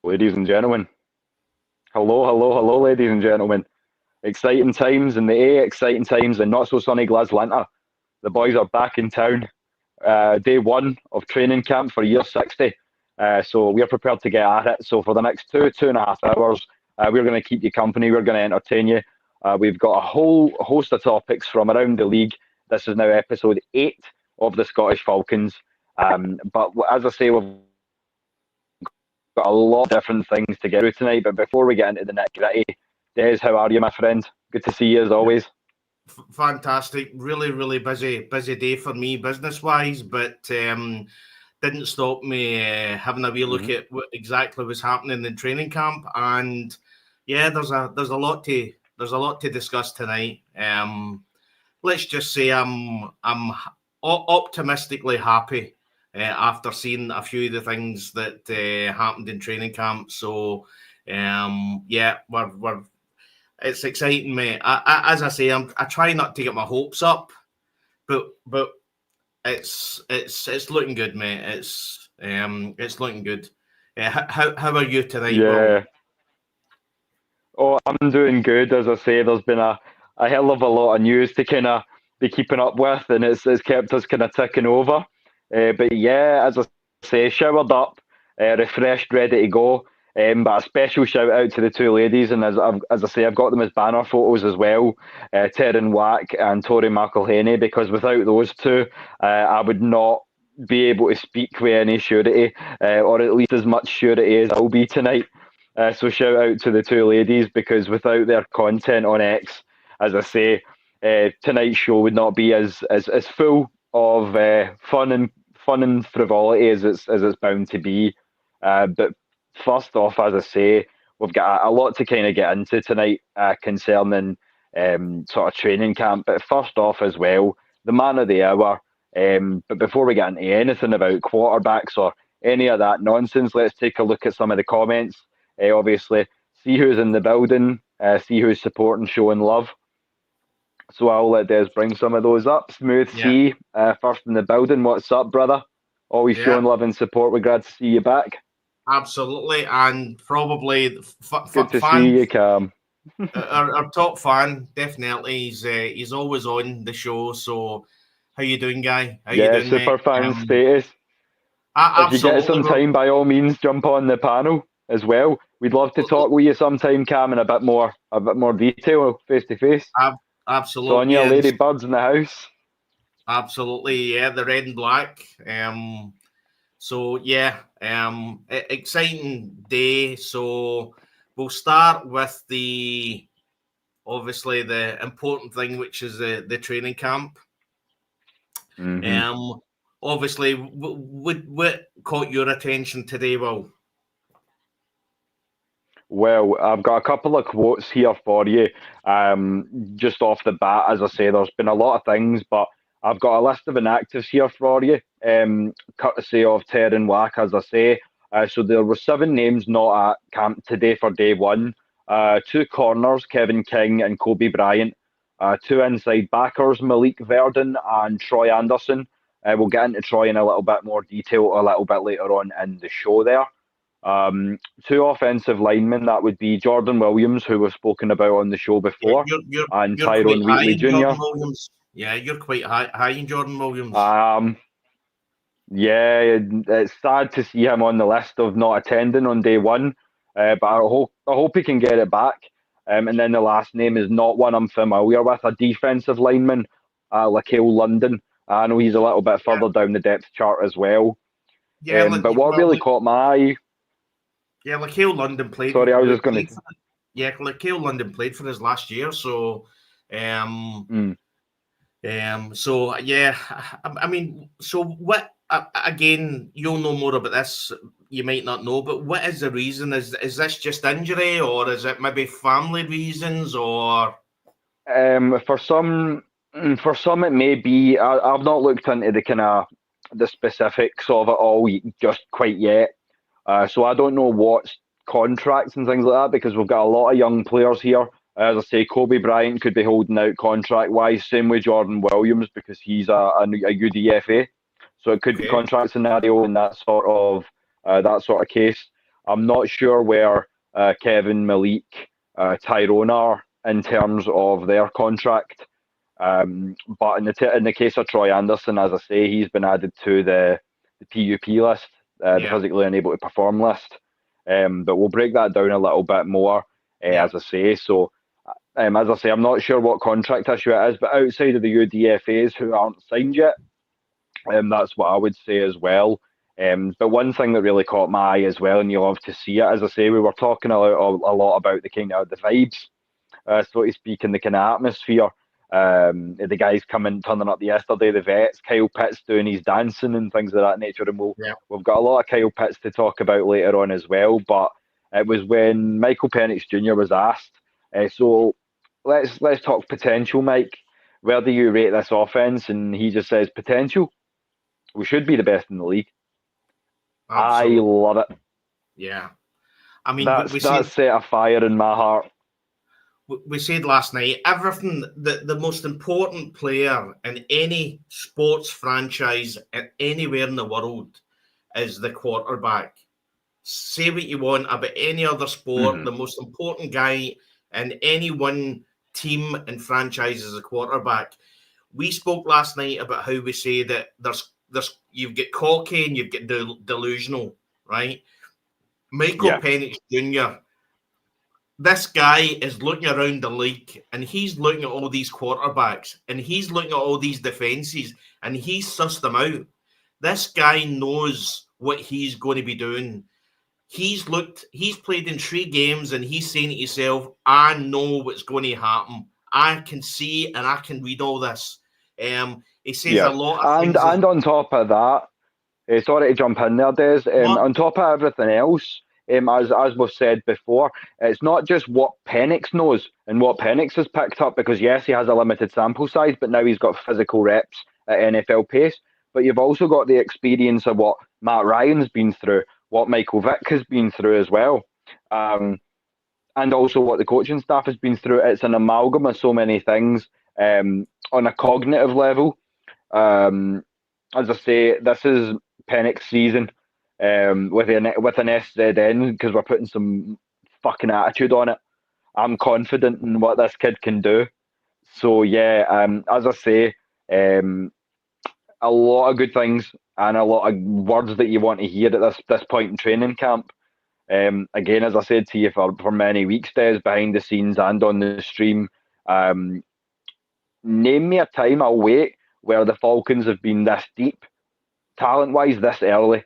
Ladies and gentlemen, hello, ladies and gentlemen. Exciting times in the A, exciting times in not so sunny Glaslanta. The boys are back in town. Day one of training camp for year 60. So we're prepared to get at it. So for the next 2.5 hours, we're going to keep you company. We're going to entertain you. We've got a whole host of topics from around the league. This is now episode 8 of the Scottish Falcons. But as I say, we've got a lot of different things to get through tonight. But before we get into the nitty-gritty, Des, how are you, my friend? Good to see you as always. Fantastic. Really busy day for me business-wise, but didn't stop me having a wee look at what exactly was happening in training camp. And yeah, there's a lot to discuss tonight. Let's just say I'm optimistically happy after seeing a few of the things that happened in training camp. So yeah, it's exciting, mate. As I say, I try not to get my hopes up, but it's looking good, mate. It's looking good. How are you tonight? Yeah. Oh, I'm doing good. As I say, there's been a hell of a lot of news to kind of be keeping up with, and it's kept us kind of ticking over. But yeah, as I say, showered up, refreshed, ready to go. But a special shout out to the two ladies, and as I say, I've got them as banner photos as well, Taryn Wack and Tori McElhaney, because without those two, I would not be able to speak with any surety, or at least as much surety as I'll be tonight. So shout out to the two ladies, because without their content on X, as I say, tonight's show would not be as full of fun and frivolity as it's bound to be. But first off, as I say, we've got a lot to kind of get into tonight concerning sort of training camp. But first off as well, the man of the hour. But before we get into anything about quarterbacks or any of that nonsense, let's take a look at some of the comments. Obviously, see who's in the building, see who's supporting, showing love. So I'll let Des bring some of those up. Smooth C, first in the building. What's up, brother? Always showing love and support. We're glad to see you back. Absolutely, and probably good to see you, Cam. our top fan, definitely. He's always on the show. So, how you doing, guy? How you doing, super mate? fan status. If you get some time, by all means, jump on the panel as well. We'd love to talk with you sometime, Cam, in a bit more detail, face to face. Absolutely. Sonia, Ladybirds in the house. Absolutely, yeah, the red and black. So yeah, exciting day. So we'll start with obviously the important thing, which is the training camp. Obviously, what caught your attention today, Will? Well, I've got a couple of quotes here for you. Just off the bat, as I say, there's been a lot of things, but I've got a list of inactives here for you, courtesy of Taryn Wack, as I say. So there were 7 names not at camp today for day one. 2 corners, Kevin King and Kobe Bryant. 2 inside backers, Malik Verdon and Troy Anderson. We'll get into Troy in a little bit more detail a little bit later on in the show there. 2 offensive linemen, that would be Jordan Williams, who we've spoken about on the show before, and Tyrone Wheatley Jr. Yeah, you're quite high in Jordan Williams. Yeah, it's sad to see him on the list of not attending on day one, but I hope he can get it back. And then the last name is not one I'm familiar with, a defensive lineman, Laquelle London. I know he's a little bit further down the depth chart as well. Yeah, but what really caught my eye... Yeah, Laquelle London played... Sorry, I was just going to... Yeah, Laquelle London played for us last year, so... So, yeah, I mean, so what... Again, you'll know more about this. You might not know, but what is the reason? Is this just injury, or is it maybe family reasons, or? For some it may be. I've not looked into the specifics of it all just quite yet. So I don't know what's contracts and things like that, because we've got a lot of young players here. As I say, Kobe Bryant could be holding out contract-wise. Same with Jordan Williams, because he's a UDFA. So it could be contract scenario in that sort of case. I'm not sure where Kevin, Malik, Tyrone are in terms of their contract. But in the case of Troy Anderson, as I say, he's been added to the PUP list, the physically unable to perform list. But we'll break that down a little bit more, as I say. So, as I say, I'm not sure what contract issue it is, but outside of the UDFAs who aren't signed yet, that's what I would say as well. But one thing that really caught my eye as well, and you'll love to see it, as I say, we were talking a lot about the kind of the vibes, so to speak, and the kind of atmosphere. The guys turning up yesterday, the vets, Kyle Pitts doing his dancing and things of that nature, and we've got a lot of Kyle Pitts to talk about later on as well. But it was when Michael Penix Jr. was asked. So let's talk potential, Mike. Where do you rate this offense? And he just says potential. We should be the best in the league. Absolutely. I love it. Yeah, I mean that set a fire in my heart. We said last night, everything, the most important player in any sports franchise anywhere in the world is the quarterback. Say what you want about any other sport, the most important guy in any one team and franchise is a quarterback. We spoke last night about how we say that there's you get cocky and you get delusional, right? Michael Penix Jr., this guy is looking around the league and he's looking at all these quarterbacks and he's looking at all these defenses and he's sussed them out. This guy knows what he's going to be doing. He's played in 3 games and he's saying to himself, I know what's going to happen. I can see and I can read all this. He says a lot of things. And on top of that, sorry to jump in there, Des, on top of everything else, as we've said before, it's not just what Penix knows and what Penix has picked up, because yes, he has a limited sample size, but now he's got physical reps at NFL pace. But you've also got the experience of what Matt Ryan's been through, what Michael Vick has been through as well, and also what the coaching staff has been through. It's an amalgam of so many things on a cognitive level. As I say, this is Penix season. With an SZN, because we're putting some fucking attitude on it. I'm confident in what this kid can do. So yeah, as I say, a lot of good things and a lot of words that you want to hear at this point in training camp. Again, as I said to you for many weeks, Des, behind the scenes and on the stream, name me a time, I'll wait, where the Falcons have been this deep, talent-wise, this early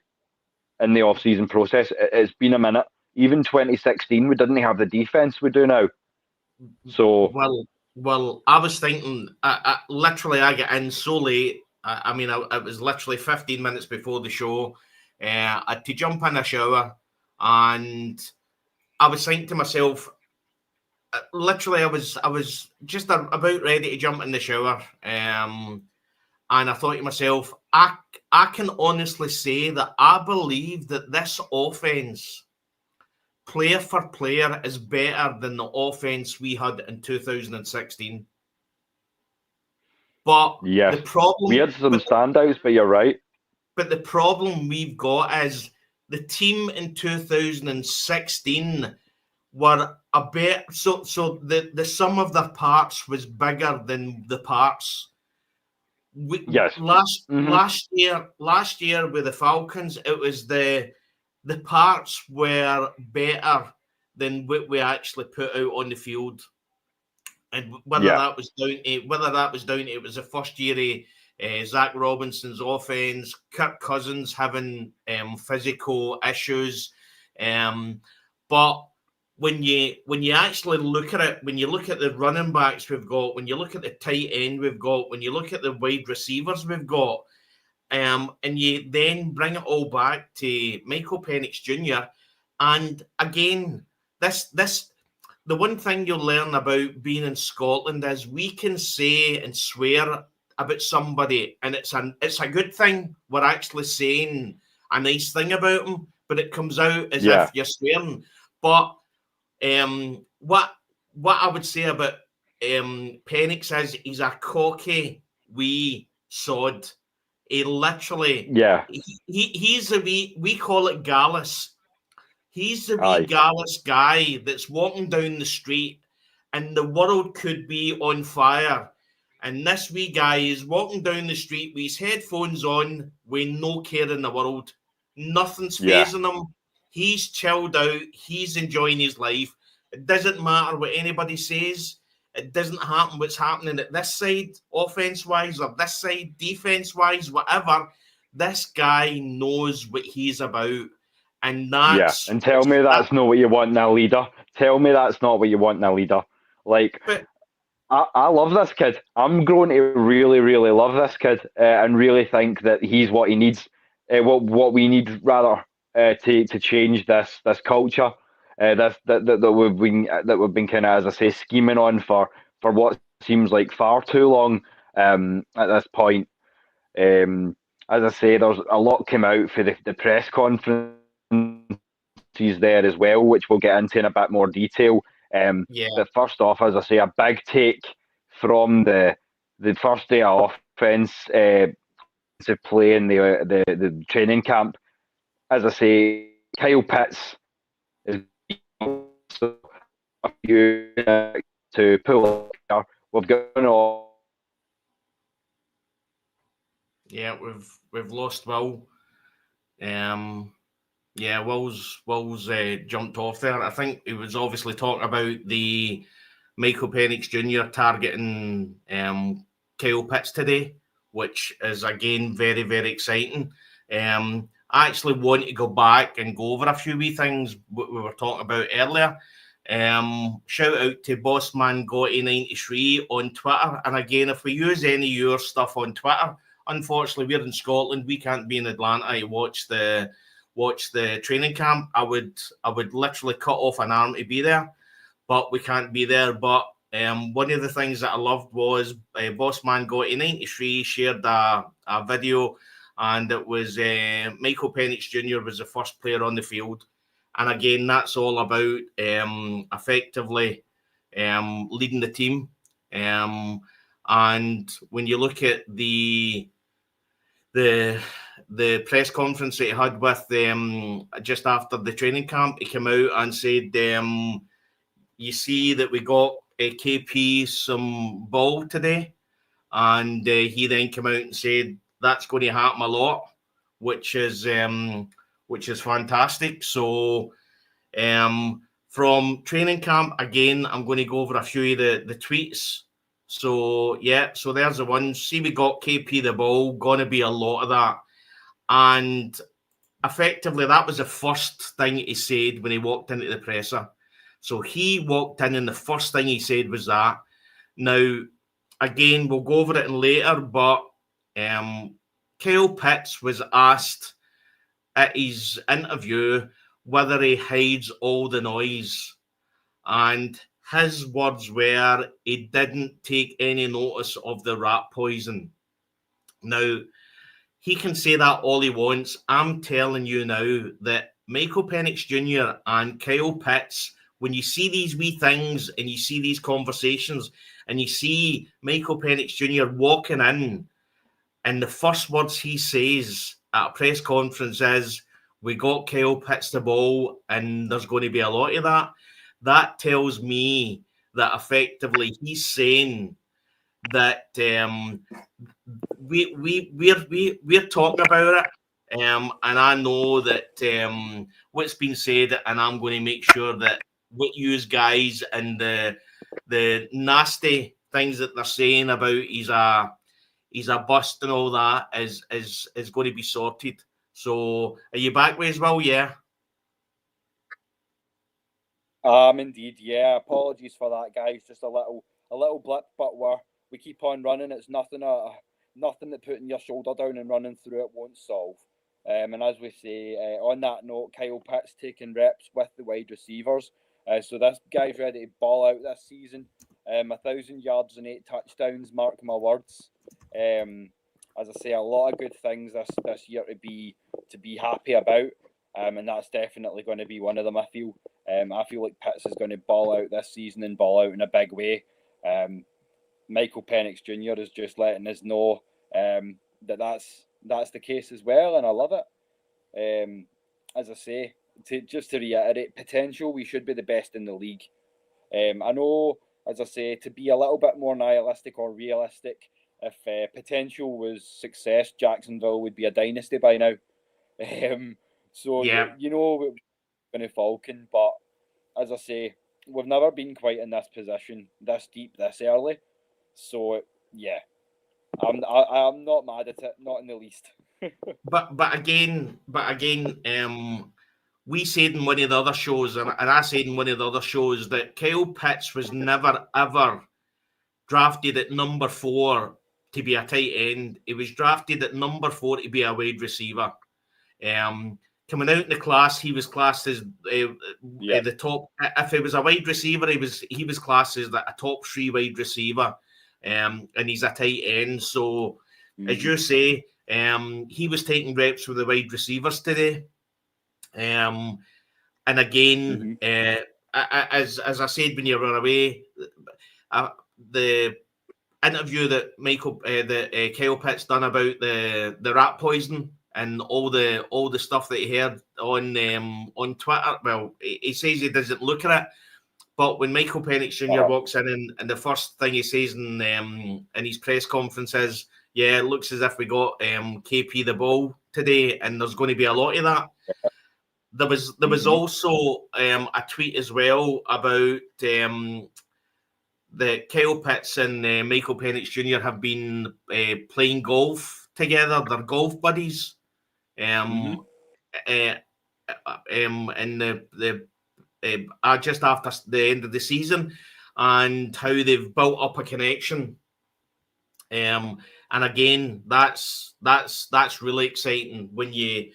in the off-season process. It's been a minute. Even 2016, we didn't have the defense we do now. So well, I was thinking. I get in so late. I mean, it was literally 15 minutes before the show. I had to jump in a shower, and I was thinking to myself. Literally, I was just about ready to jump in the shower, and I thought to myself, I can honestly say that I believe that this offense, player for player, is better than the offense we had in 2016. But the problem, we had some standouts, but you're right. But the problem we've got is the team in 2016 were a bit so the sum of their parts was bigger than the parts. Last year with the Falcons, it was the parts were better than what we actually put out on the field, and whether that was down to it was the first year of Zach Robinson's offense, Kirk Cousins having physical issues, but when you actually look at it, when you look at the running backs we've got, when you look at the tight end we've got, when you look at the wide receivers we've got, and you then bring it all back to Michael Penix Jr. And again, the one thing you'll learn about being in Scotland is we can say and swear about somebody, and it's a good thing. We're actually saying a nice thing about them, but it comes out as if you're swearing. But what I would say about Penix is he's a cocky wee sod. He literally, he's a wee, we call it gallus. He's the wee Aye. gallus guy that's walking down the street and the world could be on fire. And this wee guy is walking down the street with his headphones on with no care in the world. Nothing's Yeah. phasing him. He's chilled out. He's enjoying his life. It doesn't matter what anybody says. It doesn't happen what's happening at this side, offense-wise, or this side, defense-wise, whatever. This guy knows what he's about. And that's... And tell me that's not what you want in a leader. Tell me that's not what you want in a leader. Like, but, I love this kid. I'm growing to really, really love this kid and really think that he's what he needs, what we need rather to change this culture. That we've been kind of, as I say, scheming on for what seems like far too long at this point. As I say, there's a lot came out for the press conference there as well, which we'll get into in a bit more detail. But first off, as I say, a big take from the first day of offense to play in the training camp. As I say, Kyle Pitts is a few to pull up. We've got all. Yeah, we've lost Will. Yeah, Will's jumped off there. I think he was obviously talking about the Michael Penix Jr. targeting Kyle Pitts today, which is again very, very exciting. I actually want to go back and go over a few wee things we were talking about earlier. Shout out to Bossman Gotti 93 on Twitter. And again, if we use any of your stuff on Twitter, unfortunately we're in Scotland. We can't be in Atlanta to watch the training camp. I would literally cut off an arm to be there, but we can't be there. But one of the things that I loved was Bossman Gotti 93 shared a video, and it was Michael Penix Jr. was the first player on the field. And again, that's all about effectively leading the team. And when you look at the press conference that he had with just after the training camp, he came out and said, you see that we got KP some ball today. And he then came out and said, that's going to happen a lot, which is fantastic. So from training camp, again, I'm going to go over a few of the tweets. So, yeah, so there's the one. See, we got KP the ball, going to be a lot of that. And effectively, that was the first thing he said when he walked into the presser. So he walked in and the first thing he said was that. Now, again, we'll go over it later, but Kyle Pitts was asked at his interview whether he hides all the noise. And his words were he didn't take any notice of the rat poison. Now, he can say that all he wants. I'm telling you now that Michael Penix Jr. and Kyle Pitts, when you see these wee things and you see these conversations and you see Michael Penix Jr. walking in and the first words he says at a press conference is, we got Kyle Pitts the ball and there's going to be a lot of that. That tells me that effectively he's saying that we're talking about it, and I know that what's been said, and I'm going to make sure that what you guys and the nasty things that they're saying about he's a bust and all that is going to be sorted. So, are you back with as well? Yeah. Indeed, yeah. Apologies for that, guys. Just a little blip, but we keep on running. It's nothing that putting your shoulder down and running through it won't solve. And as we say, on that note, Kyle Pitts taking reps with the wide receivers. So this guy's ready to ball out this season. 1,000 yards and 8 touchdowns. Mark my words. As I say, a lot of good things this year to be happy about. And that's definitely going to be one of them. I feel like Pitts is going to ball out this season and ball out in a big way. Michael Penix Jr. is just letting us know that's the case as well, and I love it. As I say, to reiterate, potential, we should be the best in the league. I know, as I say, to be a little bit more nihilistic or realistic, if potential was success, Jacksonville would be a dynasty by now. So, Yeah. you know, we're a Falcon, but as I say, we've never been quite in this position, this deep, this early. So, yeah, I'm not mad at it, not in the least. But again, we said in one of the other shows, and I said in one of the other shows, that Kyle Pitts was never ever drafted at number 4 to be a tight end. He was drafted at number 4 to be a wide receiver. Coming out in the class, he was classed as the top. If he was a wide receiver, he was classed as a top 3 wide receiver, and he's a tight end. So, as you say, he was taking reps with the wide receivers today. And again, as I said when you were away, the interview that Kyle Pitts done about the rat poison and all the stuff that he heard on Twitter. Well, he says he doesn't look at it, but when Michael Penix Jr. walks in and the first thing he says in his press conference is, "Yeah, it looks as if we got KP the ball today, and there's going to be a lot of that." There was also a tweet as well about that Kyle Pitts and Michael Penix Jr. have been playing golf together. They're golf buddies. And just after the end of the season, and how they've built up a connection. And again, that's really exciting when you.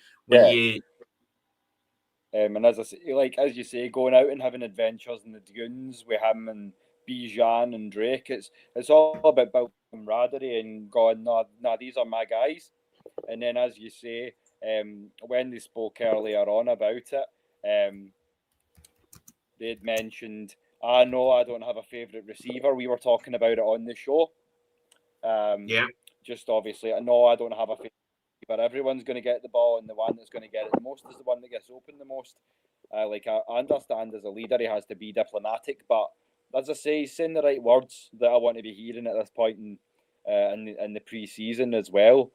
And as you say, going out and having adventures in the dunes with him and Bijan and Drake, it's all about building camaraderie and going, nah, these are my guys. And then, as you say, when they spoke earlier on about it, they'd mentioned, no, I don't have a favourite receiver. We were talking about it on the show. Just obviously, no, I don't have a favourite receiver. Everyone's going to get the ball, and the one that's going to get it the most is the one that gets open the most. I understand as a leader he has to be diplomatic, but as I say, he's saying the right words that I want to be hearing at this point in the pre-season as well.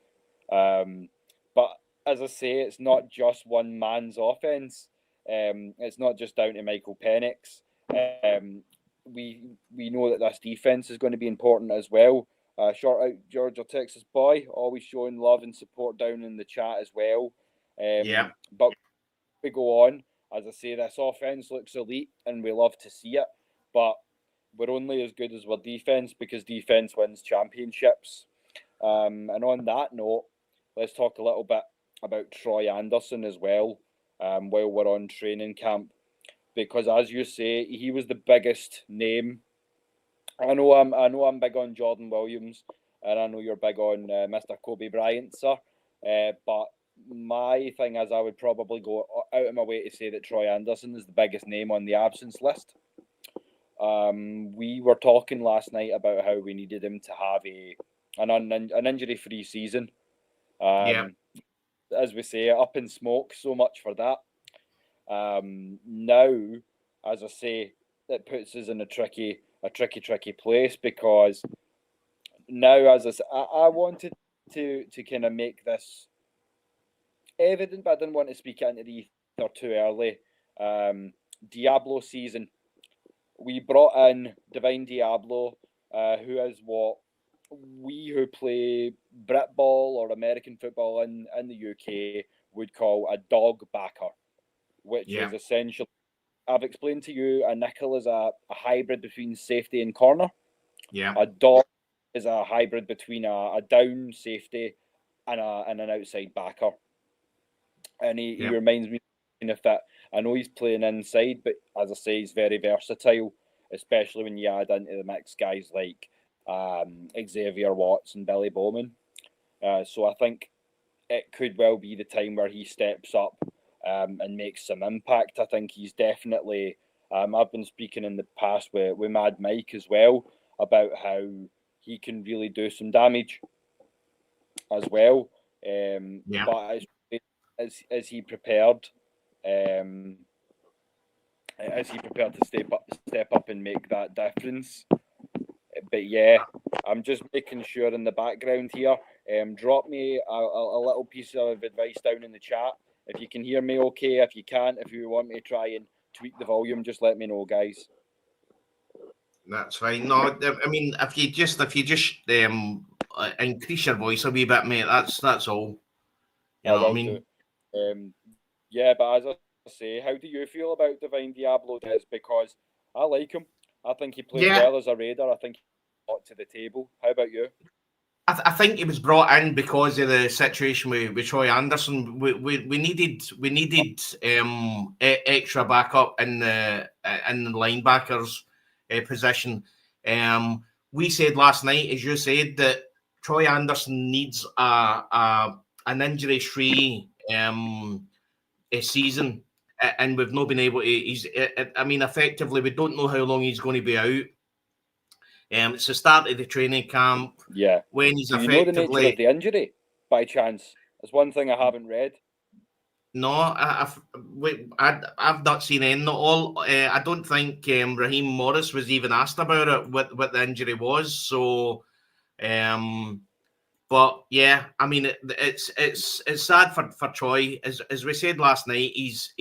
But as I say, it's not just one man's offense. It's not just down to Michael Penix. We know that this defense is going to be important as well. Shout out Georgia, Texas boy, always showing love and support down in the chat as well. But we go on. As I say, this offense looks elite, and we love to see it. But we're only as good as our defense, because defense wins championships. And on that note, let's talk a little bit about Troy Anderson as well, while we're on training camp, because as you say, he was the biggest name. I know I'm big on Jordan Williams, and I know you're big on Mr. Kobe Bryant, sir. But my thing is, I would probably go out of my way to say that Troy Anderson is the biggest name on the absence list. We were talking last night about how we needed him to have an injury-free season. As we say, up in smoke, so much for that. Now, as I say, it puts us in a tricky place, because now, as I wanted to kind of make this evident, but I didn't want to speak into the ether too early. Diablo season. We brought in Divine Diablo, who is what we who play Brit ball or American football in the UK would call a dog backer, which is essentially, I've explained to you, a nickel is a hybrid between safety and corner. A dog is a hybrid between a down safety and an outside backer. And he reminds me of that. I know he's playing inside, but as I say, he's very versatile, especially when you add into the mix guys like Xavier Watts and Billy Bowman. So I think it could well be the time where he steps up and makes some impact. I think he's definitely, I've been speaking in the past with Mad Mike as well about how he can really do some damage as well. But is he prepared Is he prepared to step up and make that difference? But yeah, I'm just making sure in the background here. Drop me a little piece of advice down in the chat. If you can hear me okay, if you can't, if you want me to try and tweak the volume, just let me know, guys. That's fine. No, I mean, if you just increase your voice a wee bit, mate, that's all. You know what I mean? Yeah, but as I say, how do you feel about Divine Diablo? Is because I like him. I think he plays well as a Raider. I think he brought a lot to the table. How about you? I think he was brought in because of the situation with Troy Anderson. We needed extra backup in the linebackers position. We said last night, as you said, that Troy Anderson needs an injury-free season, and we've not been able to. I mean, effectively, we don't know how long he's going to be out. It's the start of the training camp. Yeah. When he's Do you know the nature of the injury, by chance? That's one thing I haven't read. No, I've not seen any at all. I don't think Raheem Morris was even asked about it, what the injury was. So, but yeah, I mean, it's sad for Troy. As we said last night, he's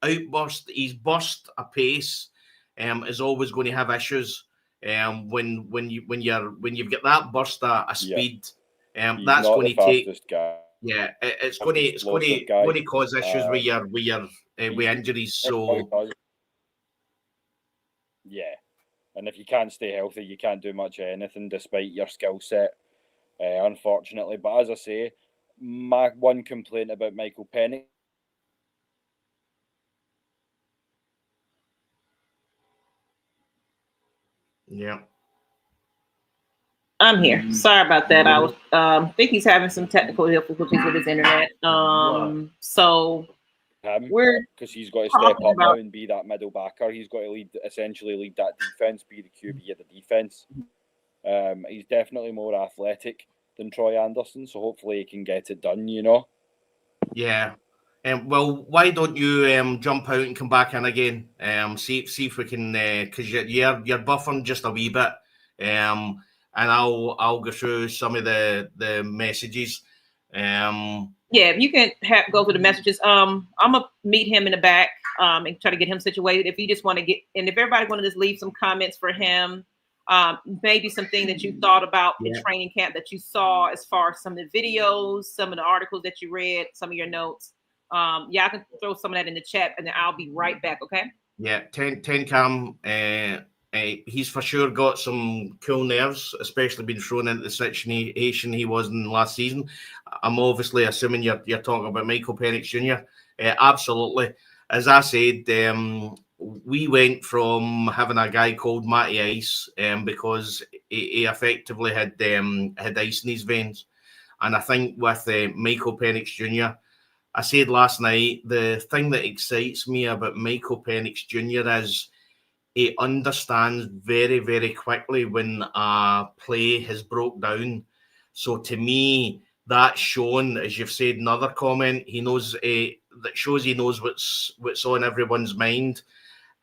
burst a pace. Is always going to have issues. When you've got that burst of speed, that's going to take. Guy. Yeah, it's going to cause issues with injuries. So yeah, and if you can't stay healthy, you can't do much of anything despite your skill set. Unfortunately, but as I say, my one complaint about Michael Penix. Yeah. I'm here. Sorry about that. I was think he's having some technical difficulties with his internet. So we're because he's got to step up now and be that middle backer. He's got to essentially lead that defense, be the QB of the defense. He's definitely more athletic than Troy Anderson, so hopefully he can get it done. You know. Yeah. Well, why don't you jump out and come back in again? See if we can, because you're buffering just a wee bit. And I'll go through some of the messages. Yeah, if you can go through the messages. I'm gonna meet him in the back and try to get him situated. If you just want to get, and if everybody want to just leave some comments for him, maybe something that you thought about in training camp that you saw as far as some of the videos, some of the articles that you read, some of your notes. I can throw some of that in the chat, and then I'll be right back. Okay. Yeah, 10 Cam. He's for sure got some cool nerves, especially being thrown into the situation he was in last season. I'm obviously assuming you're talking about Michael Penix Jr. Absolutely. As I said, we went from having a guy called Matty Ice because he effectively had ice in his veins. And I think with Michael Penix Jr., I said last night, the thing that excites me about Michael Penix Jr. is he understands very, very quickly when a play has broke down. So to me, that's shown, as you've said in another comment, he knows that shows he knows what's on everyone's mind.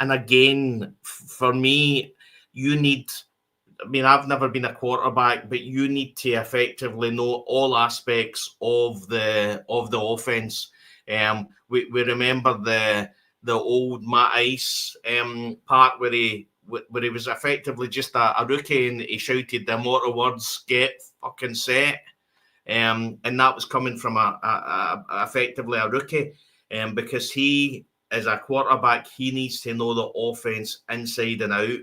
And again, for me, you need. I mean, I've never been a quarterback, but you need to effectively know all aspects of the offense. We remember the old Matt Ice part where he was effectively just a rookie and he shouted the immortal words, "Get fucking set," and that was coming from a effectively a rookie, because he, as a quarterback, he needs to know the offense inside and out.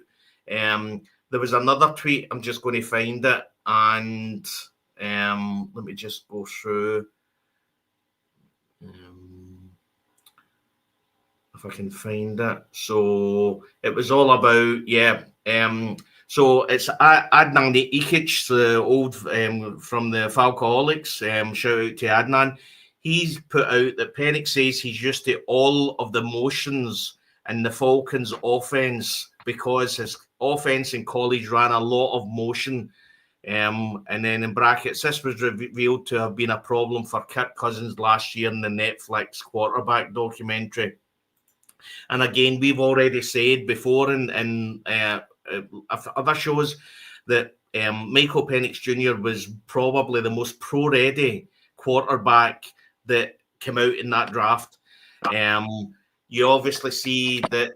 There was another tweet. I'm just going to find it, and let me just go through. If I can find it. So it was all about, so it's Adnan Ikic, the old from the Falcoholics. Shout out to Adnan. He's put out that Penix says he's used to all of the motions in the Falcons offense because his offense in college ran a lot of motion. And then in brackets, this was revealed to have been a problem for Kirk Cousins last year in the Netflix quarterback documentary. And again, we've already said before in other shows that Michael Penix Jr. was probably the most pro-ready quarterback that came out in that draft. You obviously see that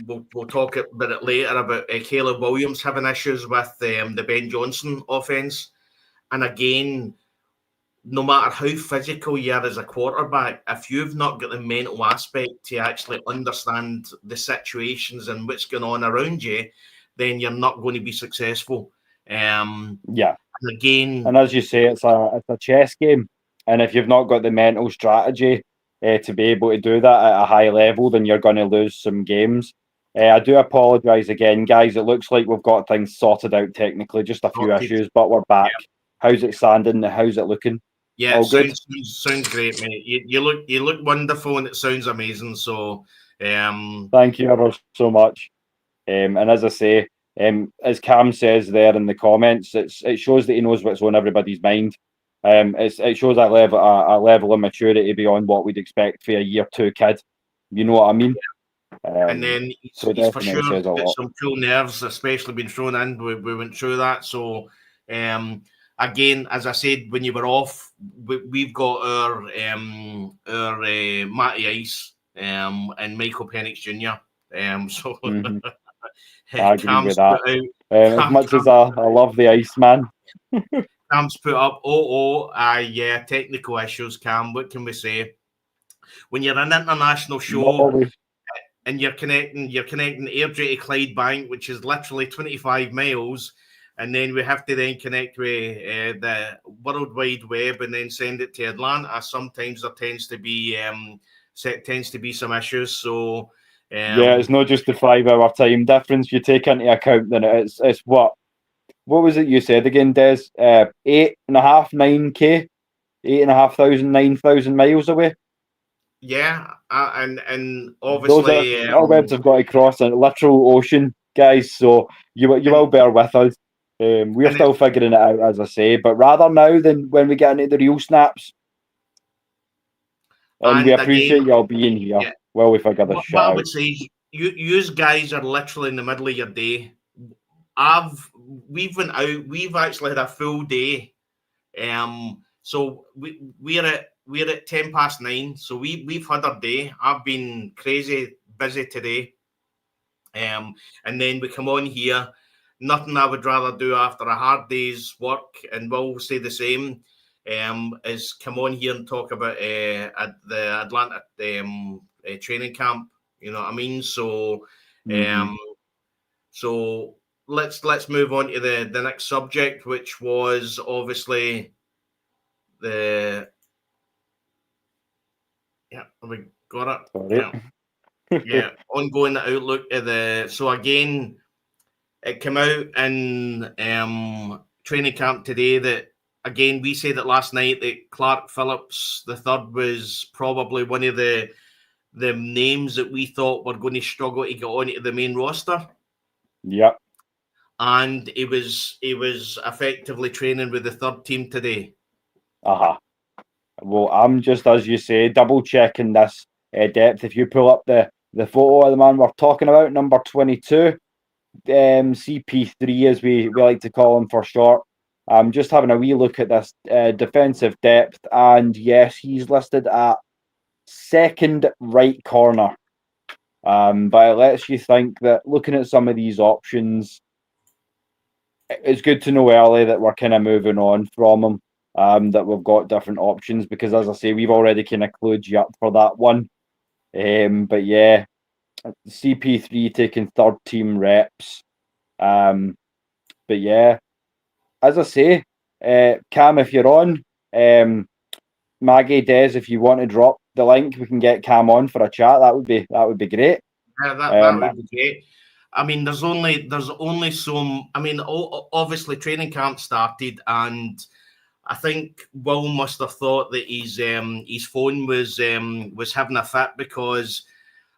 we'll talk about it later about Caleb Williams having issues with the Ben Johnson offense. And again, no matter how physical you are as a quarterback, if you've not got the mental aspect to actually understand the situations and what's going on around you, then you're not going to be successful. Yeah. And again, and as you say, it's a chess game, and if you've not got the mental strategy to be able to do that at a high level, then you're going to lose some games. I do apologise again, guys. It looks like we've got things sorted out technically, just a few issues, but we're back. Yeah. How's it sounding? How's it looking? Yeah, sounds great, mate. You look wonderful, and it sounds amazing. So, thank you ever so much. And as I say, as Cam says there in the comments, it shows that he knows what's on everybody's mind. It shows a level of maturity beyond what we'd expect for a year 2 kid. You know what I mean? And then he's for sure got some cool nerves, especially being thrown in. We went through that. So, again, as I said, when you were off, we've got our Matty Ice and Michael Penix Jr. So I agree with that. As much as I love the Ice Man. Cam's put up, yeah, technical issues, Cam. What can we say? When you're an international show and you're connecting Airdrie to Clydebank, which is literally 25 miles, and then we have to then connect with the World Wide Web and then send it to Atlanta. Sometimes there tends to be some issues. So yeah, it's not just the 5-hour time difference you take into account. Then it's what was it you said again, Des? 8.5, 9K, 8,500, 9,000 miles away. Yeah, and obviously our webs have got to cross a literal ocean, guys. So you will bear with us. We're still figuring it out, as I say, but rather now than when we get into the real snaps. And we appreciate y'all being here. Yeah. Well, we figure this shit out. I would say you guys are literally in the middle of your day. We've went out. We've actually had a full day. So we're at 9:10. So we've had our day. I've been crazy busy today. And then we come on here. Nothing I would rather do after a hard day's work, and we'll say the same, is come on here and talk about the Atlanta training camp. You know what I mean? So, so let's move on to the next subject, which was obviously we got it. Yeah, ongoing outlook at the. So again, it came out in training camp today that, again, we said it last night that Clark Phillips III was probably one of the names that we thought were going to struggle to get onto the main roster. Yep. And he was effectively training with the third team today. Well, I'm just, as you say, double checking this depth. If you pull up the photo of the man we're talking about, number 22. CP3, as we like to call him for short. Just having a wee look at this defensive depth, and yes, he's listed at second right corner. But it lets you think that looking at some of these options, it's good to know early that we're kind of moving on from him. That we've got different options, because as I say, we've already kind of clued you up for that one. But yeah, CP3 taking third team reps. But yeah, as I say, Cam, if you're on, Maggie, Des, if you want to drop the link, we can get Cam on for a chat. That would be great. Yeah, that would be great. I mean, there's only some. I mean, obviously training camp started, and I think Will must have thought that his phone was having a fit, because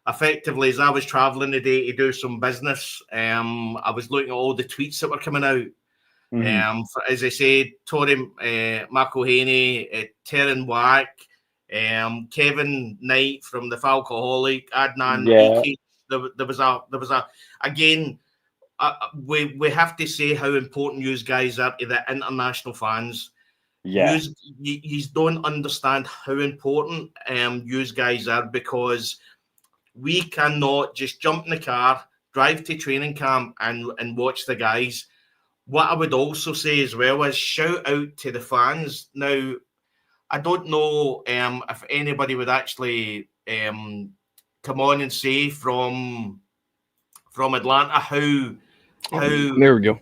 effectively, as I was travelling today to do some business, I was looking at all the tweets that were coming out, As I said, Tory McElhaney, Terran Wack, Kevin Knight from the Falcoholic, Adnan Iki. There was a again. We have to say how important you guys are to the international fans. Yeah. You don't understand how important you guys are, because we cannot just jump in the car, drive to training camp and watch the guys. What I would also say as well is shout out to the fans. Now, I don't know if anybody would actually come on and say from Atlanta how there we go.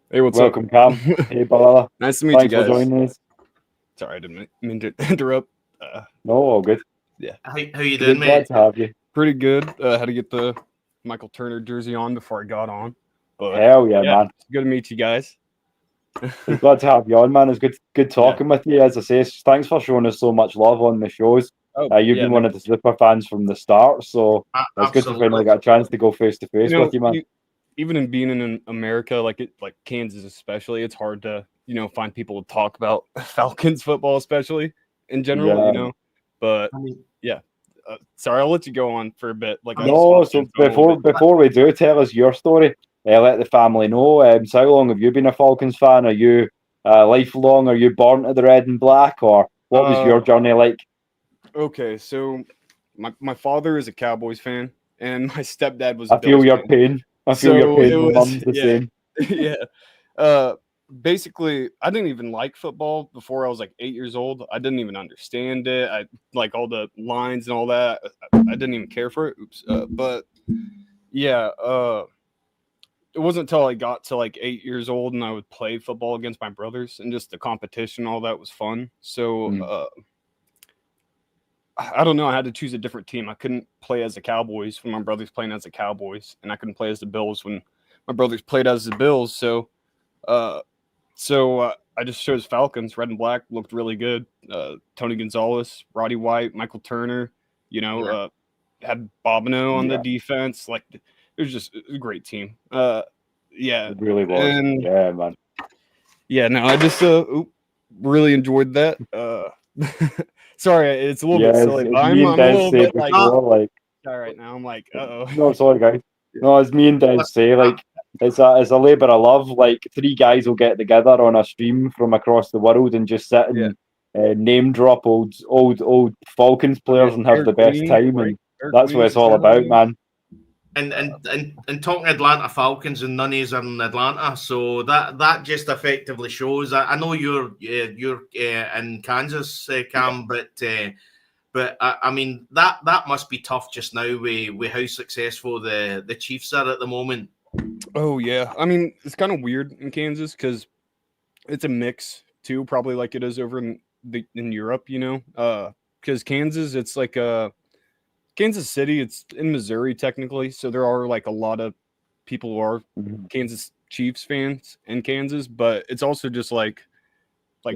Hey, what's Welcome, up? Cam. Hey, Balala. Nice to meet Thanks you guys. for joining us. Sorry, I didn't mean to interrupt. No, all good. Yeah. How you doing, mate? Glad to have you. Pretty good. Had to get the Michael Turner jersey on before I got on. But Hell yeah, man. It's good to meet you guys. Glad to have you on, man. It's good talking with you. As I say, thanks for showing us so much love on the shows. You've been one of the super fans from the start, so it's good to finally get a chance to go face to face with you, man. Even in being in America, like Kansas especially, it's hard to find people to talk about Falcons football, especially in general, But sorry, I'll let you go on for a bit. So before we do, tell us your story. Let the family know. So how long have you been a Falcons fan? Are you lifelong? Are you born to the red and black, or what was your journey like? Okay, so my father is a Cowboys fan, and my stepdad was. I feel your pain. I feel your pain. My mum's the same. Yeah. Basically, I didn't even like football before I was like 8 years old. I didn't even understand it. I like all the lines and all that. I didn't even care for it. But yeah, it wasn't until I got to like 8 years old and I would play football against my brothers, and just the competition, all that was fun. So I don't know. I had to choose a different team. I couldn't play as the Cowboys when my brother's playing as the Cowboys, and I couldn't play as the Bills when my brothers played as the Bills. So I just chose Falcons. Red and black looked really good. Tony Gonzalez, Roddy White, Michael Turner, had Bobino on the defense. Like, it was just a great team. It really was. And, yeah, man. Yeah, no, I just really enjoyed that. Sorry, it's a little bit silly, but I'm a little bit like right now. I'm like, No, sorry, guys. No, as me and Des say, like, it's a labour of love. Like, three guys will get together on a stream from across the world and just sit and name drop old Falcons players and have the best time, and that's what it's all about, man. And talking Atlanta Falcons, and none of us are in Atlanta, so that just effectively shows. I know you're in Kansas, Cam, but I mean that must be tough just now with how successful the Chiefs are at the moment. Oh yeah, I mean it's kind of weird in Kansas because it's a mix too, probably like it is over in Europe, because Kansas, it's like Kansas City, it's in Missouri technically, so there are like a lot of people who are Kansas Chiefs fans in Kansas, but it's also just like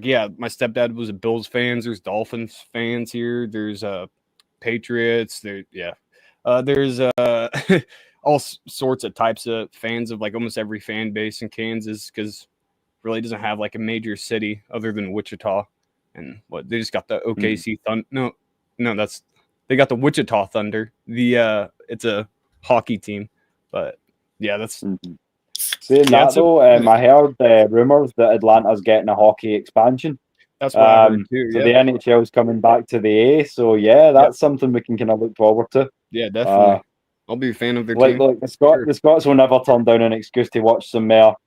yeah, my stepdad was a Bills fan. There's Dolphins fans here. There's Patriots. There's all sorts of types of fans of like almost every fan base in Kansas, because really doesn't have like a major city other than Wichita, and they just got the OKC Thunder. No, they got the Wichita Thunder. It's a hockey team, but yeah, that's. Saying that though, I heard rumors that Atlanta's getting a hockey expansion. That's what I heard too. So the NHL's coming back to the A. So yeah, that's something we can kind of look forward to. Yeah, definitely. I'll be a fan of their team. Like the Scots will never turn down an excuse to watch some more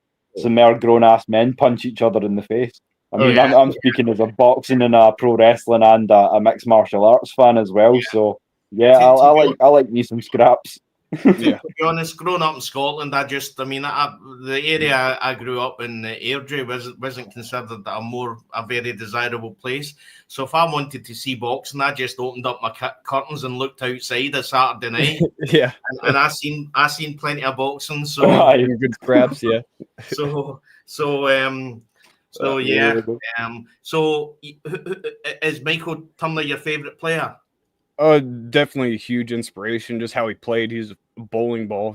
grown ass men punch each other in the face. I mean, I'm speaking as a boxing and a pro wrestling and a mixed martial arts fan as well. Yeah. So yeah, I like me some scraps. To be honest, growing up in Scotland, the area I grew up in, Airdrie, wasn't considered a very desirable place. So if I wanted to see boxing, I just opened up my curtains and looked outside a Saturday night. Yeah, and I seen plenty of boxing. So good scraps, yeah. So is Michael Turner your favourite player? Definitely a huge inspiration. Just how he played. He's a bowling ball,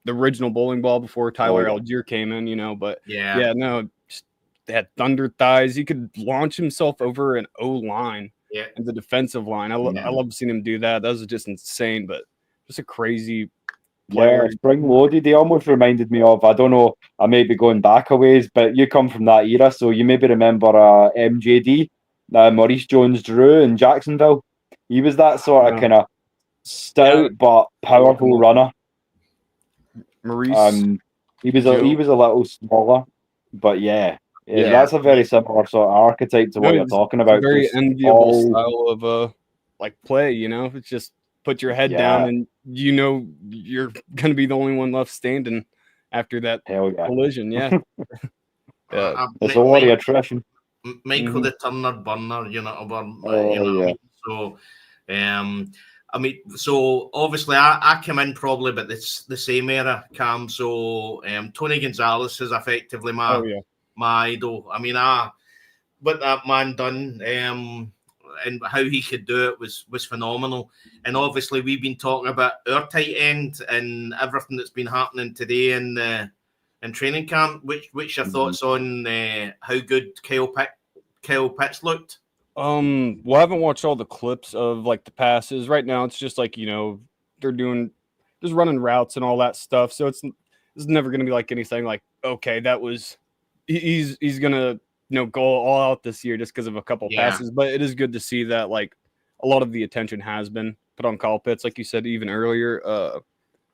the original bowling ball before Tyler yeah. Algier came in, you know. But Yeah. no, just had thunder thighs. He could launch himself over an O line and the defensive line. I love seeing him do that. That was just insane, but just a crazy player. Yeah, spring loaded. He almost reminded me of, I don't know, I may be going back a ways, but you come from that era, so you maybe remember MJD, Maurice Jones-Drew in Jacksonville. He was that sort of kind of stout but powerful runner. Maurice, he was a little smaller, but that's a very similar sort of archetype to what you're talking about. Very enviable style of like play, you know. It's just put your head down, and you know you're gonna be the only one left standing after that collision. Yeah, it's a lot of attrition. Michael the Turner burner, you know. So, I mean, so obviously I came in probably about the same era, Cam. So Tony Gonzalez is effectively my idol. I mean, what that man done and how he could do it was phenomenal. And obviously we've been talking about our tight end and everything that's been happening today in training camp. What's your thoughts on how good Kyle Pitts looked? Well, I haven't watched all the clips of like the passes. Right now it's just like, you know, they're doing just running routes and all that stuff. So it's never gonna be like anything like, okay, that was he's gonna go all out this year just because of a couple passes. But it is good to see that like a lot of the attention has been put on Kyle Pitts. Like you said, even earlier,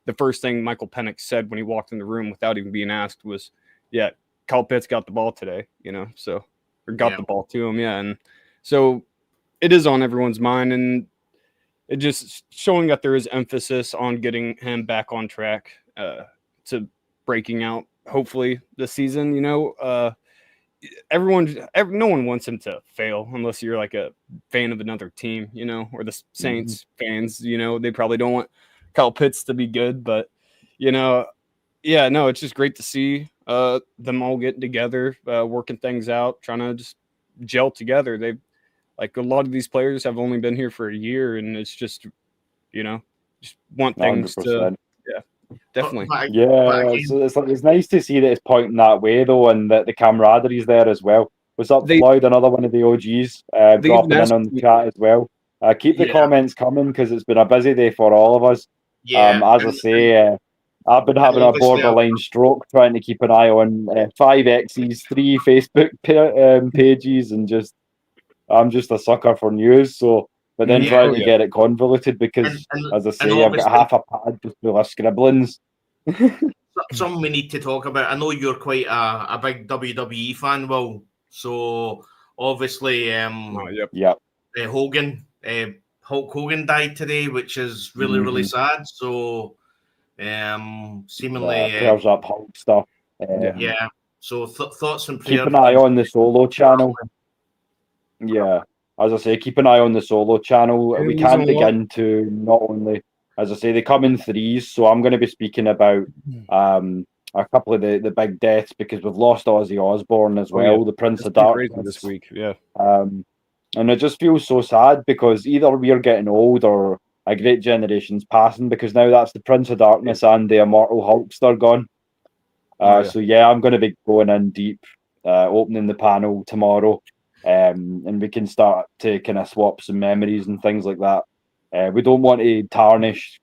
the first thing Michael Penix said when he walked in the room without even being asked was, Kyle Pitts got the ball today, you know, or got the ball to him. Yeah. And so it is on everyone's mind, and it just showing that there is emphasis on getting him back on track to breaking out, hopefully this season, you know. No one wants him to fail unless you're like a fan of another team, you know, or the Saints fans, you know, they probably don't want Kyle Pitts to be good, but you know, it's just great to see them all getting together, working things out, trying to just gel together. They've like a lot of these players have only been here for a year, and it's just, you know, just want things 100%. Definitely. It's nice to see that it's pointing that way though, and that the camaraderie is there as well. What's up, Floyd? Another one of the OGs dropping in on the chat as well. Keep the comments coming because it's been a busy day for all of us. As I say, I've been having a borderline stroke trying to keep an eye on 5X's, 3 Facebook pages, and I'm just a sucker for news. So. But then trying to get it convoluted because, as I say, I've got half a pad just full of scribblings. Something we need to talk about. I know you're quite a big WWE fan, Will. So obviously, Hulk Hogan died today, which is really, really sad. So seemingly... prayers up, Hulk stuff. So thoughts and prayers. Keep an eye on the solo channel. Yeah. As I say, keep an eye on the solo channel. We can dig into not only, as I say, they come in threes. So I'm going to be speaking about a couple of the big deaths because we've lost Ozzy Osbourne as well, the Prince of Darkness this week. Yeah. And it just feels so sad because either we're getting old or a great generation's passing, because now that's the Prince of Darkness and the Immortal Hulkster gone. So I'm going to be going in deep, opening the panel tomorrow. And we can start to kind of swap some memories and things like that. We don't want to tarnish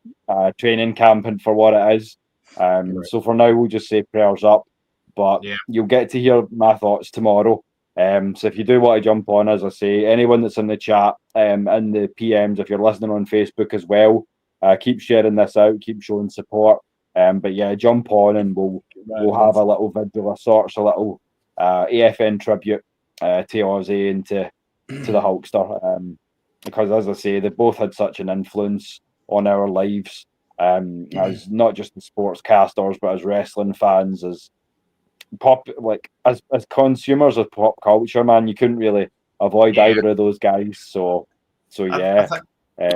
training camp for what it is. So for now, we'll just say prayers up. But you'll get to hear my thoughts tomorrow. So if you do want to jump on, as I say, anyone that's in the chat and the PMs, if you're listening on Facebook as well, keep sharing this out, keep showing support. But jump on and we'll have a little video of sorts, a little AFN tribute to Ozzy and to the Hulkster, because as I say, they both had such an influence on our lives, as not just the sportscasters, but as wrestling fans, as as consumers of pop culture. Man, you couldn't really avoid either of those guys. So I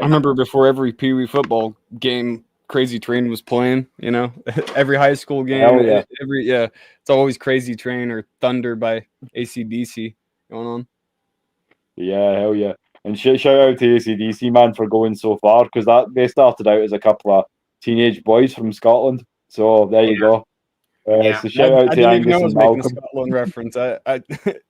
remember before every Pee Wee football game, Crazy Train was playing, you know, every high school game, it's always Crazy Train or Thunder by AC/DC going on. Hell yeah. And shout out to AC/DC, man, for going so far, because they started out as a couple of teenage boys from Scotland, So there you go. So shout out I to didn't even know Angus I was and making a Malcolm. Scotland reference.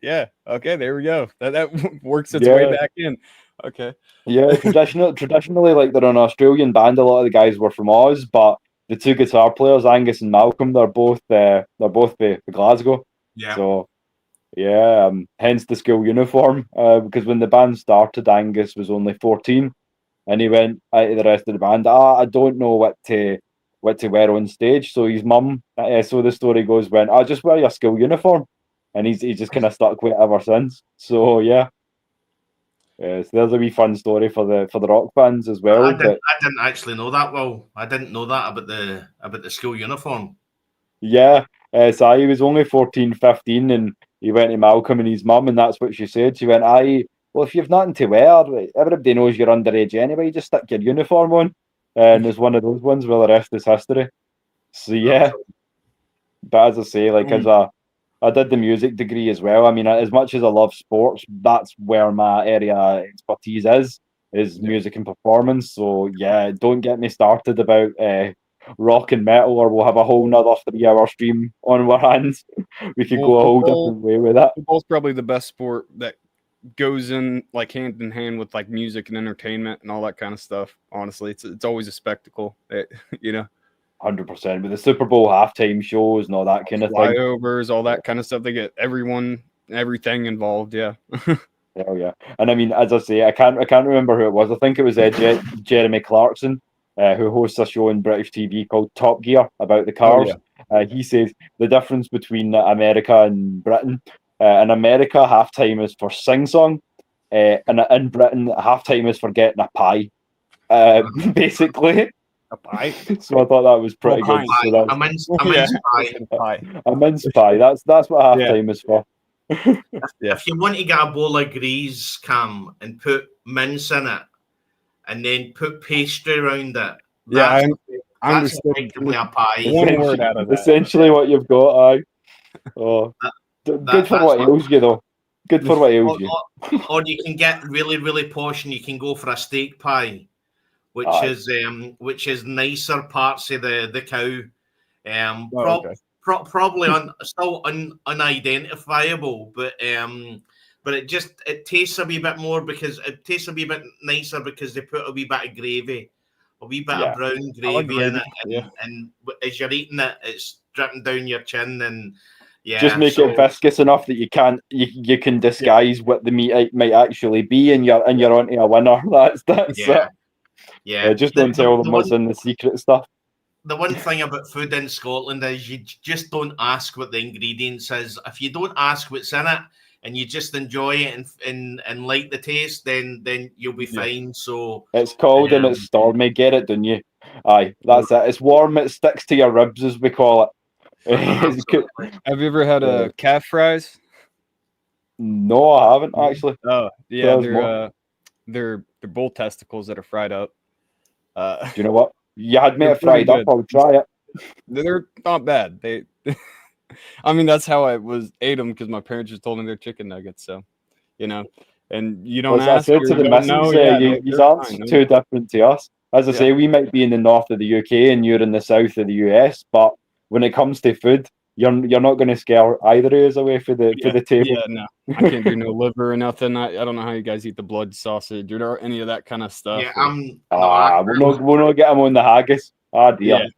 Yeah. Okay, there we go. That works its way back in. Okay. Yeah, traditionally, like they're an Australian band. A lot of the guys were from Oz, but the two guitar players, Angus and Malcolm, they're both the Glasgow. Yeah. So yeah, hence the school uniform. Because when the band started, Angus was only 14, and he went out to the rest of the band. I don't know what to wear on stage. So his mum, so the story goes, went, "I'll just wear your school uniform," and he's just kind of stuck with it ever since. So yeah. So there's a wee fun story for the rock fans as well. I didn't actually know that. Well, I didn't know that about the school uniform. Yeah, so he was only 14, 15, and he went to Malcolm and his mum, and that's what she said. She went, well, if you've nothing to wear, everybody knows you're underage anyway, just stick your uniform on." And it's one of those ones where the rest is history. So yeah, but as I say, like I did the music degree as well. I mean, as much as I love sports, that's where my area expertise is music and performance. So yeah, don't get me started about rock and metal, or we'll have a whole nother 3-hour stream on our hands. We could go a whole different way with that. Football's probably the best sport that goes in like hand in hand with like music and entertainment and all that kind of stuff. Honestly, it's always a spectacle. 100%. With the Super Bowl halftime shows and all that kind of thing. Flyovers, all that kind of stuff. They get everything involved. Yeah. Hell yeah. And I mean, as I say, I can't remember who it was. I think it was Jeremy Clarkson, who hosts a show on British TV called Top Gear about the cars. Oh, yeah. He says the difference between America and Britain. In America, halftime is for sing-song. And in Britain, halftime is for getting a pie. Basically. A pie. So I thought that was pretty good. So that's, a mince pie. A mince pie. That's what halftime is for. If you want to get a bowl of grease, Cam, and put mince in it, and then put pastry around it, I that's effectively a pie. One word out of that. Essentially, what you've got, Oh, good for what ails you, though. Good for what ails you. Or you can get really, really posh, and you can go for a steak pie, which is nicer parts of the cow. Probably still unidentifiable, but it tastes a wee bit more because it tastes a wee bit nicer because they put a wee bit of gravy, a wee bit of brown gravy in it, and as you're eating it, it's dripping down your chin, and just make it viscous enough that you can disguise what the meat might actually be, and you're onto a winner. That's it. Just don't tell them what's in the secret stuff. The one thing about food in Scotland is you just don't ask what the ingredients is. If you don't ask what's in it and you just enjoy it and like the taste, then you'll be fine. So it's cold and it's stormy. Get it, don't you? Aye, that's it. It's warm. It sticks to your ribs, as we call it. Have you ever had a calf fries? No, I haven't actually. Oh yeah, they're bull testicles that are fried up. Do you know what? You had me fried up. I'll try it. They're not bad. I mean, that's how I ate them because my parents just told me they're chicken nuggets. So, and you don't ask. I said to the missus, these aren't too different to us. As I say, we might be in the north of the UK and you're in the south of the US, but when it comes to food, you're not going to scare either of us away for the table. Yeah, no, I can't do no liver or nothing. I don't know how you guys eat the blood sausage or any of that kind of stuff. Yeah, we'll not get them on the haggis. Ah, dear.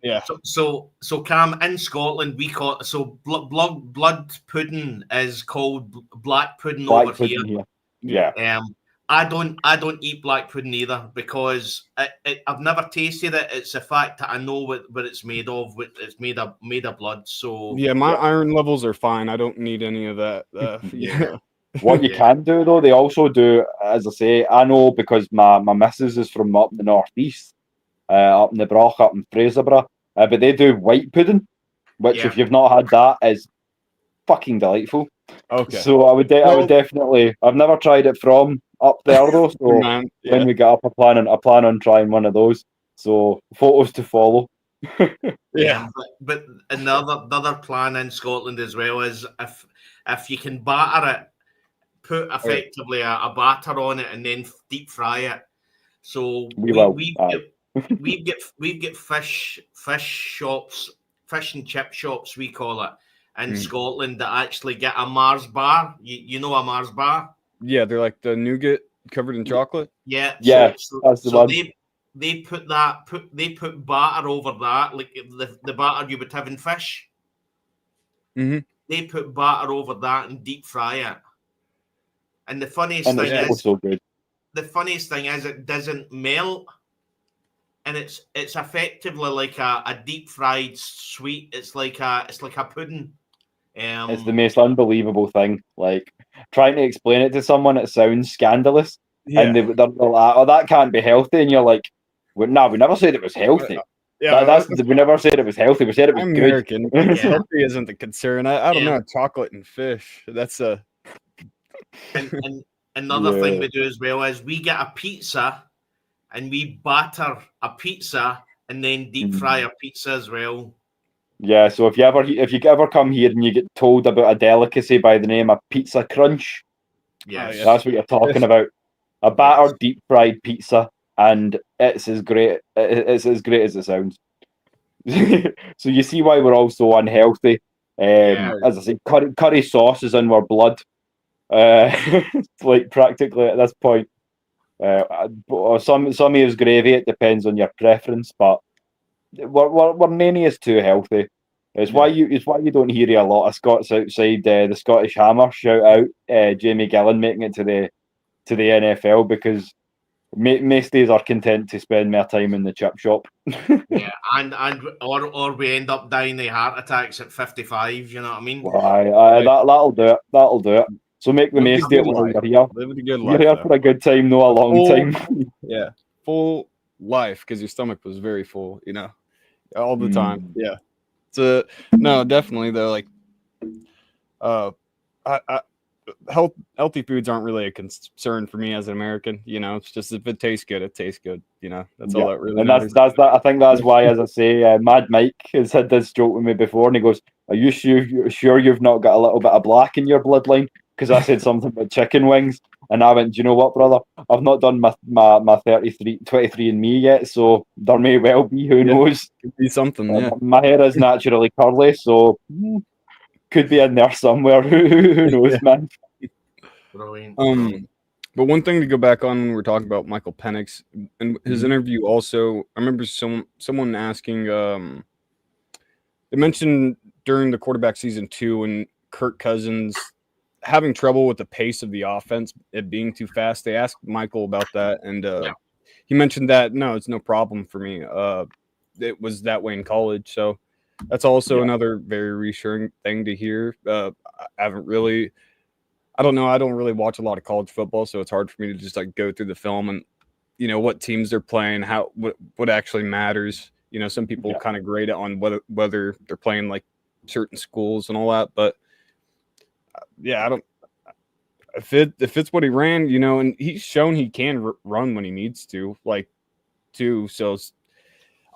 Yeah. So Cam, in Scotland we call blood pudding is called black pudding over here. Yeah. I don't eat black pudding either because I've never tasted it. It's a fact that I know what it's made of. It's made of blood. So my iron levels are fine. I don't need any of that. What you can do though, they also do, as I say, I know because my missus is from up in the northeast, up in the Broch, up in Fraserburgh, but they do white pudding, which if you've not had that is fucking delightful. Okay. So I would definitely. I've never tried it from up there though. So when we get up, I plan on trying one of those. So photos to follow. But another plan in Scotland as well is if you can batter it, put effectively a batter on it and then deep fry it. So we get fish shops, fish and chip shops, we call it, in Scotland that actually get a Mars bar. You know a Mars bar? Yeah, they're like the nougat covered in chocolate. Yeah, that's the one. They put batter over that, like the batter you would have in fish. Mm-hmm. They put batter over that and deep fry it. And the funniest thing is, so good. The funniest thing is it doesn't melt, and it's effectively like a deep fried sweet. It's like a pudding. It's the most unbelievable thing. Like trying to explain it to someone, it sounds scandalous, and they're like, "Oh, that can't be healthy," and you're like, "We never said it was healthy." We never said it was healthy. We said it was good. American. Healthy isn't the concern. I don't know. Chocolate and fish. That's a. And another thing we do as well is we get a pizza, and we batter a pizza and then deep fry a pizza as well. Yeah, so if you ever come here and you get told about a delicacy by the name of pizza crunch, that's what you're talking about. A battered deep fried pizza, and it's as great as it sounds. So you see why we're all so unhealthy. As I say, curry sauce is in our blood. Like practically at this point. Some use gravy. It depends on your preference, but we're many is too healthy. It's why you don't hear a lot of Scots outside the Scottish Hammer shout out Jamie Gillan making it to the NFL, because most days are content to spend more time in the chip shop. or we end up dying of heart attacks at 55. You know what I mean? That'll do it. So make the most of it while you're here. Living a good life. You're here for a good time, not a long time. Yeah, full life, because your stomach was very full, all the time. Yeah. So no, definitely though. Like, healthy foods aren't really a concern for me as an American. It's just if it tastes good, it tastes good. That's all that really. And that's that. I think that's why, as I say, Mad Mike has had this joke with me before, and he goes, "Are you sure you've not got a little bit of black in your bloodline?" Because I said something about chicken wings, and I went, "Do you know what, brother? I've not done my 23andMe yet, so there may well be. Who knows? Could be something. Yeah. My hair is naturally curly, so could be in there somewhere. Who knows, man?" Brilliant. But one thing to go back on when we're talking about Michael Penix and his interview, also, I remember someone asking. They mentioned during the quarterback season 2 and Kirk Cousins having trouble with the pace of the offense, it being too fast. They asked Michael about that, and he mentioned that no, it's no problem for me. It was that way in college, so that's also another very reassuring thing to hear. I don't really watch a lot of college football, so it's hard for me to just like go through the film and what teams they're playing, what actually matters. Some people kind of grade it on whether they're playing like certain schools and all that, but I don't. If it's what he ran, and he's shown he can run when he needs to, so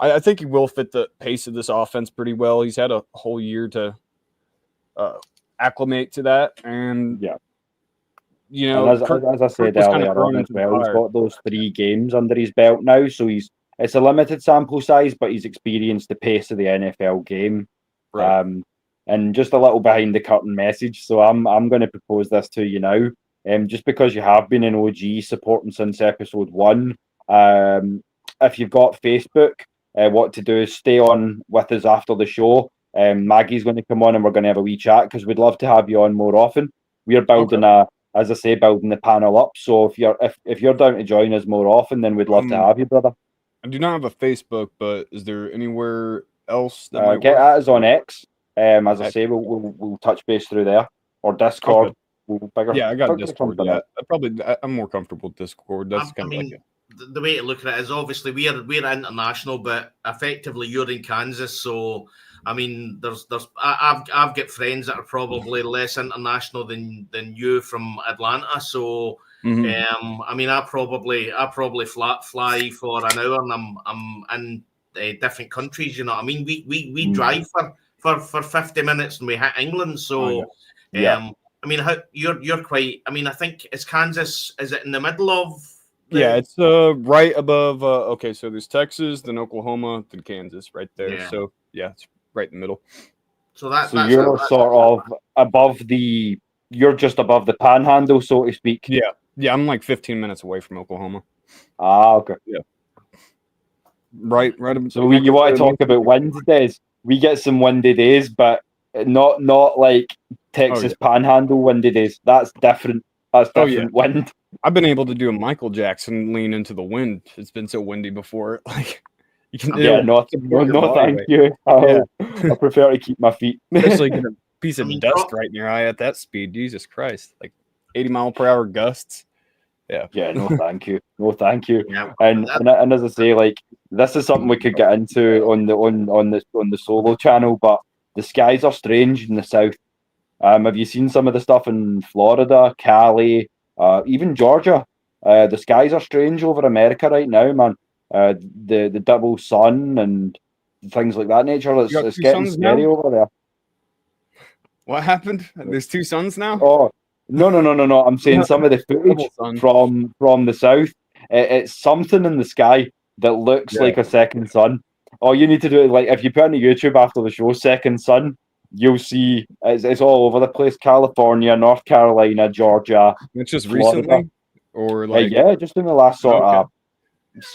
I think he will fit the pace of this offense pretty well. He's had a whole year to acclimate to that, and as I said earlier on as well, he's got those 3 games under his belt now, so it's a limited sample size, but he's experienced the pace of the NFL game. Right. And just a little behind the curtain message. So I'm going to propose this to you now. Just because you have been an OG supporting since episode 1, if you've got Facebook, what to do is stay on with us after the show. Maggie's going to come on and we're going to have a wee chat, because we'd love to have you on more often. We're building building the panel up. So if you're down to join us more often, then we'd love to have you, brother. I do not have a Facebook, but is there anywhere else that might get at us on X? As I say, we'll touch base through there, or Discord. Okay. I got Discord. Yeah, I'm more comfortable with Discord. That's the way to look at it is obviously we're international, but effectively you're in Kansas, so I mean, I've got friends that are probably less international than you from Atlanta, so. I mean, I probably fly for an hour, and I'm in different countries. You know what I mean? We drive for 50 minutes and we hit England. So, I mean, you're quite. I mean, I think is Kansas? Is it in the middle of Yeah, it's right above. Okay, so there's Texas, then Oklahoma, then Kansas, right there. Yeah. So yeah, it's right in the middle. So that's you're sort of above the. You're just above the panhandle, so to speak. Yeah, I'm like 15 minutes away from Oklahoma. Ah, okay. Yeah. Right. So you want to talk about wind days? We get some windy days, but not like Texas Panhandle windy days. That's different. That's different wind. I've been able to do a Michael Jackson lean into the wind. It's been so windy before. Like, you can. No, thank you. I prefer to keep my feet. Especially get a piece of dust right in your eye at that speed. Jesus Christ! Like 80-mile-per-hour gusts. Yeah. No, thank you. No, thank you. Yeah. And as I say, like, this is something we could get into on the solo channel, but the skies are strange in the south. Have you seen some of the stuff in Florida, Cali, even Georgia? The skies are strange over America right now, man. The double sun and things like that nature. It's getting scary over there. What happened? There's 2 suns now? Oh, no. I'm saying some of the footage from the south. It's something in the sky that looks like a second sun. All you need to do is, like, if you put on YouTube after the show second sun, you'll see it's all over the place. California, North Carolina, Georgia. It's just Florida. recently, or like just in the last sort of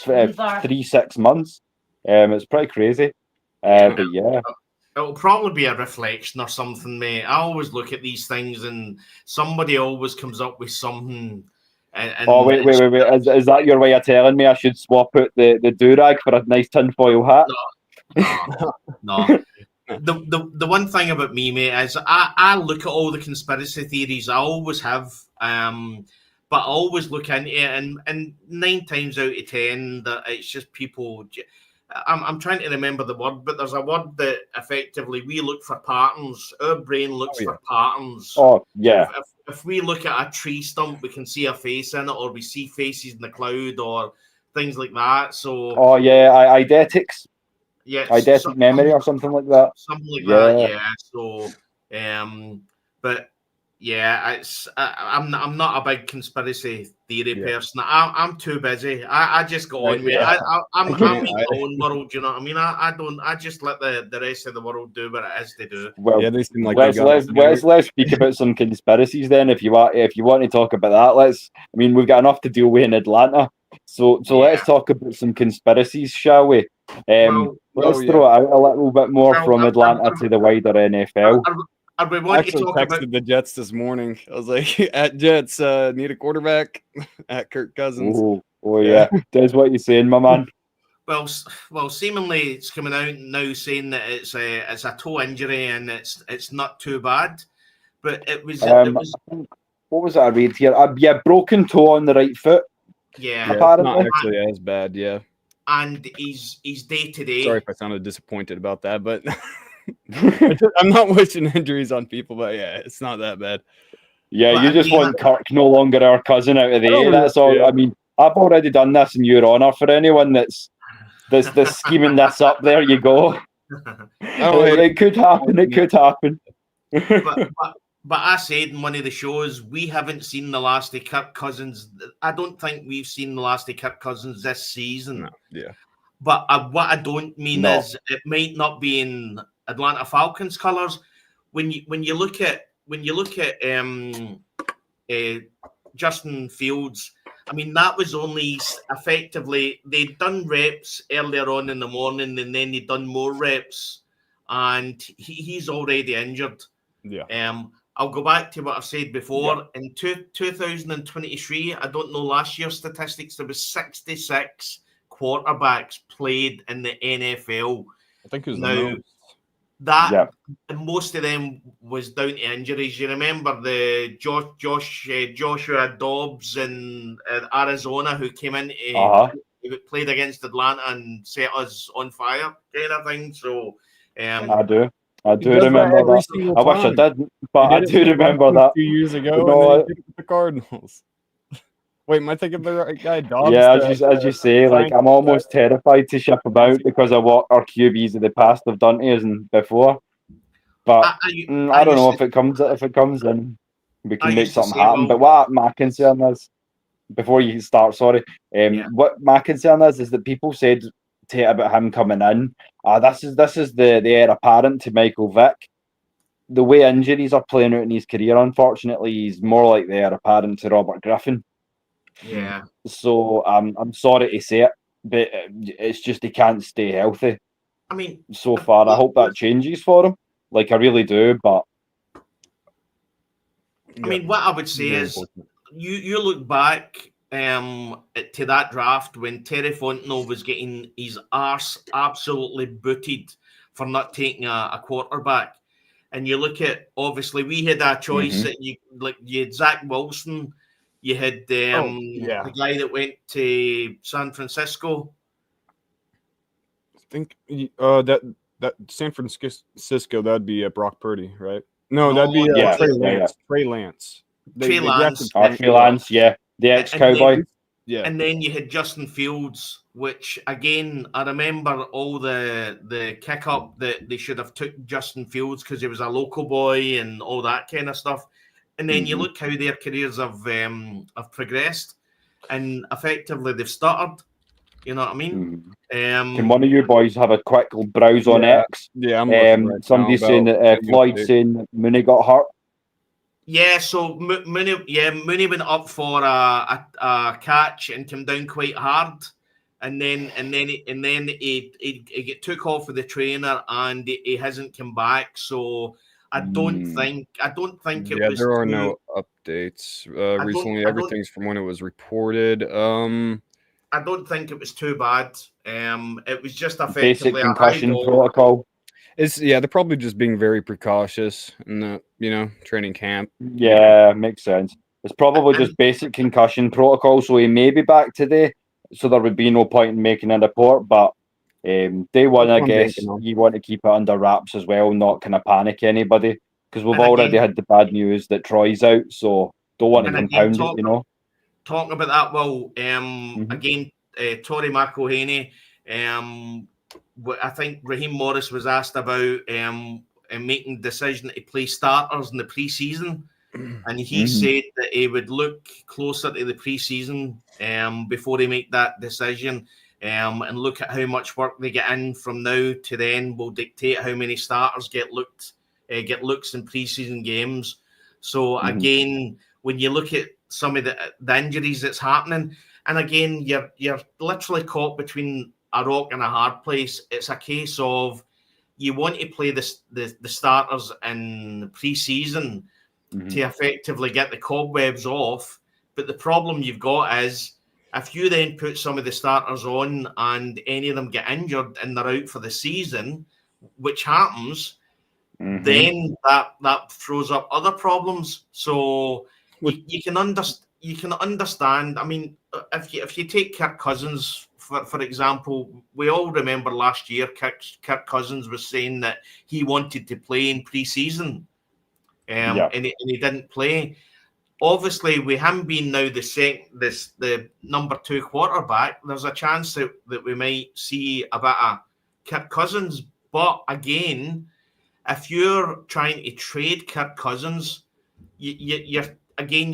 3-6 months. It's pretty crazy. But yeah. It'll probably be a reflection or something, mate. I always look at these things and somebody always comes up with something. And wait. Is that your way of telling me I should swap out the do-rag for a nice tinfoil hat? No. The one thing about me, mate, is I look at all the conspiracy theories. I always have. But I always look into it, and 9 times out of 10 that it's just people. I'm trying to remember the word, but there's a word that effectively we look for patterns. Our brain looks for patterns. Oh, yeah. If we look at a tree stump, we can see a face in it, or we see faces in the cloud, or things like that. So. Oh yeah, eidetics. Yeah. Eidetic memory or something like that. Something like that. Yeah. So, but. Yeah, it's I'm not a big conspiracy theory person. I'm too busy. I just go on with it. I'm in my own world. You know what I mean? I just let the rest of the world do what it is they do. Well, they seem like let's speak about some conspiracies then. If you want to talk about that, I mean, we've got enough to deal with in Atlanta. So let's talk about some conspiracies, shall we? Let's throw it out a little bit more from Atlanta to the wider NFL. I actually texted the Jets this morning. I was like, at Jets, need a quarterback at Kirk Cousins. Oh yeah. That's what you're saying, my man. Well, seemingly it's coming out now saying that it's a toe injury and it's not too bad. But it was what was that I read here? Broken toe on the right foot. Yeah. Apparently. Not actually as bad, yeah. And he's day to day. Sorry if I sounded disappointed about that, but I'm not wishing injuries on people, but yeah, it's not that bad. Yeah, you just want Kirk no longer our cousin out of the A. That's all. Yeah. I mean, I've already done this in your honour. For anyone that's scheming this up, there you go. It could happen. It could happen. But I said in one of the shows, we haven't seen the last of Kirk Cousins. I don't think we've seen the last of Kirk Cousins this season. No, yeah. But what I don't mean is it might not be in Atlanta Falcons colours. When you look at Justin Fields, I mean, that was only effectively they'd done reps earlier on in the morning, and then they'd done more reps, and he's already injured. Yeah. I'll go back to what I've said before. Yeah. In 2023, I don't know last year's statistics, there was 66 quarterbacks played in the NFL. I think it was now that and most of them was down to injuries. You remember the Joshua Dobbs in Arizona who came in who played against Atlanta and set us on fire kind of thing. So I do remember that. I wish I didn't, but I do remember that 2 years ago. The Cardinals. Wait, am I thinking of the right guy? Dobbs, yeah, as you say, like I'm almost terrified to ship about because of what our QBs of the past have done to us and before. But I don't know if it comes in, we can make something happen. But what my concern is, before you start, sorry. What my concern is that people said about him coming in. This is the heir apparent to Michael Vick. The way injuries are playing out in his career, unfortunately, he's more like the heir apparent to Robert Griffin. Yeah. So I'm sorry to say it, but it's just he can't stay healthy. I mean, so far, I hope that changes for him. Like I really do, but I mean, what I would say is, you look back to that draft when Terry Fontenot was getting his arse absolutely booted for not taking a quarterback, and you look at, obviously we had a choice that you had Zach Wilson, you had the guy that went to San Francisco. I think that San Francisco, that'd be Brock Purdy, right? No, that'd be Trey Lance. Trey Lance. Trey Lance. Trey Lance, yeah. The ex-Cowboy. Yeah. And then you had Justin Fields, which again, I remember all the kick up that they should have took Justin Fields because he was a local boy and all that kind of stuff. And then you look how their careers have progressed, and effectively they've stuttered. You know what I mean? Can one of you boys have a quick browse on X? Yeah, I'm somebody's saying that Floyd's saying Mooney got hurt. Yeah, so Mooney went up for a catch and came down quite hard, and then he took off with the trainer and he hasn't come back. So I don't think it was. There are no updates recently. Everything's from when it was reported. I don't think it was too bad. It was just effectively basic concussion protocol. They're probably just being very precautious in the training camp. Yeah, makes sense. It's probably just basic concussion protocol. So he may be back today. So there would be no point in making a report. But day one, I guess you want to keep it under wraps as well, not kind of panic anybody, because we've already had the bad news that Troy's out. So don't want to compound it, Talking about that, well, again, Tory McElhaney, I think Raheem Morris was asked about making the decision to play starters in the preseason, and he said that he would look closer to the preseason before he make that decision, and look at how much work they get in from now to then will dictate how many starters get looks in preseason games. So again, when you look at some of the injuries that's happening, and again, you're literally caught between a rock and a hard place. It's a case of you want to play the starters in pre-season to effectively get the cobwebs off, but the problem you've got is if you then put some of the starters on and any of them get injured and they're out for the season, which happens, then that throws up other problems. So you can understand. I mean, if you take Kirk Cousins for example, we all remember last year Kirk Cousins was saying that he wanted to play in pre-season, and he didn't play. Obviously, with him being now the number 2 quarterback, there's a chance that we might see a bit of Kirk Cousins. But again, if you're trying to trade Kirk Cousins, you're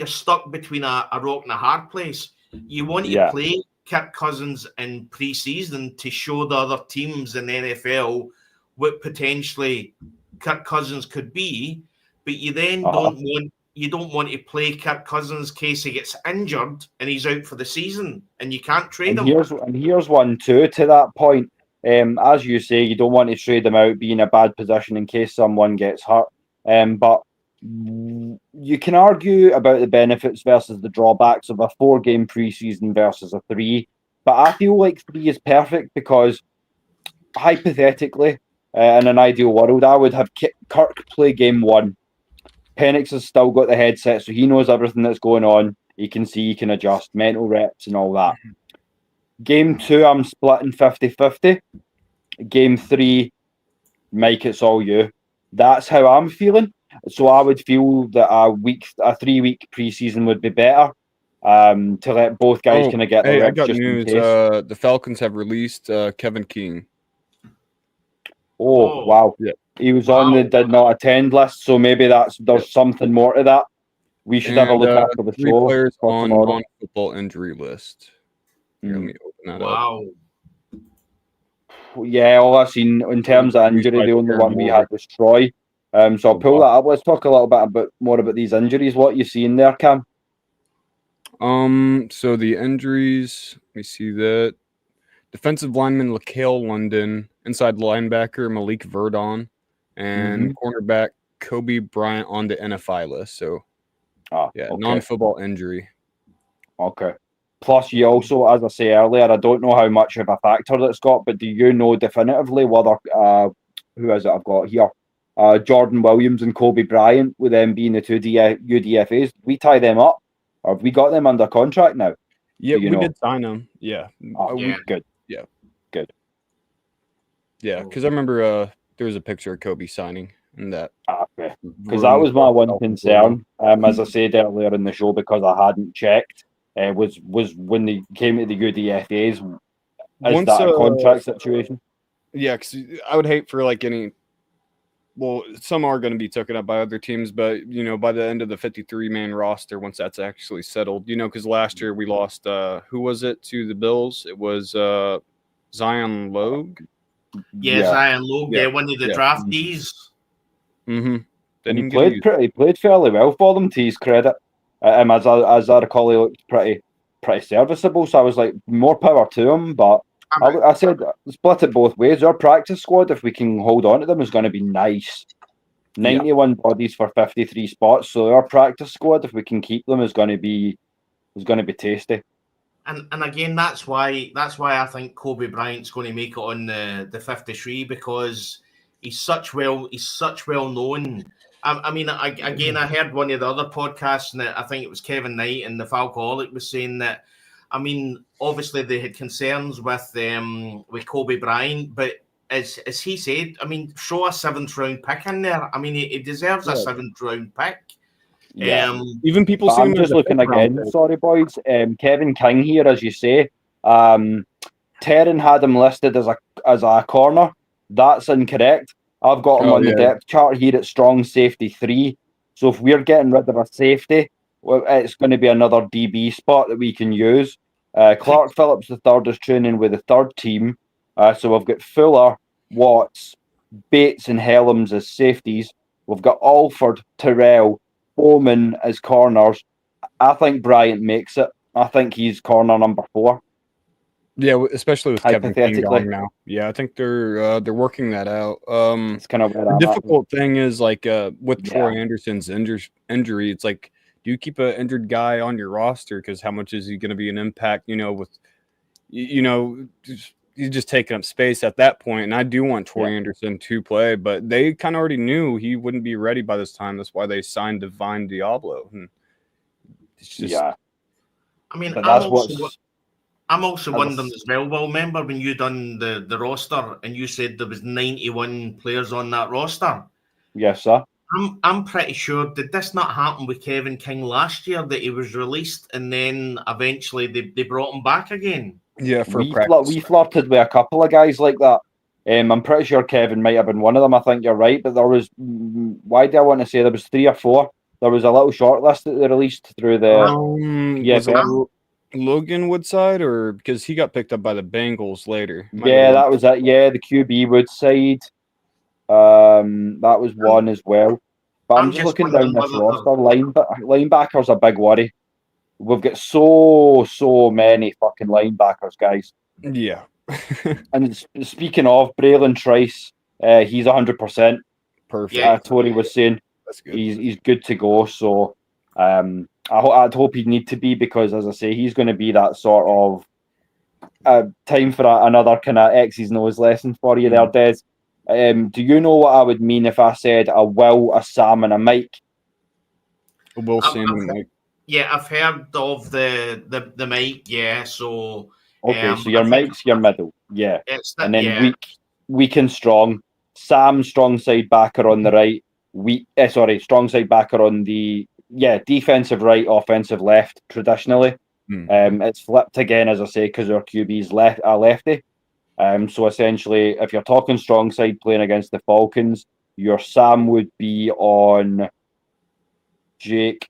stuck between a rock and a hard place. You want to play Kirk Cousins in pre-season to show the other teams in the NFL what potentially Kirk Cousins could be, but you then don't want to play Kirk Cousins in case he gets injured and he's out for the season and you can't trade him. Here's one too to that point. As you say, you don't want to trade them out, be in a bad position in case someone gets hurt. But you can argue about the benefits versus the drawbacks of a 4-game preseason versus a 3. But I feel like 3 is perfect because hypothetically, in an ideal world, I would have Kirk play game 1. Penix has still got the headset, so he knows everything that's going on. He can see, he can adjust, mental reps and all that. Game 2, I'm splitting 50-50. Game 3, Mike, it's all you. That's how I'm feeling. So I would feel that a 3-week preseason would be better to let both guys kind of get the reps. I got news. The Falcons have released Kevin King. Wow. Yeah. He was on the did not attend list, so maybe there's something more to that. We should have a look after the 3 show players for on tomorrow. non-football injury list. Here, let me open that up. Wow. Yeah, all I've seen in terms of injury, the only one we had was Troy. So I'll pull that up. Let's talk a little bit more about these injuries. What you see in there, Cam? So the injuries, let me see that. Defensive lineman LaCale London, inside linebacker Malik Verdon, and cornerback Kobe Bryant on the NFI list. So, non-football injury. Okay. Plus, you also, as I say earlier, I don't know how much of a factor that's got, but do you know definitively whether, who is it I've got here? Jordan Williams and Kobe Bryant, with them being the two UDFAs, we tie them up? Or have we got them under contract now? Yeah, we did sign them. Yeah. Good. Yeah. Good. Yeah, because I remember there was a picture of Kobe signing in that. Okay. Because that was my one concern, as I said earlier in the show, because I hadn't checked, was when they came to the UDFAs, is that a contract situation? Yeah, because I would hate for like any. Well, some are going to be taken up by other teams, but by the end of the 53-man roster, once that's actually settled, because last year we lost. Who was it to the Bills? It was Zion Logue. Yeah, Zion Logue. Yeah, one of the draftees. Mm-hmm. And he played fairly well for them, to his credit. As I recall, he looked pretty serviceable. So I was like, more power to him. But I said, split it both ways. Our practice squad, if we can hold on to them, is going to be nice. 91 bodies for 53 spots. So our practice squad, if we can keep them, is going to be tasty. And again, that's why I think Kobe Bryant's going to make it on the 53, because he's such well known. I mean, I heard one of the other podcasts, and I think it was Kevin Knight and the Falcoholic was saying that. I mean, obviously they had concerns with Kobe Bryant, but as he said, I mean, throw a 7th round pick in there. I mean, he deserves a 7th round pick. Yeah. Even people. I'm just looking again. Sorry, boys. Kevin King here, as you say. Terran had him listed as a corner. That's incorrect. I've got him on the depth chart here at strong safety 3. So if we're getting rid of a safety, well, it's going to be another DB spot that we can use. Clark Phillips III is training with the 3rd team. So we've got Fuller, Watts, Bates and Helms as safeties. We've got Alford, Terrell, Bowman as corners. I think Bryant makes it. I think he's corner number 4. Yeah, especially with Kevin King gone now. Yeah, I think they're working that out. It's kind of the difficult thing is like with Troy Anderson's injury, it's like, do you keep an injured guy on your roster? Because how much is he going to be an impact? With he's just taking up space at that point. And I do want Troy Anderson to play, but they kind of already knew he wouldn't be ready by this time. That's why they signed Divine Diablo. And it's just, I mean, I'm also wondering as well. Well, remember when you done the roster and you said there was 91 players on that roster? Yes, sir. I'm pretty sure, did this not happen with Kevin King last year, that he was released and then eventually they brought him back again? Yeah, we flirted with a couple of guys like that. I'm pretty sure Kevin might have been one of them. I think you're right, but there was, why do I want to say there was 3 or 4? There was a little short list that they released through the was Logan Woodside, or because he got picked up by the Bengals later? That was it. Yeah, the QB Woodside. That was one as well. But I'm just looking down this roster. Linebacker's a big worry. We've got so many fucking linebackers, guys. Yeah. And speaking of Braylon Trice, he's 100%. Perfect. Tori was saying that's good. He's good to go. So I'd hope he'd need to be, because, as I say, he's going to be that sort of time for another kind of X's and O's lesson for you there, Des. Do you know what I would mean if I said a Will, a Sam, and a Mike? A Will, Sam, and Mike. Yeah, I've heard of the Mike. Yeah, so okay, so your Mike's your middle. Yeah, and then weak and strong. Sam, strong side backer on the right. Strong side backer on the defensive right, offensive left. Traditionally, it's flipped again, as I say, because our QB's a lefty. So essentially, if you're talking strong side playing against the Falcons, your Sam would be on Jake.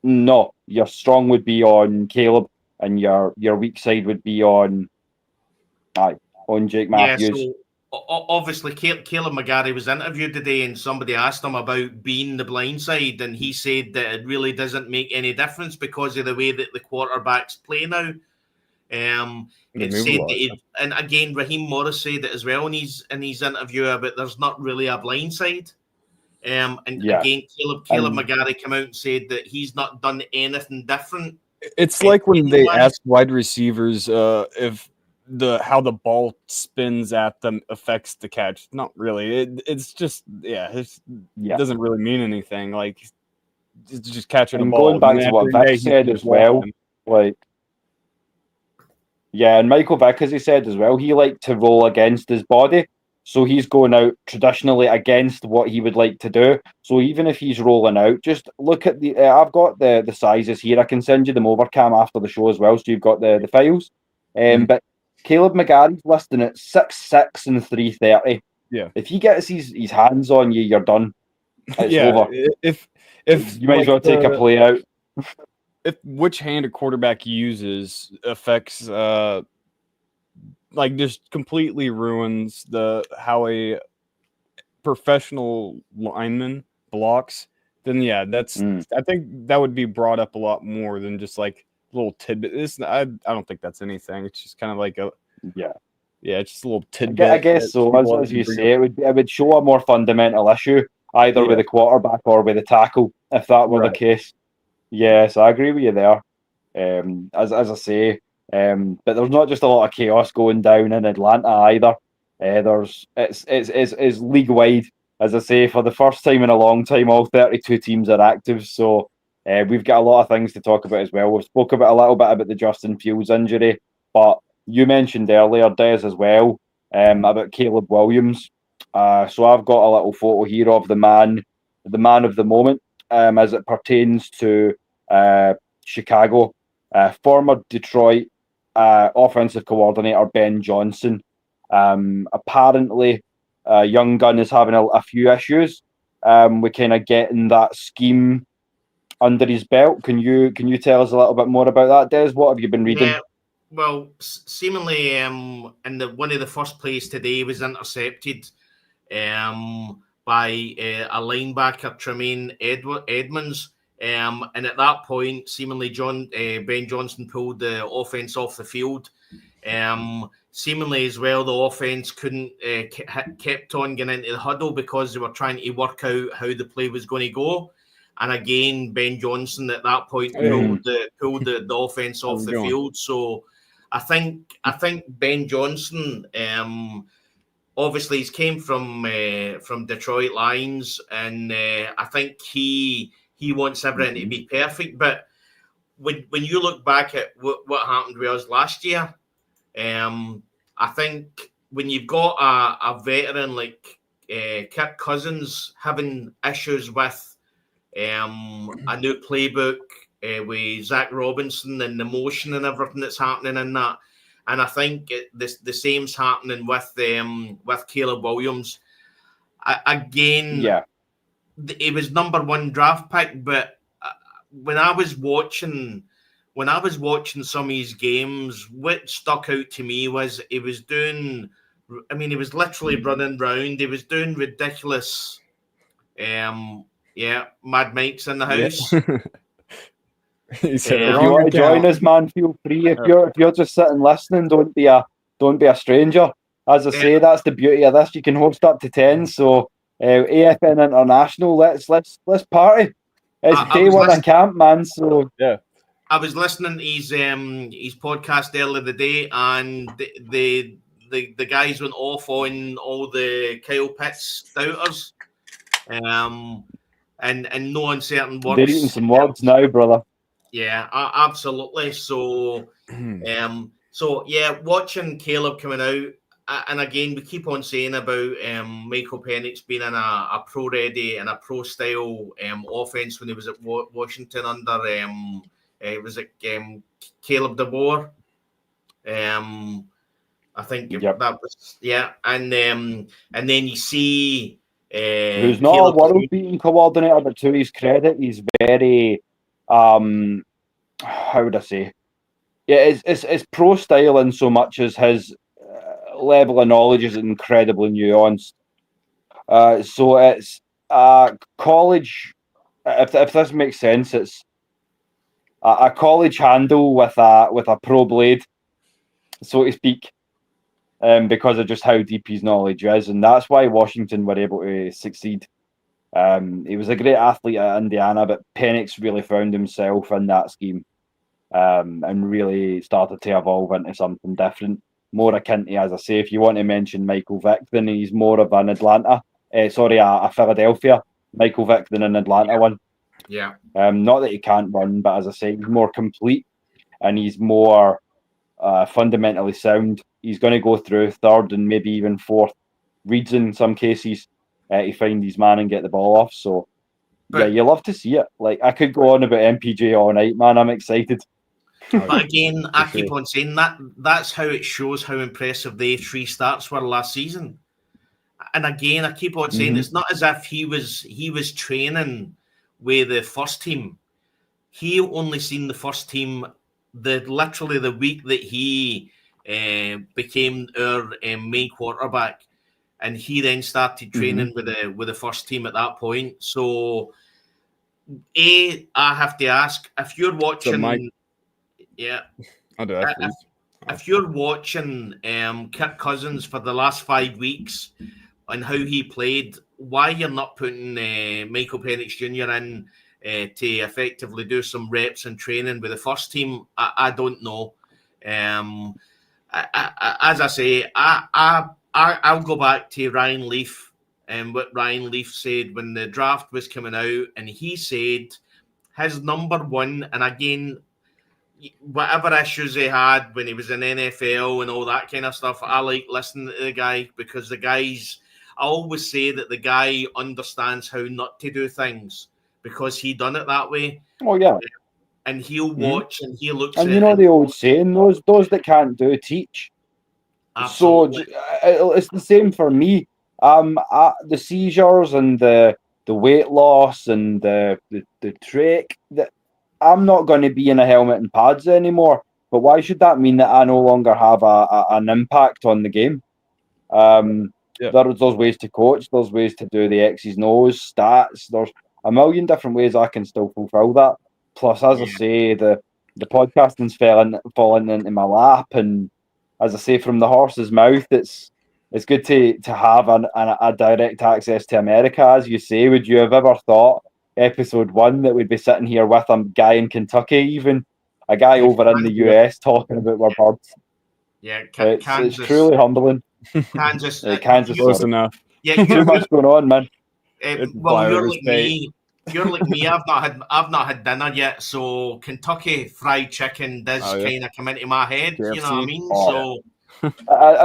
No, your strong would be on Caleb, and your weak side would be on Jake Matthews. Yeah, so obviously Caleb McGarry was interviewed today, and somebody asked him about being the blind side, and he said that it really doesn't make any difference because of the way that the quarterbacks play now. It said that and again, Raheem Morris said it as well in his interview about there's not really a blind side. Again, Caleb McGarry came out and said that he's not done anything different. It's like when they ask wide receivers if how the ball spins at them affects the catch. Not really. It's just it doesn't really mean anything. Like it's just catching a ball. Going back to what Vic said as well, and Michael Vick, as he said as well, he liked to roll against his body. So he's going out traditionally against what he would like to do. So even if he's rolling out, just look at the. I've got the sizes here. I can send you them over, Cam, after the show as well. So you've got the files. But Caleb McGarry's listing at 6'6" and 330. Yeah. If he gets his hands on you, you're done. It's over. If you might as well take a play out. If which hand a quarterback uses affects just completely ruins how a professional lineman blocks, then that's I think that would be brought up a lot more than just like little tidbit. I don't think that's anything. It's just kind of like it's just a little tidbit. I guess so. As you say, it would show a more fundamental issue either with the quarterback or with the tackle if that were the case. Yes, I agree with you there. As I say. But there's not just a lot of chaos going down in Atlanta either. It's league wide, as I say, for the first time in a long time. All 32 teams are active, so we've got a lot of things to talk about as well. We've spoke about a little bit about the Justin Fields injury, but you mentioned earlier, Des, as well, about Caleb Williams. So I've got a little photo here of the man of the moment, as it pertains to Chicago. Former Detroit offensive coordinator Ben Johnson. Apparently, Young Gun is having a few issues. We're kind of getting that scheme under his belt. Can you tell us a little bit more about that, Des? What have you been reading? Yeah, well, seemingly, in one of the first plays today was intercepted by a linebacker, Tremaine Edmonds. And at that point, seemingly Ben Johnson pulled the offense off the field. Seemingly as well, the offense couldn't kept on getting into the huddle because they were trying to work out how the play was going to go. And again, Ben Johnson at that point pulled the offense off the field. So I think Ben Johnson, obviously he's came from Detroit Lions, and I think he wants everything to be perfect. But when you look back at what happened with us last year, I think when you've got a veteran like Kirk Cousins having issues with a new playbook with Zach Robinson and the motion and everything that's happening in that, and I think the same's happening with Caleb Williams. He was number one draft pick, but when I was watching some of his games, what stuck out to me was he was literally running around. He was doing ridiculous. Mad Mike's in the house. He said, if you want to join us, man, feel free. If you're just sitting listening, don't be a stranger. As I say, that's the beauty of this. You can host up to 10. So AFN International, let's party. It's day one of camp, man. So yeah. I was listening to his podcast earlier today, and the guys went off on all the Kyle Pitts doubters. And no uncertain words. They're eating some words now, brother. Yeah, absolutely. So, watching Caleb coming out, and again, we keep on saying about Michael Penix being in a pro-ready and a pro-style offense when he was at Washington under Caleb DeBoer. I think that was and then you see who's not a world-beating coordinator, but to his credit, he's very how would I say? Yeah, it's pro style in so much as his level of knowledge is incredibly nuanced. So it's college. If this makes sense, it's a college handle with a pro blade, so to speak, because of just how deep his knowledge is, and that's why Washington were able to succeed. He was a great athlete at Indiana, but Penix really found himself in that scheme, and really started to evolve into something different, more akin to, as I say, if you want to mention Michael Vick, then he's more of an Atlanta, a Philadelphia Michael Vick than an Atlanta one. Yeah. Not that he can't run, but as I say, he's more complete and he's more fundamentally sound. He's going to go through third and maybe even fourth reads in some cases to find his man and get the ball off. So, yeah, you love to see it. Like, I could go on about MPJ all night, man. I'm excited. But again, I keep on saying that's how it shows how impressive the 3 starts were last season. And again, I keep on saying it's not as if he was training with the first team. He only seen the first team literally the week that he became our main quarterback, and he then started training with the first team at that point. So, I have to ask, if you're watching, I'll do that, if you're watching Kirk Cousins for the last 5 weeks and how he played, why you're not putting Michael Penix Jr. in to effectively do some reps and training with the first team, I don't know. As I say, I'll go back to Ryan Leaf and what Ryan Leaf said when the draft was coming out, and he said his number one, and again, whatever issues he had when he was in NFL and all that kind of stuff, I like listening to the guy because I always say that the guy understands how not to do things because he done it that way. Oh, yeah. And he'll watch and he looks and at you know the old saying, those that can't do, teach. Absolutely. So it's the same for me. The seizures and the weight loss and the trach, that I'm not going to be in a helmet and pads anymore. But why should that mean that I no longer have an impact on the game? There's ways to coach. There's ways to do the X's and O's, stats. There's a million different ways I can still fulfill that. Plus, as I say, the podcasting's fallen into my lap, and as I say, from the horse's mouth, it's good to have a direct access to America. As you say, would you have ever thought episode 1 that we'd be sitting here with a guy in Kentucky, even a guy over in the US talking about our birds? Yeah, it's truly humbling. Kansas close enough. Yeah, too much going on, man. Well, you're like me. You're like me. I've not had dinner yet, so Kentucky Fried Chicken does kind of come into my head. KFC. You know what I mean?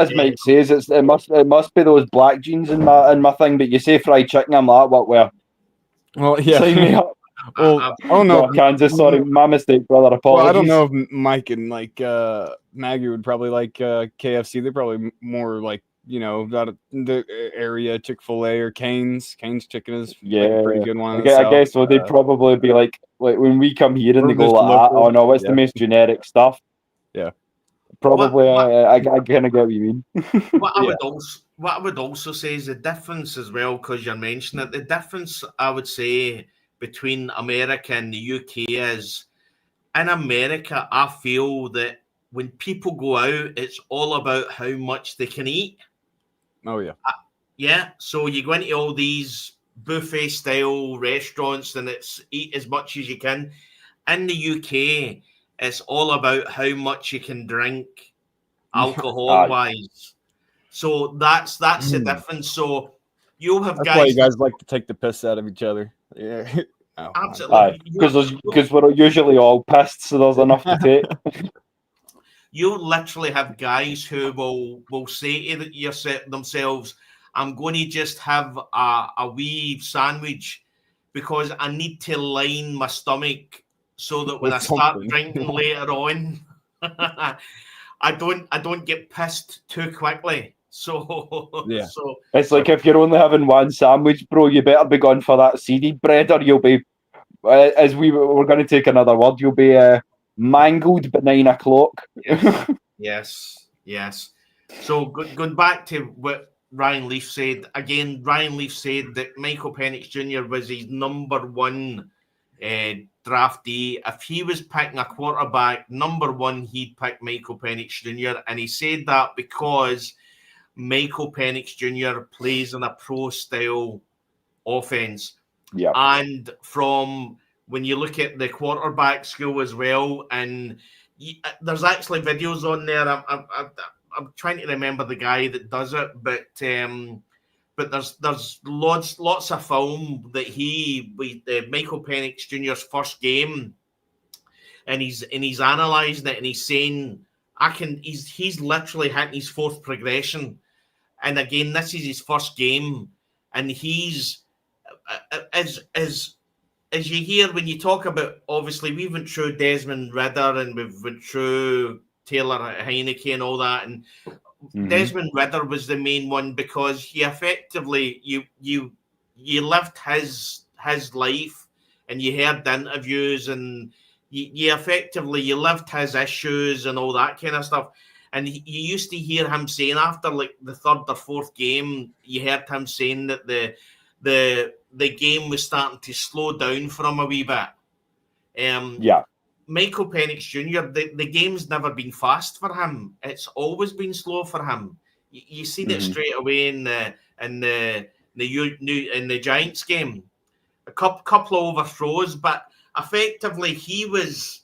As Mike says, it must be those black jeans in my thing. But you say fried chicken, I'm like, what? Where? Well, yeah. Sign me up. Well, I don't know. Kansas, sorry, my mistake, brother. Apologies. Well, I don't know if Mike and Maggie would probably like KFC. They're probably more like, that the area Chick-fil-A or Cane's. Cane's chicken is a pretty good one. I guess so. They'd probably be like when we come here and they go like, oh no, what's the most generic stuff? Yeah. Probably, I kind of get what you mean. What I would also say is the difference as well, because you're mentioning it. The difference I would say between America and the UK is, in America, I feel that when people go out, it's all about how much they can eat. Oh yeah, yeah. So you go into all these buffet style restaurants and it's eat as much as you can. In the UK, it's all about how much you can drink alcohol wise. So that's the difference. So you'll have That's why you guys like to take the piss out of each other. Yeah. Absolutely. Because we're usually all pissed, so there's enough to take. You'll literally have guys who will say to themselves, I'm going to just have a wee sandwich because I need to line my stomach so that when I start drinking later on, I don't get pissed too quickly. So yeah, it's like if you're only having one sandwich, bro, you better be going for that seeded bread, or you'll be as we're going to take another word, you'll be mangled by 9 o'clock. Yes. So going back to what Ryan Leaf said, again, Ryan Leaf said that Michael Penix Jr. was his number one draftee. If he was picking a quarterback, number one, he'd pick Michael Penix Jr. And he said that because Michael Penix Jr. plays in a pro-style offense. Yeah. And from when you look at the quarterback school as well, and there's actually videos on there. I'm trying to remember the guy that does it, but there's lots of film that Michael Penix Jr.'s first game, and he's analysing it, and he's saying he's literally hitting his fourth progression, and again this is his first game, and he's as you hear when you talk about, obviously we went through Desmond Ridder and we've went through Taylor Heineke and all that, and Desmond Ridder was the main one because he effectively you lived his life, and you heard the interviews, and you effectively lived his issues and all that kind of stuff. And you used to hear him saying after like the third or fourth game, you heard him saying that the game was starting to slow down for him a wee bit. Michael Penix Jr., the game's never been fast for him. It's always been slow for him. You seen it straight away in the Giants game. A couple of overthrows, but effectively he was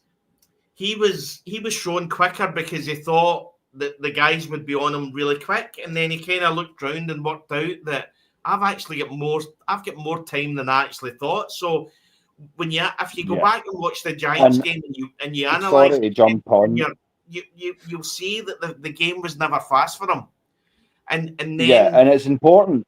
shown quicker because he thought that the guys would be on him really quick, and then he kind of looked round and worked out that I've got more time than I actually thought. So if you go back and watch the Giants game and you analyse it, you'll see that the game was never fast for him. And then and it's important.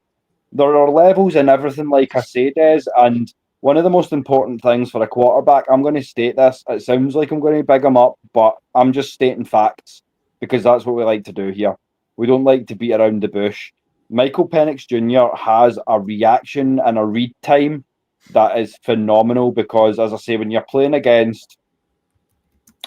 There are levels and everything, like I say, Des, and one of the most important things for a quarterback, I'm going to state this, it sounds like I'm going to big him up, but I'm just stating facts because that's what we like to do here. We don't like to beat around the bush. Michael Penix Jr. has a reaction and a read time that is phenomenal because, as I say, when you're playing against,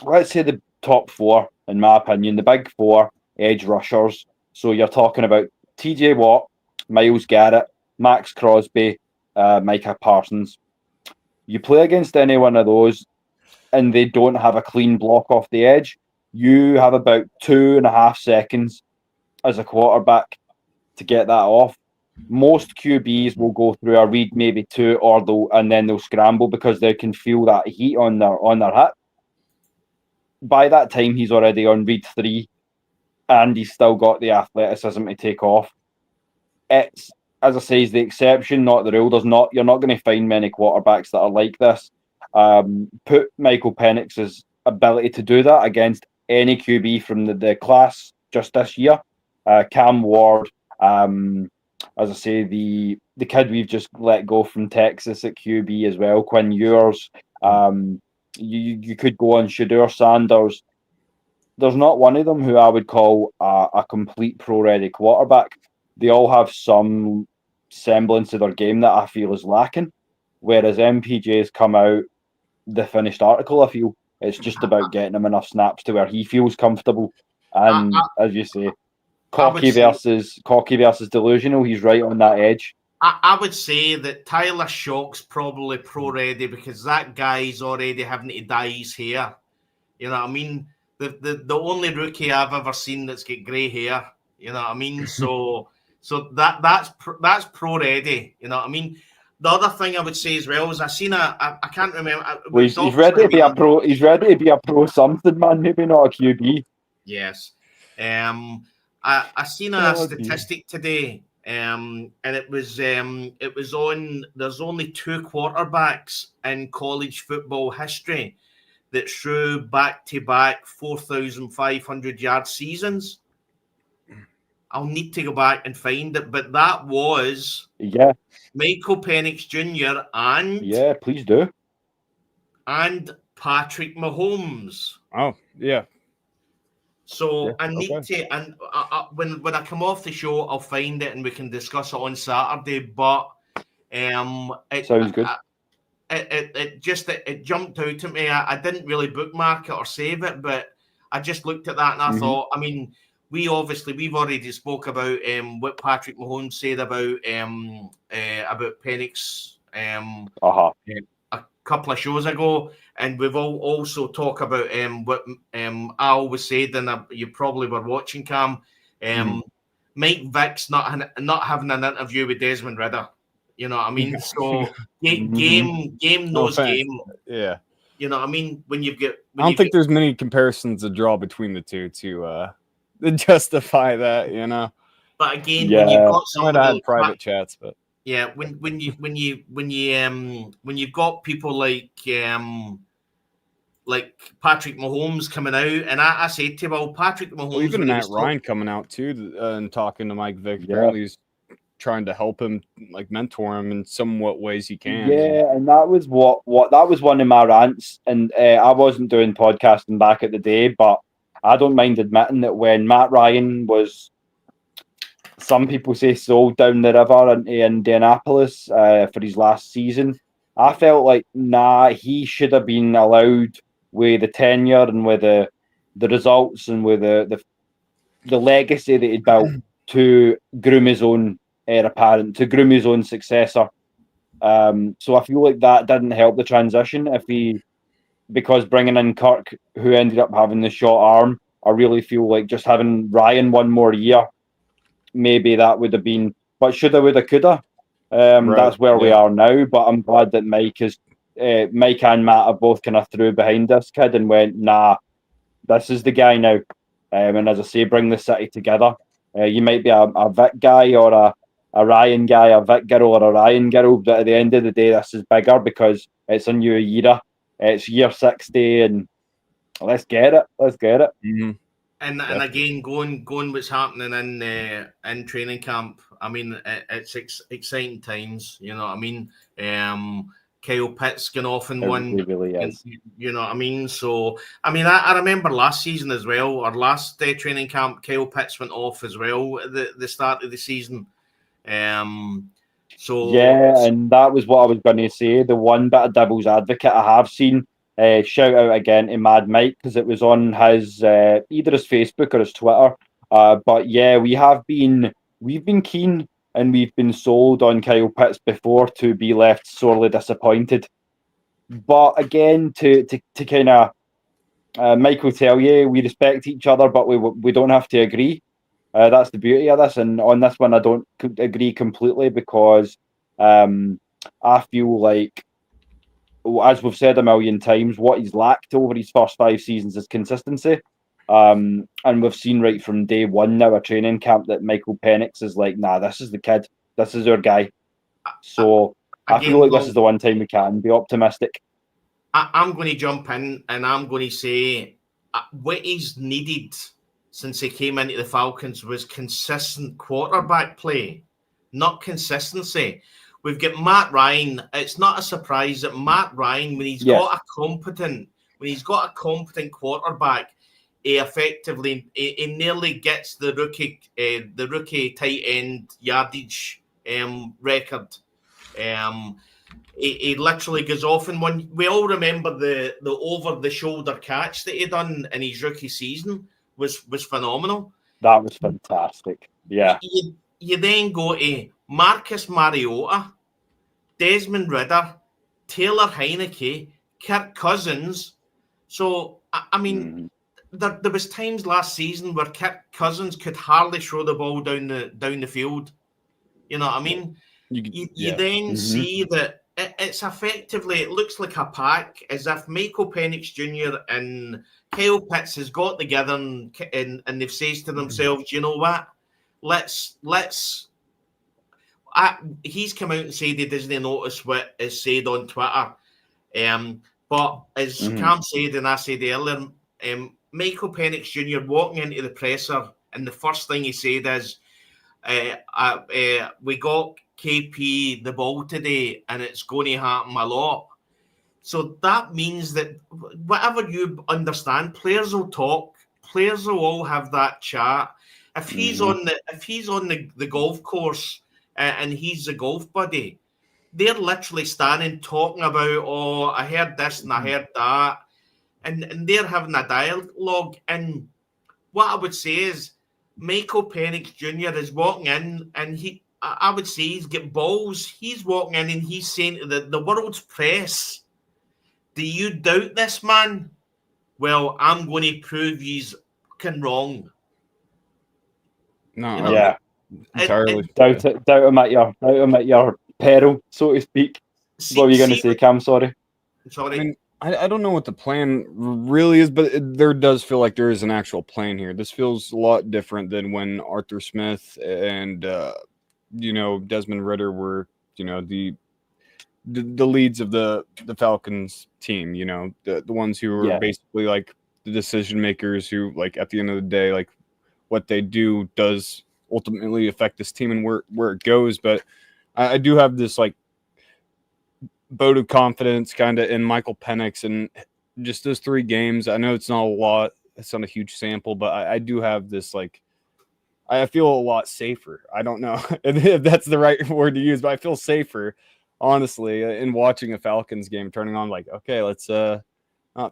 let's say, the top four, in my opinion, the big four edge rushers, so you're talking about TJ Watt, Myles Garrett, Max Crosby, Micah Parsons. You play against any one of those and they don't have a clean block off the edge, you have about 2.5 seconds as a quarterback to get that off. Most QBs will go through a read maybe 2 and then they'll scramble because they can feel that heat on their hip. By that time, he's already on read 3 and he's still got the athleticism to take off. It's, as I say, is the exception, not the rule. You're not going to find many quarterbacks that are like this. Put Michael Penix's ability to do that against any QB from the class just this year. Cam Ward, as I say, the kid we've just let go from Texas at QB as well, Quinn Ewers. You could go on Shedeur Sanders. There's not one of them who I would call a complete pro-ready quarterback. They all have some semblance of their game that I feel is lacking. Whereas MPJ's come out, the finished article, I feel it's just about getting him enough snaps to where he feels comfortable. And as you say, cocky versus delusional, he's right on that edge. I would say that Tyler Shock's probably pro-ready because that guy's already having to dye his hair. You know what I mean? The only rookie I've ever seen that's got grey hair. You know what I mean? So that's pro-ready. You know what I mean? The other thing I would say as well is I can't remember. Well, he's ready to be a pro. He's ready to be a pro something, man. Maybe not a QB. Yes. I seen a statistic today, and it was on. There's only 2 quarterbacks in college football history that threw back-to-back 4,500 yard seasons. I'll need to go back and find it, but that was Michael Penix Jr. and please do, and Patrick Mahomes. Oh yeah. So I need to, and when I come off the show, I'll find it and we can discuss it on Saturday. But sounds good. it jumped out at me. I didn't really bookmark it or save it, but I just looked at that and I thought, I mean, we've already spoke about what Patrick Mahomes said about Penix a couple of shows ago, and we've also talked about what I always said, and you probably were watching, Cam. Mike Vick's not having an interview with Desmond Ridder. You know what I mean? So game knows game. Yeah. You know what I mean? When you get, I don't think there's many comparisons to draw between the two to justify that. You know. But again, when you've got somebody might have had private chats, but yeah, when you've got people like Patrick Mahomes coming out, and I said to him, well, Patrick Mahomes, well, even Matt Ryan coming out too and talking to Mike Vick, apparently he's trying to help him, like mentor him in somewhat ways he can. Yeah, and that was what that was one of my rants, and I wasn't doing podcasting back at the day, but I don't mind admitting that when Matt Ryan was, some people say, sold down the river into Indianapolis for his last season, I felt like, he should have been allowed with the tenure and with the results and with the legacy that he'd built to groom his own heir apparent, to groom his own successor. So I feel like that didn't help the transition. Because bringing in Kirk, who ended up having the short arm, I really feel like just having Ryan one more year, maybe that would have been, but shoulda, woulda, coulda. That's where we are now. But I'm glad that Mike and Matt have both kind of threw behind this kid and went, this is the guy now. And as I say, bring the city together. You might be a Vic guy or a Ryan guy, a Vic girl or a Ryan girl, but at the end of the day, this is bigger because it's a new era. It's year 60, and let's get it. Mm-hmm. And again, going what's happening in training camp. I mean, it's exciting times. You know what I mean? Kyle Pitts going off in one. It really is. You know what I mean? So, I mean, I remember last season as well, or last training camp, Kyle Pitts went off as well at the start of the season. So yeah, and that was what I was going to say. The one bit of devil's advocate I have seen. Shout out again to Mad Mike, because it was on his either his Facebook or his Twitter. But yeah, we've been keen and we've been sold on Kyle Pitts before to be left sorely disappointed. But again, to kind of Mike will tell you, we respect each other, but we don't have to agree. That's the beauty of this. And on this one, I don't agree completely because I feel like, as we've said a million times, what he's lacked over his first 5 seasons is consistency. And we've seen right from day one now, a training camp, that Michael Penix is like, this is the kid. This is our guy. So I feel like this is the one time we can be optimistic. I'm going to jump in and I'm going to say what he's needed since he came into the Falcons was consistent quarterback play, not consistency. We've got Matt Ryan. It's not a surprise that Matt Ryan, when he's got a competent quarterback, he nearly gets the rookie tight end yardage record. He literally goes off in one. We all remember the over the shoulder catch that he done in his rookie season was phenomenal. That was fantastic. Yeah. You then go to Marcus Mariota, Desmond Ridder, Taylor Heineke, Kirk Cousins. So I mean, there was times last season where Kirk Cousins could hardly throw the ball down the field. You know what I mean? You then see that it's effectively, it looks like a pack, as if Michael Penix Jr. and Kyle Pitts has got together and they've said to themselves, you know what? He's come out and said he doesn't notice what is said on Twitter. But as Cam said and I said earlier, Michael Penix Jr. walking into the presser, and the first thing he said is, we got KP the ball today and it's going to happen a lot. So that means that whatever you understand, players will talk, players will all have that chat. If he's on the golf course and he's the golf buddy, they're literally standing talking about, oh, I heard this and I heard that, and they're having a dialogue. And what I would say is Michael Penix Jr. is walking in, and I would say he's got balls. He's walking in and he's saying to the world's press, do you doubt this man? Well, I'm going to prove he's fucking wrong. No, You know? Yeah, entirely. doubt him at your peril, so to speak. What were you going to say, Cam? Sorry. Sorry. I mean, I don't know what the plan really is, but there does feel like there is an actual plan here. This feels a lot different than when Arthur Smith and Desmond Ritter were the leads of the Falcons team. The ones who were basically like the decision makers who, like, at the end of the day, like, what they do does ultimately affect this team and where it goes. But I do have this like vote of confidence kind of in Michael Penix and just those 3 games. I know it's not a lot, it's not a huge sample, but I do have this, like, I feel a lot safer. I don't know if that's the right word to use, but I feel safer, honestly, in watching a Falcons game, turning on like, okay, let's not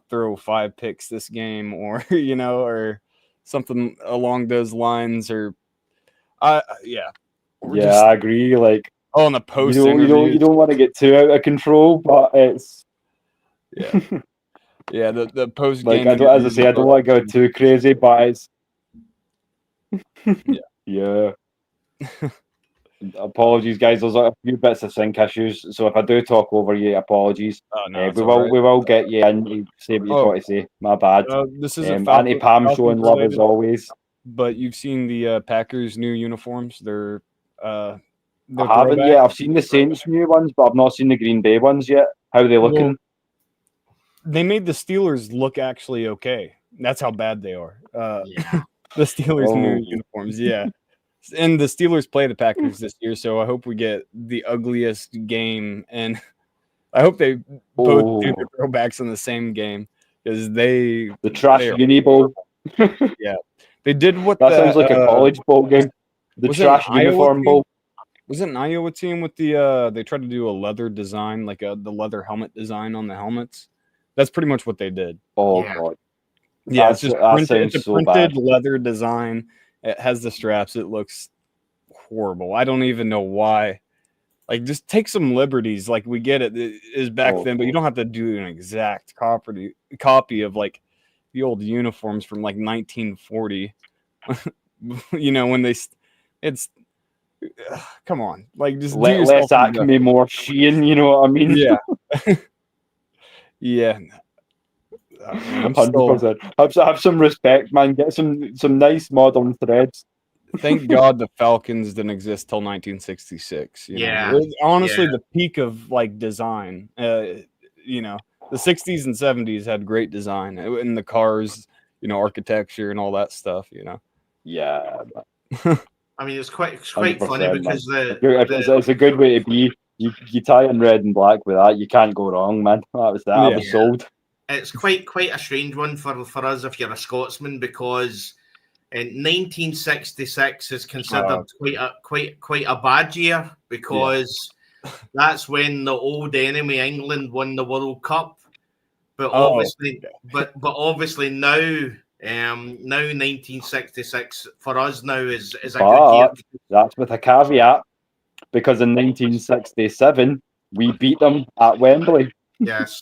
throw 5 picks this game, or or something along those lines, or I agree. Like, on the post, you don't want to get too out of control, but it's the post like, game. as I say, I don't want to go too crazy, but it's yeah. Apologies, guys. There's a few bits of sync issues, so if I do talk over you, apologies. Oh, no, we will get you in. You say what you've got to say. My bad. This is Anti-Pam showing love as always. But you've seen the Packers' new uniforms. They're I haven't yet. I've seen the Saints' new ones, but I've not seen the Green Bay ones yet. How are they looking? Well, they made the Steelers look actually okay. That's how bad they are. The Steelers' new uniforms, and the Steelers play the Packers this year, so I hope we get the ugliest game, and I hope they both do the throwbacks in the same game, because the trash uni bowl. They did what that sounds like a college bowl game. The trash uniform bowl. Was it an Iowa team with the they tried to do a leather design, like the leather helmet design on the helmets? That's pretty much what they did. God. Yeah, it's just printed, it's a printed leather design. It has the straps. It looks horrible. I don't even know why. Like, just take some liberties. Like, we get it. It is back then, but you don't have to do an exact copy of like the old uniforms from like 1940. When it's come on, like, just less Acme, more Shein. You know what I mean? Yeah. 100%. Have some respect, man. Get some nice modern threads. Thank God the Falcons didn't exist till 1966. Honestly, the peak of like design. The 60s and 70s had great design in the cars, architecture and all that stuff. Yeah. I mean, it's quite funny because it's a good way to be. You tie in red and black with that, you can't go wrong, man. That was that. I was sold. It's quite a strange one for us if you're a Scotsman, because in 1966 is considered quite a bad year, because that's when the old enemy England won the World Cup. But obviously now 1966 for us now is a good year. That's with a caveat, because in 1967 we beat them at Wembley. Yes.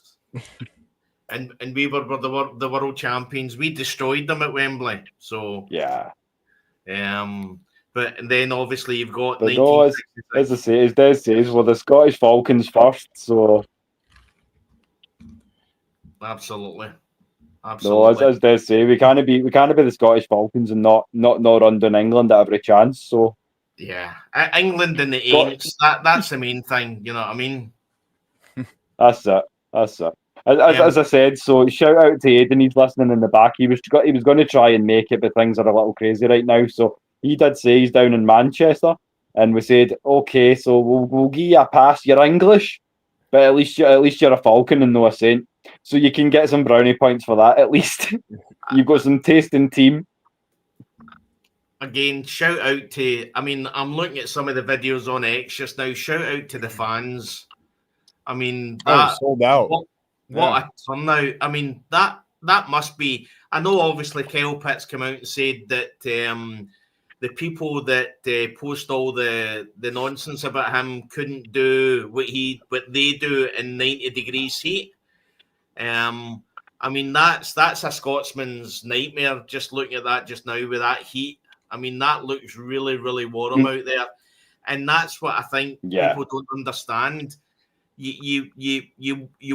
And we were the world champions. We destroyed them at Wembley. So but then obviously you've got. But no, as I say, as Des says, we're the Scottish Falcons first. So absolutely. No, as Des say, we can't be the Scottish Falcons and not run down England at every chance. So England in the eights. That's the main thing. You know what I mean? That's it. As I said, so shout out to Aiden. He's listening in the back. He was going to try and make it, but things are a little crazy right now. So he did say he's down in Manchester, and we said, okay, so we'll give you a pass. You're English, but at least you're a Falcon and no a Saint, so you can get some brownie points for that. At least you've got some taste in team. Again, shout out to. I mean, I'm looking at some of the videos on X just now. Shout out to the fans. I mean, that sold out. What a turnout! I mean, that must be. I know, obviously, Kyle Pitts came out and said that the people that post all the nonsense about him couldn't do what they do in 90 degrees heat. I mean, that's a Scotsman's nightmare. Just looking at that just now with that heat. I mean, that looks really, really warm out there, and that's what I think people don't understand. You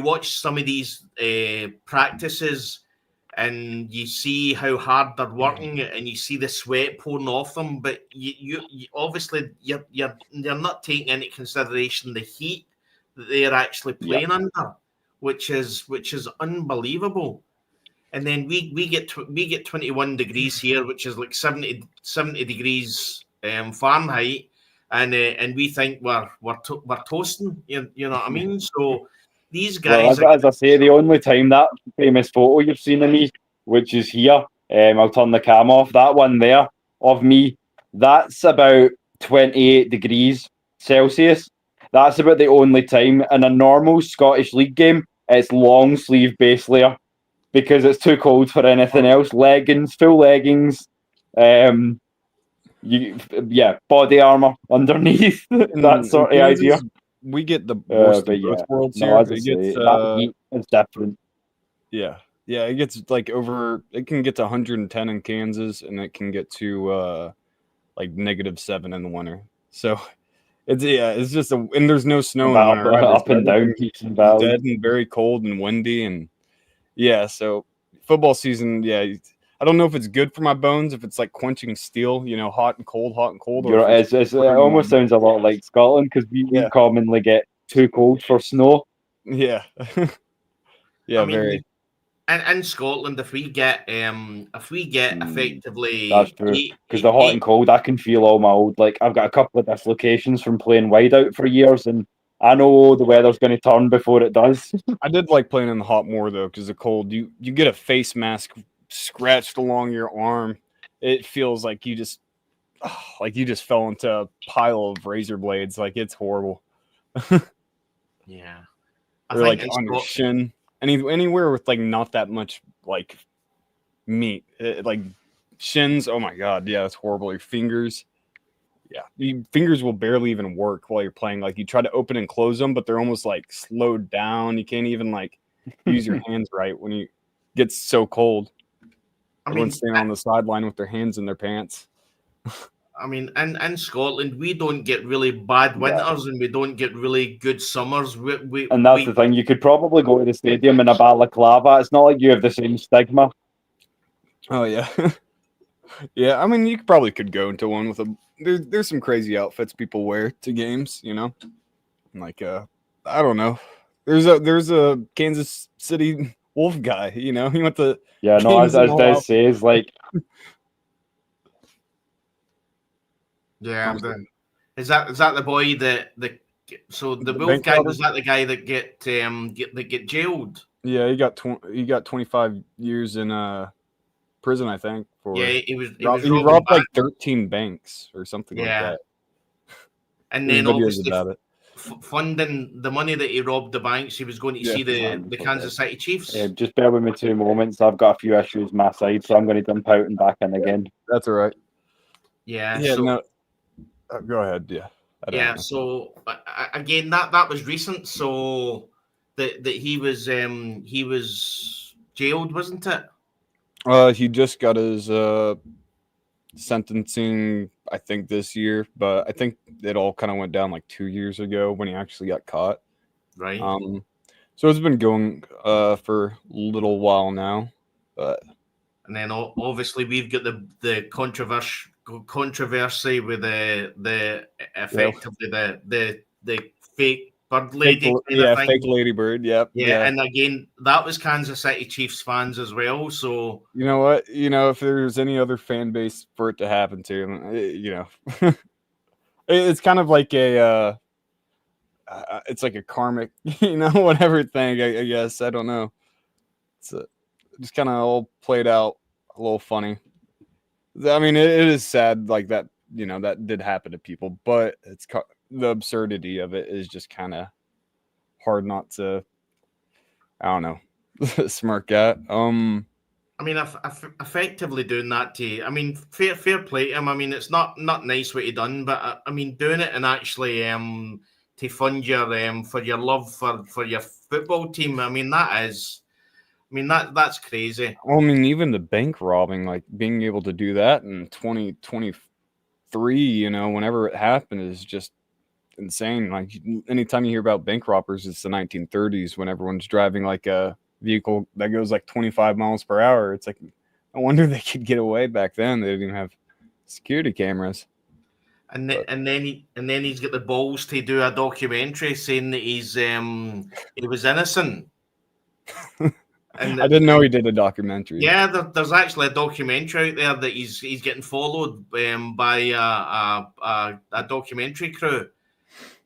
watch some of these practices, and you see how hard they're working, and you see the sweat pouring off them. But you obviously you're not taking into consideration the heat that they're actually playing under, which is unbelievable. And then we get 21 degrees here, which is like 70 degrees Fahrenheit. And we think we're toasting, you know what I mean? So these guys, as I say, the only time that famous photo you've seen of me, which is here, I'll turn the cam off. That one there of me, that's about 28 degrees Celsius. That's about the only time in a normal Scottish League game. It's long sleeve base layer because it's too cold for anything else. Leggings, full leggings. Body armor underneath. That sort of idea. We get the worst of both worlds here. That heat is different. Yeah, it gets like it can get to 110 in Kansas, and it can get to like -7 in the winter. So it's just and there's no snow in the winter. Right? Up and down, peaks and valleys. Dead and very cold and windy, and so football season, I don't know if it's good for my bones, if it's like quenching steel, hot and cold. It almost sounds a lot like Scotland because we commonly get too cold for snow. Yeah. I mean, very. And in Scotland, if we get effectively, that's true. Because the hot and cold, I can feel all my old. Like I've got a couple of dislocations from playing wide out for years, and I know the weather's going to turn before it does. I did like playing in the hot more though, because the cold, you get a face mask scratched along your arm. It feels like you just fell into a pile of razor blades. Like it's horrible. Yeah. Or like on your shin. Anywhere with like not that much like meat. Like shins, oh my god, yeah, it's horrible. Your fingers. Yeah. Your fingers will barely even work while you're playing. Like you try to open and close them, but they're almost like slowed down. You can't even like use your hands right when you get so cold. Everyone's standing on the sideline with their hands in their pants. I mean, in Scotland, we don't get really bad winters and we don't get really good summers. And that's the thing. You could probably go to the stadium in a balaclava. It's not like you have the same stigma. Oh, yeah. Yeah, I mean, you probably could go into one with there's some crazy outfits people wear to games, Like, I don't know. There's a Kansas City Wolf guy, he went to as Des says, like is that the boy the Wolf guy, was that the guy that get jailed? Yeah, he got 25 years in prison, I think. He robbed like 13 banks or something like that. And then obviously funding the money that he robbed the banks, he was going to see the Kansas City Chiefs. Just bear with me 2 moments. I've got a few issues my side, so I'm going to dump out and back in again. That's all right. Yeah. No. Go ahead. Yeah. So again, that was recent. So that he was jailed, wasn't it? He just got his sentencing, I think, this year, but I think it all kind of went down like 2 years ago when he actually got caught. Right. So it's been going for a little while now, but. And then obviously we've got the controversy with the effectively the fake bird lady. Fake ladybird. Yep. Yeah, and again, that was Kansas City Chiefs fans as well. So you know what? If there's any other fan base for it to happen to, it's kind of like it's like a karmic, whatever thing. I guess I don't know. It's just kind of all played out a little funny. I mean, it is sad like that. That did happen to people, but it's the absurdity of it is just kind of hard not to, I don't know, smirk at. I mean, effectively doing that to, I mean, fair play to him. I mean, it's not nice what he done, but I mean, doing it and actually to fund your for your love for your football team. I mean, that's crazy. Well, I mean, even the bank robbing, like being able to do that in 2023, you know, whenever it happened, is just insane. Like anytime you hear about bank robbers, it's the 1930s when everyone's driving like a vehicle that goes like 25 miles per hour. It's like, I wonder they could get away back then. They didn't even have security cameras. And then he's got the balls to do a documentary saying that he was innocent. And I didn't know he did a documentary. Yeah, there's actually a documentary out there that he's getting followed by a documentary crew.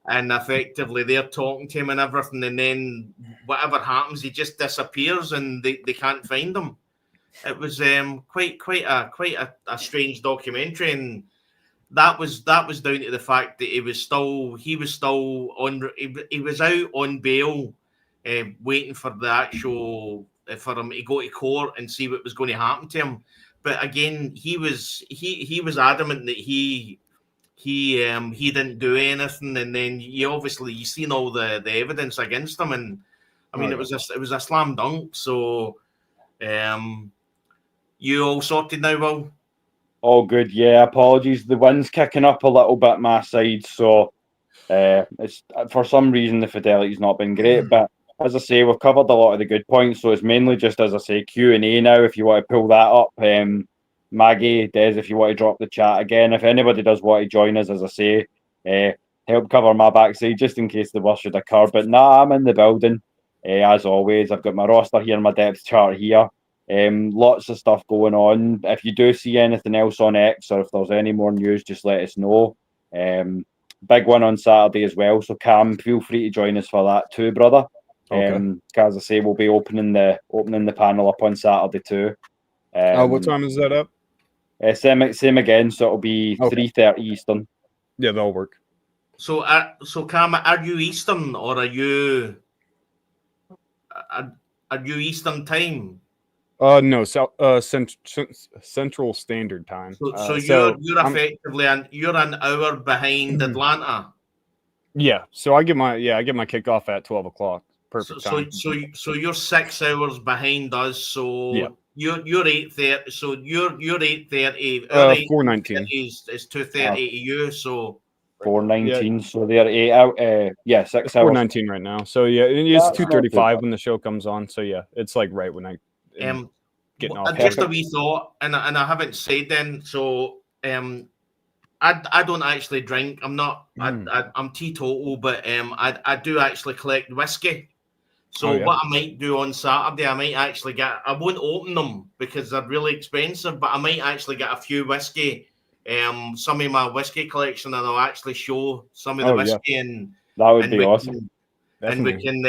And effectively, they're talking to him and everything, and then whatever happens, he just disappears, and they can't find him. It was quite a strange documentary, and that was down to the fact that he was out on bail, waiting for the actual for him to go to court and see what was going to happen to him. But again, he was adamant that he didn't do anything, and then you seen all the evidence against him, and I mean it was a slam dunk. So, you all sorted now, Will? All good, yeah. Apologies, the wind's kicking up a little bit my side, so it's for some reason the fidelity's not been great. But as I say, we've covered a lot of the good points, so it's mainly just, as I say, Q&A now. If you want to pull that up, Maggie, Des, if you want to drop the chat again. If anybody does want to join us, as I say, help cover my backside just in case the worst should occur. But nah, I'm in the building. As always, I've got my roster here, my depth chart here. Lots of stuff going on. If you do see anything else on X, or if there's any more news, just let us know. Big one on Saturday as well. So Cam, feel free to join us for that too, brother. Okay. As I say, we'll be opening the panel up on Saturday too. What time is that up? Same again, so it'll be 3:30 Eastern. Yeah, that'll work. So Cam, are you Eastern or are you Eastern time? No, Central Standard Time. So you're effectively you're an hour behind Atlanta. Yeah, so I get my kickoff at 12 o'clock. Perfect time. So you're 6 hours behind us. So yeah. You're 8:30. So you're 8:30. 4:19 is 2:30 to you. So 4:19. So they're 8 out. 6 hours. 4:19 right now. So yeah, it's 2:35 when the show comes on. So yeah, it's like right when I getting off. Just a wee thought, and I haven't said then. So I don't actually drink. I'm not. I'm teetotal, but I do actually collect whiskey. So what I might do on Saturday, I might actually I won't open them because they're really expensive, but I might actually get a few whiskey, some of my whiskey collection, and I'll actually show some of the whiskey, and that would be awesome. And we can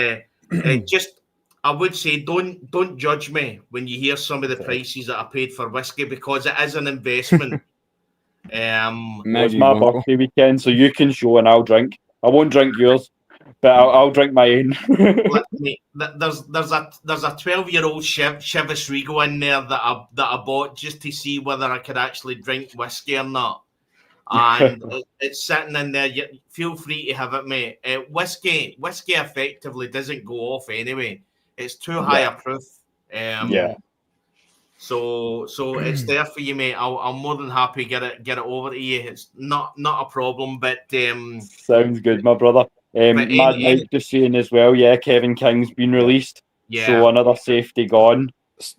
just, I would say, don't judge me when you hear some of the prices that I paid for whiskey, because it is an investment. It's my birthday weekend, so you can show and I'll drink. I won't drink yours, but I'll drink my own. There's a 12-year-old Chivas Regal in there that I bought just to see whether I could actually drink whiskey or not, and it's sitting in there. Feel free to have it, mate. Whiskey effectively doesn't go off anyway. It's too high a proof. So it's there for you, mate. I'm more than happy to get it over to you. It's not a problem, but sounds good, my brother. Mad Mike just saying as well, Kevin King's been released. Yeah. So another safety gone.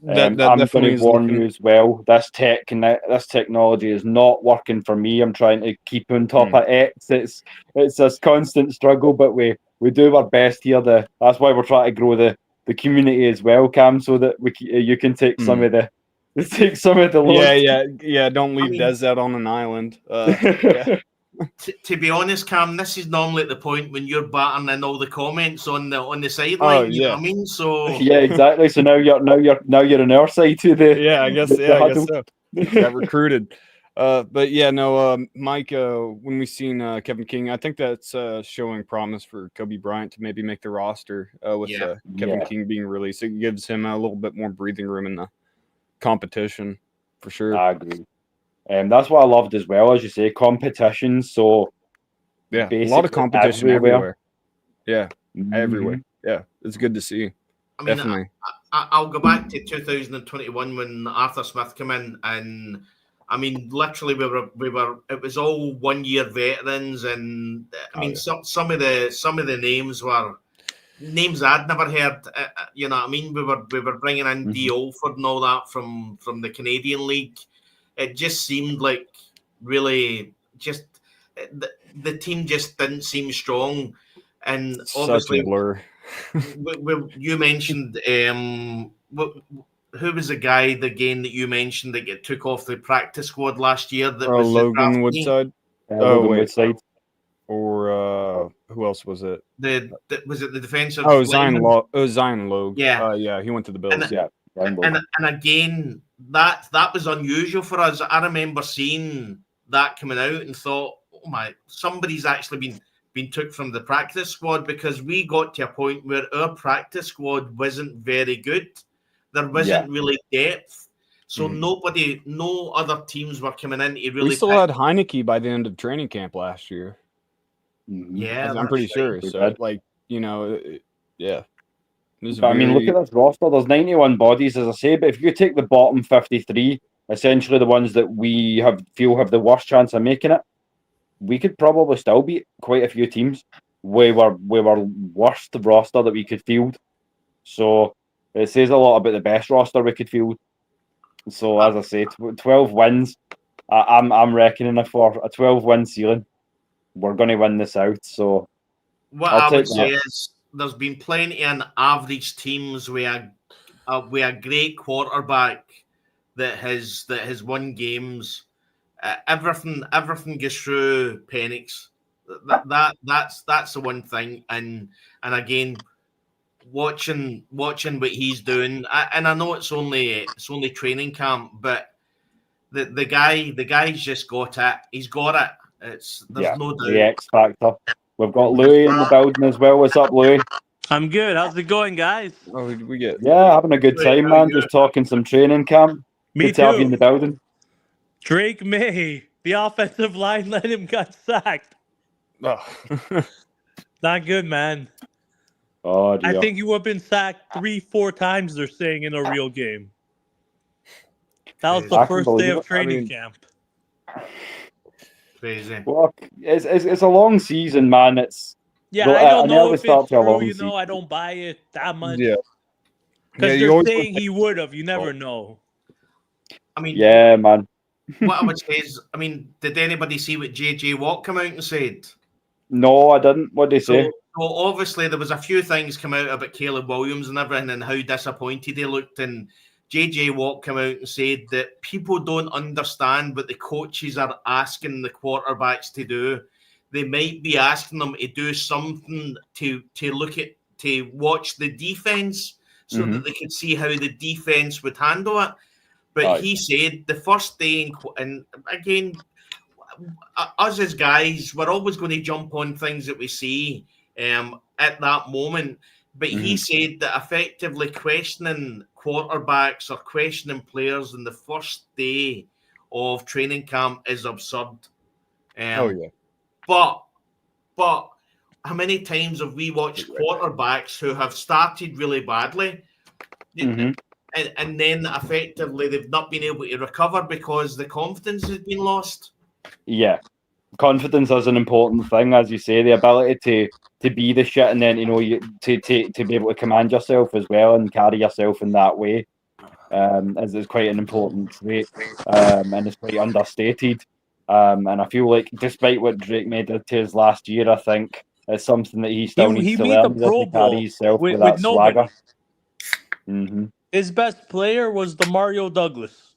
I'm going to warn you as well. This technology is not working for me. I'm trying to keep on top of X. It's a constant struggle, but we do our best here. That's why we're trying to grow the community as well, Cam, so that you can take some of the load. Yeah. Don't leave Des out on an island. To be honest, Cam, this is normally at the point when you're battering in all the comments on the sideline. You know what I mean? So yeah, exactly. So now you're on our side to the I guess so. Got recruited. But yeah, no, Mike, when we seen Kevin King, I think that's showing promise for Kobe Bryant to maybe make the roster with Kevin King being released. It gives him a little bit more breathing room in the competition, for sure. I agree. That's what I loved as well, as you say, competition. So yeah, a lot of competition everywhere. Yeah, everywhere. Yeah, it's good to see. I mean, definitely. I'll go back to 2021 when Arthur Smith came in, and I mean, literally, we were. It was all 1 year veterans, and I mean, some of the names were names I'd never heard. You know what I mean? We were bringing in D. Olford and all that from the Canadian League. It just seemed like really just the team just didn't seem strong, and obviously, such a blur. You mentioned who was the guy, the game that you mentioned that get took off the practice squad last year? That was Logan Woodside. Woodside. Or who else was it? Was it the defensive? Oh, Zion Logue. Yeah, yeah, he went to the Bills. And again, that was unusual for us. I remember seeing that coming out and thought, oh my, somebody's actually been took from the practice squad, because we got to a point where our practice squad wasn't very good. There wasn't really depth. So no other teams were coming in to really. We still had Heineke by the end of training camp last year. Yeah, I'm pretty sure. So, like, you know, yeah. But I mean, look at this roster. There's 91 bodies, as I say. But if you take the bottom 53, essentially the ones that we feel have the worst chance of making it, we could probably still beat quite a few teams. We were worst roster that we could field. So it says a lot about the best roster we could field. So as I say, 12 wins. I'm reckoning for a 12-win ceiling. We're going to win the South. So what I would say is there's been plenty of average teams with a great quarterback that has won games. Everything goes through Penix. That's the one thing. And again, watching what he's doing, and I know it's only training camp, but the guy's just got it. He's got it. There's no doubt. The X factor. We've got Louis in the building as well. What's up, Louis? I'm good. How's it going, guys? Oh, we get having a good time, man. Just talking some training camp. Me good to have you in the building. Drake May, the offensive line let him get sacked. Oh. Not good, man. Oh, dear. I think you have been sacked 3-4 times, they're saying, in a real game. That was the first day of training camp. Crazy. Well, it's a long season, man. I don't know if it's true. You know, I don't buy it that much. Yeah. Because they're saying he would have. You never know. I mean, yeah, man. What I would say is, I mean, did anybody see what JJ Watt come out and said? No, I didn't. What did they say? Well, obviously there was a few things come out about Caleb Williams and everything, and how disappointed he looked. And JJ Watt came out and said that people don't understand what the coaches are asking the quarterbacks to do. They might be asking them to do something to watch the defense so that they could see how the defense would handle it. But he said the first day, and again, us as guys, we're always going to jump on things that we see at that moment. But he said that effectively questioning quarterbacks or questioning players in the first day of training camp is absurd. But how many times have we watched quarterbacks who have started really badly and then effectively they've not been able to recover because the confidence has been lost? Yeah. Confidence is an important thing, as you say, the ability to be the shit, and then to be able to command yourself as well and carry yourself in that way is quite an important trait, and it's quite understated. And I feel like, despite what Drake made it to his last year, I think it's something that he still needs to learn to carry himself with that swagger. His best player was DeMario Douglas.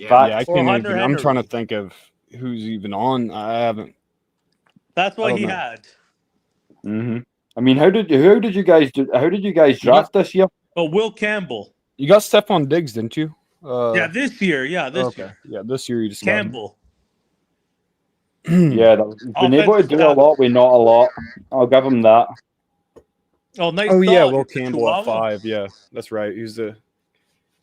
I can't even. I'm trying to think of who's even on. I haven't. That's what he had. I mean, how did you guys draft this year? Oh, Will Campbell. You got Stephon Diggs, didn't you? This year. This year. Yeah, this year you just Campbell. Yeah, he's been able to do a lot with not a lot. I'll give him that. Oh, nice. Oh yeah, Will Campbell at 5. Yeah, that's right. He's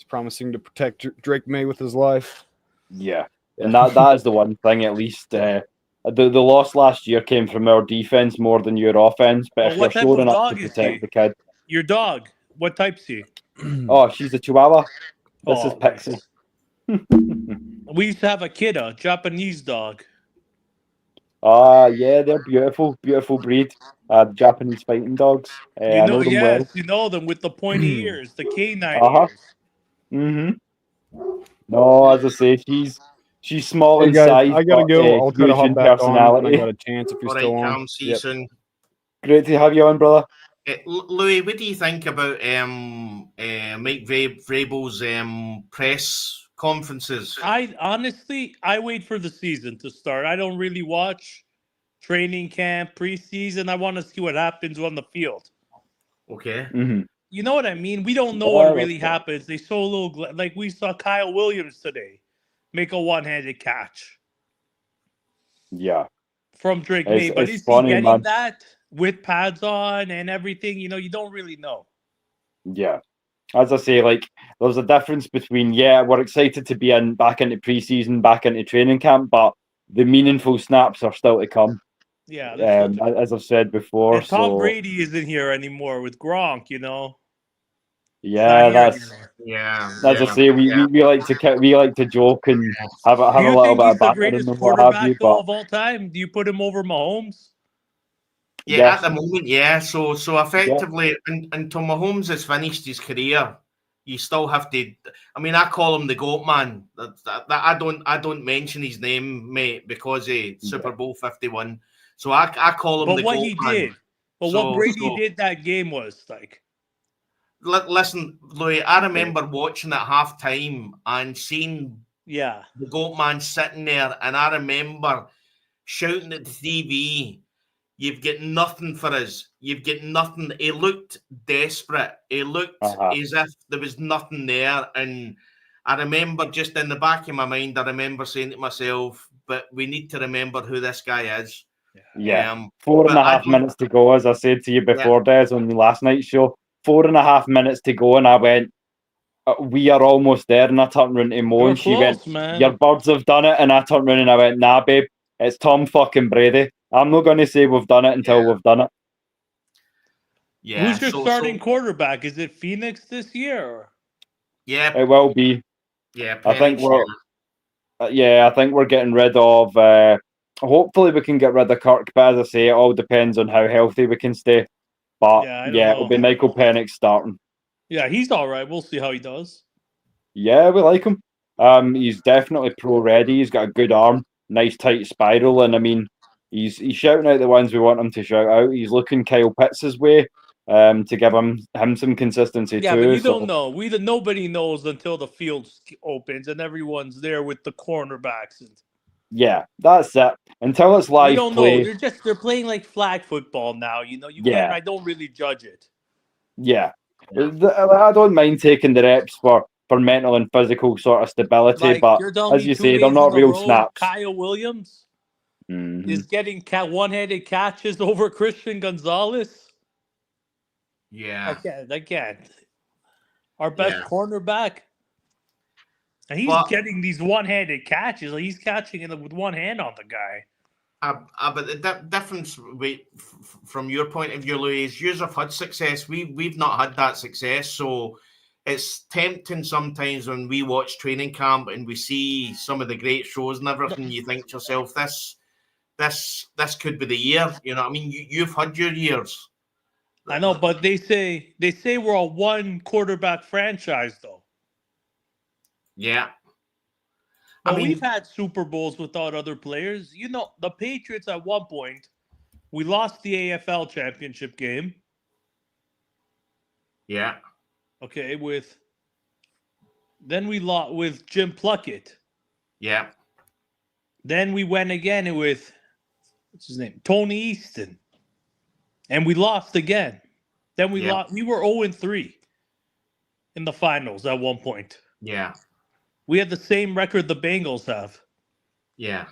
promising to protect Drake May with his life. Yeah, and that is the one thing. At least the loss last year came from our defense more than your offense. But if you're showing enough to protect the kid, your dog, what type's he? Oh, she's a Chihuahua. This is Pixie. We used to have a kid, a Japanese dog. Yeah, they're beautiful breed. Japanese fighting dogs. I know them well. You know them with the pointy ears, the canine ears. Mm-hmm. No, as I say, she's small in size. I gotta go. I'll try to hop back on when I got a chance if you're still on. Yep. Great to have you on, brother. Louis, what do you think about Mike Vrabel's press conferences? I wait for the season to start. I don't really watch training camp, preseason. I want to see what happens on the field. Okay. Mm-hmm. You know what I mean? We don't know what really happens. They show a little, like we saw Kyle Williams today make a one-handed catch. Yeah. From Drake May. But is he getting that with pads on and everything? You don't really know. Yeah. As I say, there's a difference between, we're excited to be back into preseason, back into training camp, but the meaningful snaps are still to come. Yeah. As I've said before. And Tom Brady isn't here anymore with Gronk, Yeah, as I say, we like to joke and have a little bit of banter and what have you. But of all time, do you put him over Mahomes? Yeah, at the moment, yeah. So effectively, until Mahomes has finished his career, you still have to. I mean, I call him the GOAT man. I don't mention his name, mate, because Super Bowl 51. So I call him the GOAT man. But what he did, what Brady did that game was like. Listen, Louis, I remember watching at halftime and seeing the GOAT man sitting there, and I remember shouting at the TV, "You've got nothing for us. You've got nothing." He looked desperate. He looked as if there was nothing there. And I remember just in the back of my mind, I remember saying to myself, but we need to remember who this guy is. Yeah. 4.5 minutes to go, as I said to you before, Des, on the last night's show. 4.5 minutes to go, and I went, we are almost there. And I turned around to Mo, and she went, your birds have done it. And I turned around and I went, nah, babe, it's Tom fucking Brady. I'm not going to say we've done it until we've done it. Yeah. Who's your starting quarterback? Is it Phoenix this year? Or? Yeah. It will be. Yeah. I think we're getting rid of. Hopefully, we can get rid of Kirk. But as I say, it all depends on how healthy we can stay. But it'll be Michael Penix starting. Yeah, he's all right. We'll see how he does. Yeah, we like him. He's definitely pro ready. He's got a good arm, nice tight spiral, and I mean, he's shouting out the ones we want him to shout out. He's looking Kyle Pitts' way, to give him some consistency too. Yeah, but you don't know. Nobody knows until the field opens and everyone's there with the cornerbacks. Yeah, that's it. Until it's live play. Know. They're playing like flag football now. Can't. I don't really judge it. Yeah. I don't mind taking the reps for mental and physical sort of stability, but as you say, they're not real snaps. Kyle Williams is getting one-handed catches over Christian Gonzalez. Yeah. I can't. Our best cornerback. And he's getting these one-handed catches. Like he's catching it with one hand on the guy. But the difference from your point of view, Louis, is you have had success. We've not had that success. So it's tempting sometimes when we watch training camp and we see some of the great shows and everything, you think to yourself, this could be the year. You know what I mean? You've had your years. I know, but they say we're a one quarterback franchise, though. Yeah. I mean, we've had Super Bowls without other players. The Patriots at one point, we lost the AFL championship game. Yeah. Okay, then we lost with Jim Plunkett. Yeah. Then we went again with, what's his name? Tony Easton. And we lost again. Then we lost. We were 0-3 in the finals at one point. Yeah. We had the same record the Bengals have. Yeah.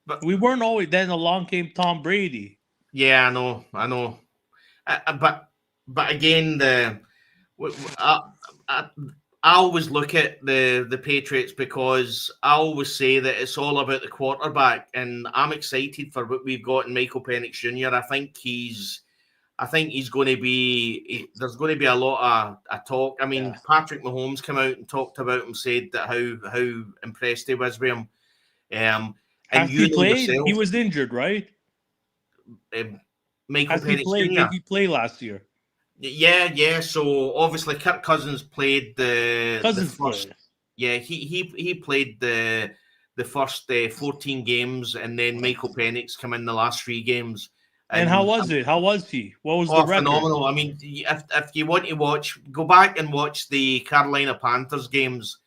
But we weren't always. Then along came Tom Brady. Yeah, I know. But again, I always look at the Patriots because I always say that it's all about the quarterback, and I'm excited for what we've got in Michael Penix Jr. I think he's going to be. There's going to be a lot of talk. I mean, Patrick Mahomes came out and talked about him, said that how impressed he was with him. And he played? Yourself, he was injured, right? Michael Penix Jr. Did he play last year? Yeah. So obviously, Kirk Cousins played the first. Played. Yeah, he played the first 14 games, and then Michael Penix came in the last 3 games. And how was it? How was he? What was the record? Phenomenal. I mean, if you want to go back and watch the Carolina Panthers games,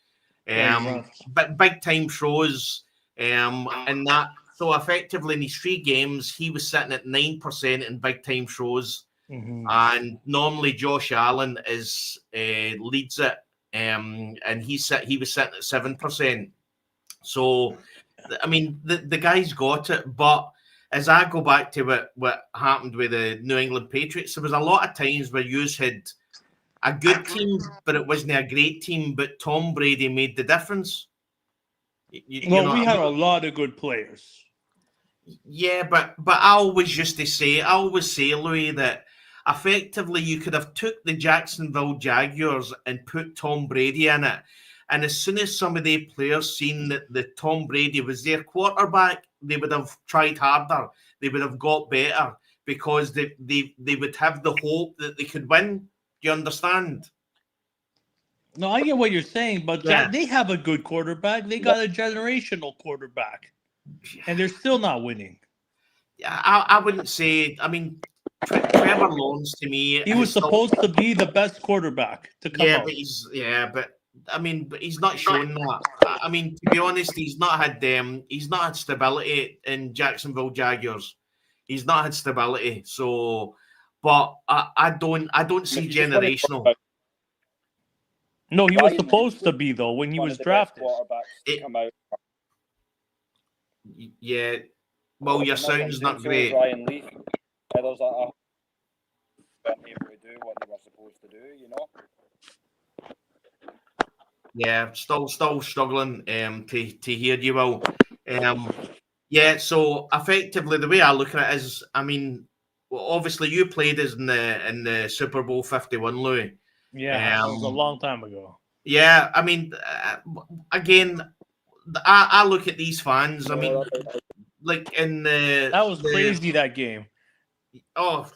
big time throws, and that. So effectively in these 3 games, he was sitting at 9% in big time throws, and normally Josh Allen leads it, and he was sitting at 7%. So, I mean, the guy's got it, but. As I go back to what happened with the New England Patriots, there was a lot of times where you had a good team, but it wasn't a great team. But Tom Brady made the difference. We had a lot of good players. Yeah, but I always say, Louis, that effectively you could have took the Jacksonville Jaguars and put Tom Brady in it. And as soon as some of the players seen that Tom Brady was their quarterback, they would have tried harder. They would have got better because they would have the hope that they could win. Do you understand? No, I get what you're saying, but they have a good quarterback. They got a generational quarterback, and they're still not winning. Yeah, I wouldn't say. I mean, Trevor Lawrence to me, he was supposed to be the best quarterback to come out. But he's not shown that. I mean, to be honest, he's not had stability in Jacksonville Jaguars. He's not had stability. So, but I don't see generational. No, he was supposed to be though when he was drafted. Yeah. Well, your sound's not great. Ryan Leaf. There's able to do what they were supposed to do, you know. Yeah, still struggling to hear you well. Yeah, so effectively the way I look at it is, I mean, obviously you played us in the Super Bowl 51, Louis. Yeah, that was a long time ago. Yeah, I mean, again, I look at these fans. I mean, like in the that was crazy that game. Oh,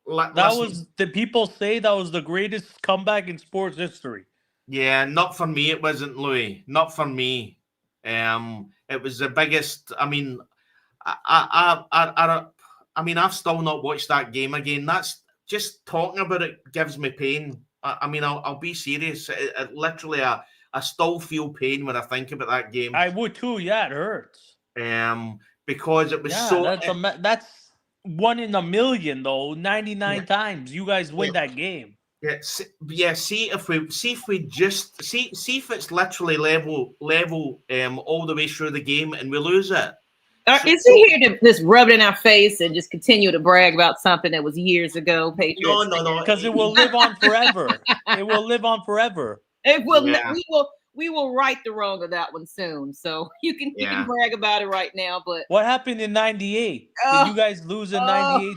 the people say that was the greatest comeback in sports history. Yeah, not for me. It wasn't, Louis. Not for me. It was the biggest. I mean, I mean, I've still not watched that game again. That's just talking about it gives me pain. I mean, I'll be serious. It literally, I still feel pain when I think about that game. I would too. Yeah, it hurts. Because it was that's 1 in a million though. 99 times you guys win that game. Yeah. See if it's literally level all the way through the game and we lose it. Is he here to just rub it in our face and just continue to brag about something that was years ago, Patriots? No. Because it will live on forever. It will live on forever. It will. Yeah. We will right the wrong of that one soon. So you can brag about it right now. But what happened in '98? Did you guys lose in '98?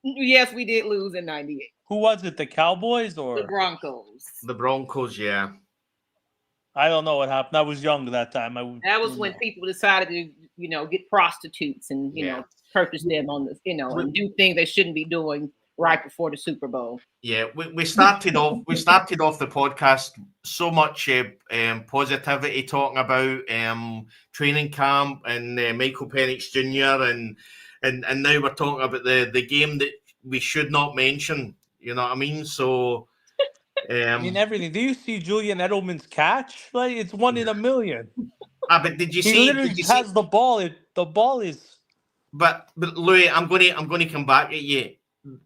Yes, we did lose in '98. Who was it? The Cowboys or the Broncos? The Broncos, yeah. I don't know what happened. I was young that time. That was when people decided to, get prostitutes and purchase them on the, and do things they shouldn't be doing right before the Super Bowl. Yeah, we started off the podcast so much positivity talking about training camp and Michael Penix Jr. and now we're talking about the game that we should not mention. You know what I mean? So. I mean everything. Do you see Julian Edelman's catch? Like it's 1 in a million. But did you see? He literally has the ball. The ball is. But Louis, I'm going to come back at you.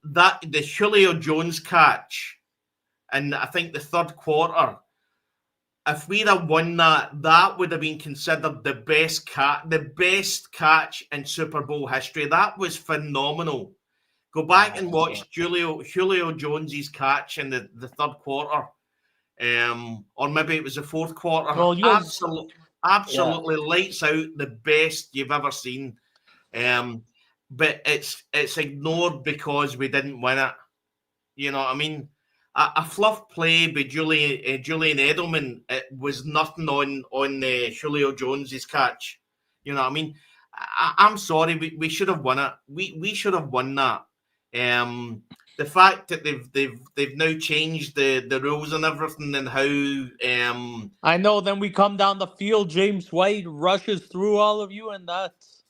That the Julio Jones catch, and I think the third quarter if we'd have won that would have been considered the best catch in Super Bowl history. That was phenomenal. Go back and watch Julio Jones's catch in the third quarter, or maybe it was the fourth quarter. Well, absolutely lights out, the best you've ever seen. But it's ignored because we didn't win it. You know what I mean? A fluff play by Julian Edelman, it was nothing on Julio Jones's catch. You know what I mean? I'm sorry, we should have won it. We should have won that. The fact that they've now changed the rules and everything, and how I know. Then we come down the field, James White rushes through all of you, and that's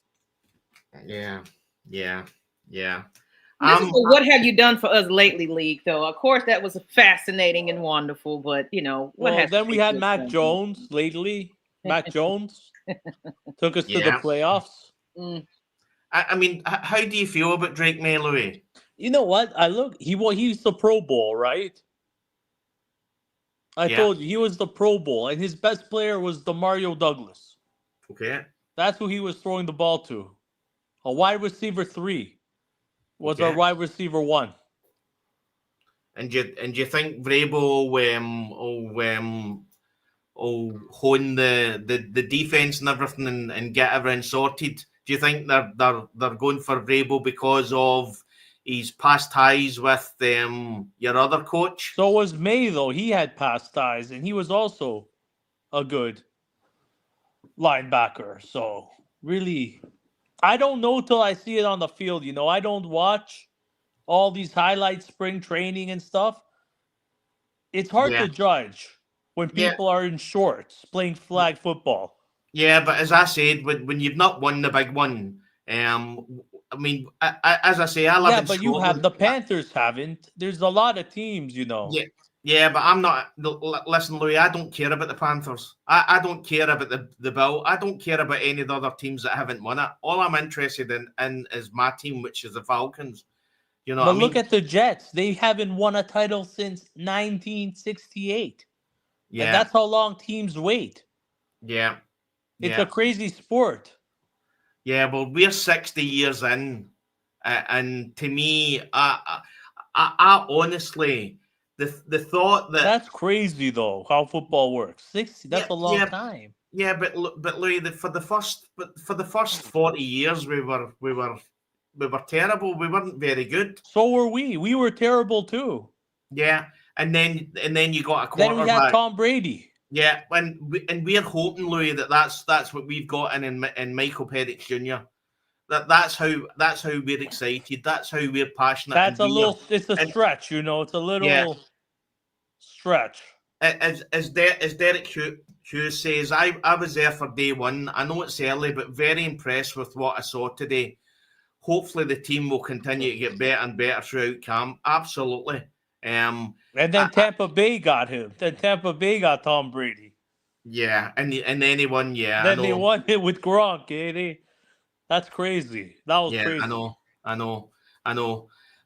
yeah. What have you done for us lately, League? Though, of course, that was fascinating and wonderful. But then we had Mac Jones lately. Mac Jones took us to the playoffs. I mean, how do you feel about Drake May, Louis? You know what? He's the Pro Bowl, right? I told you he was the Pro Bowl, and his best player was Demario Douglas. Okay, that's who he was throwing the ball to. A wide receiver 3 was our wide receiver 1. And do you think Vrabel will hone the defense and everything and get everything sorted? Do you think they're going for Vrabel because of his past ties with your other coach? So was May, though. He had past ties, and he was also a good linebacker. So really, I don't know till I see it on the field. I don't watch all these highlights, spring training and stuff. It's hard to judge when people are in shorts playing flag football. Yeah, but as I said, when you've not won the big one, I mean, as I say, I love. Yeah, but you have the Panthers haven't. There's a lot of teams, Yeah, but I'm not. Listen, Louis, I don't care about the Panthers. I don't care about the Bill. I don't care about any of the other teams that haven't won it. All I'm interested in is my team, which is the Falcons. But look at the Jets. They haven't won a title since 1968. Yeah, and that's how long teams wait. Yeah, it's a crazy sport. Yeah, well, we're 60 years in, and to me, I honestly, the thought that's crazy though. How football works, 60. That's a long time. Yeah, but Louis, for the first 40 years, we were terrible. We weren't very good. So were we. We were terrible too. Yeah, and then you got a quarterback. Then we had Tom Brady. Yeah, and we're hoping, Louis, that's what we've got in Michael Penix Jr. That's how we're excited. That's how we're passionate. That's it's a stretch, It's a little stretch. As Derek Hughes says, I was there for day one. I know it's early, but very impressed with what I saw today. Hopefully, the team will continue to get better and better throughout camp. Absolutely. And then Tampa Bay got him. Then Tampa Bay got Tom Brady. Yeah, and then he won. Yeah, then they won it with Gronk. That's crazy. That was crazy. I know.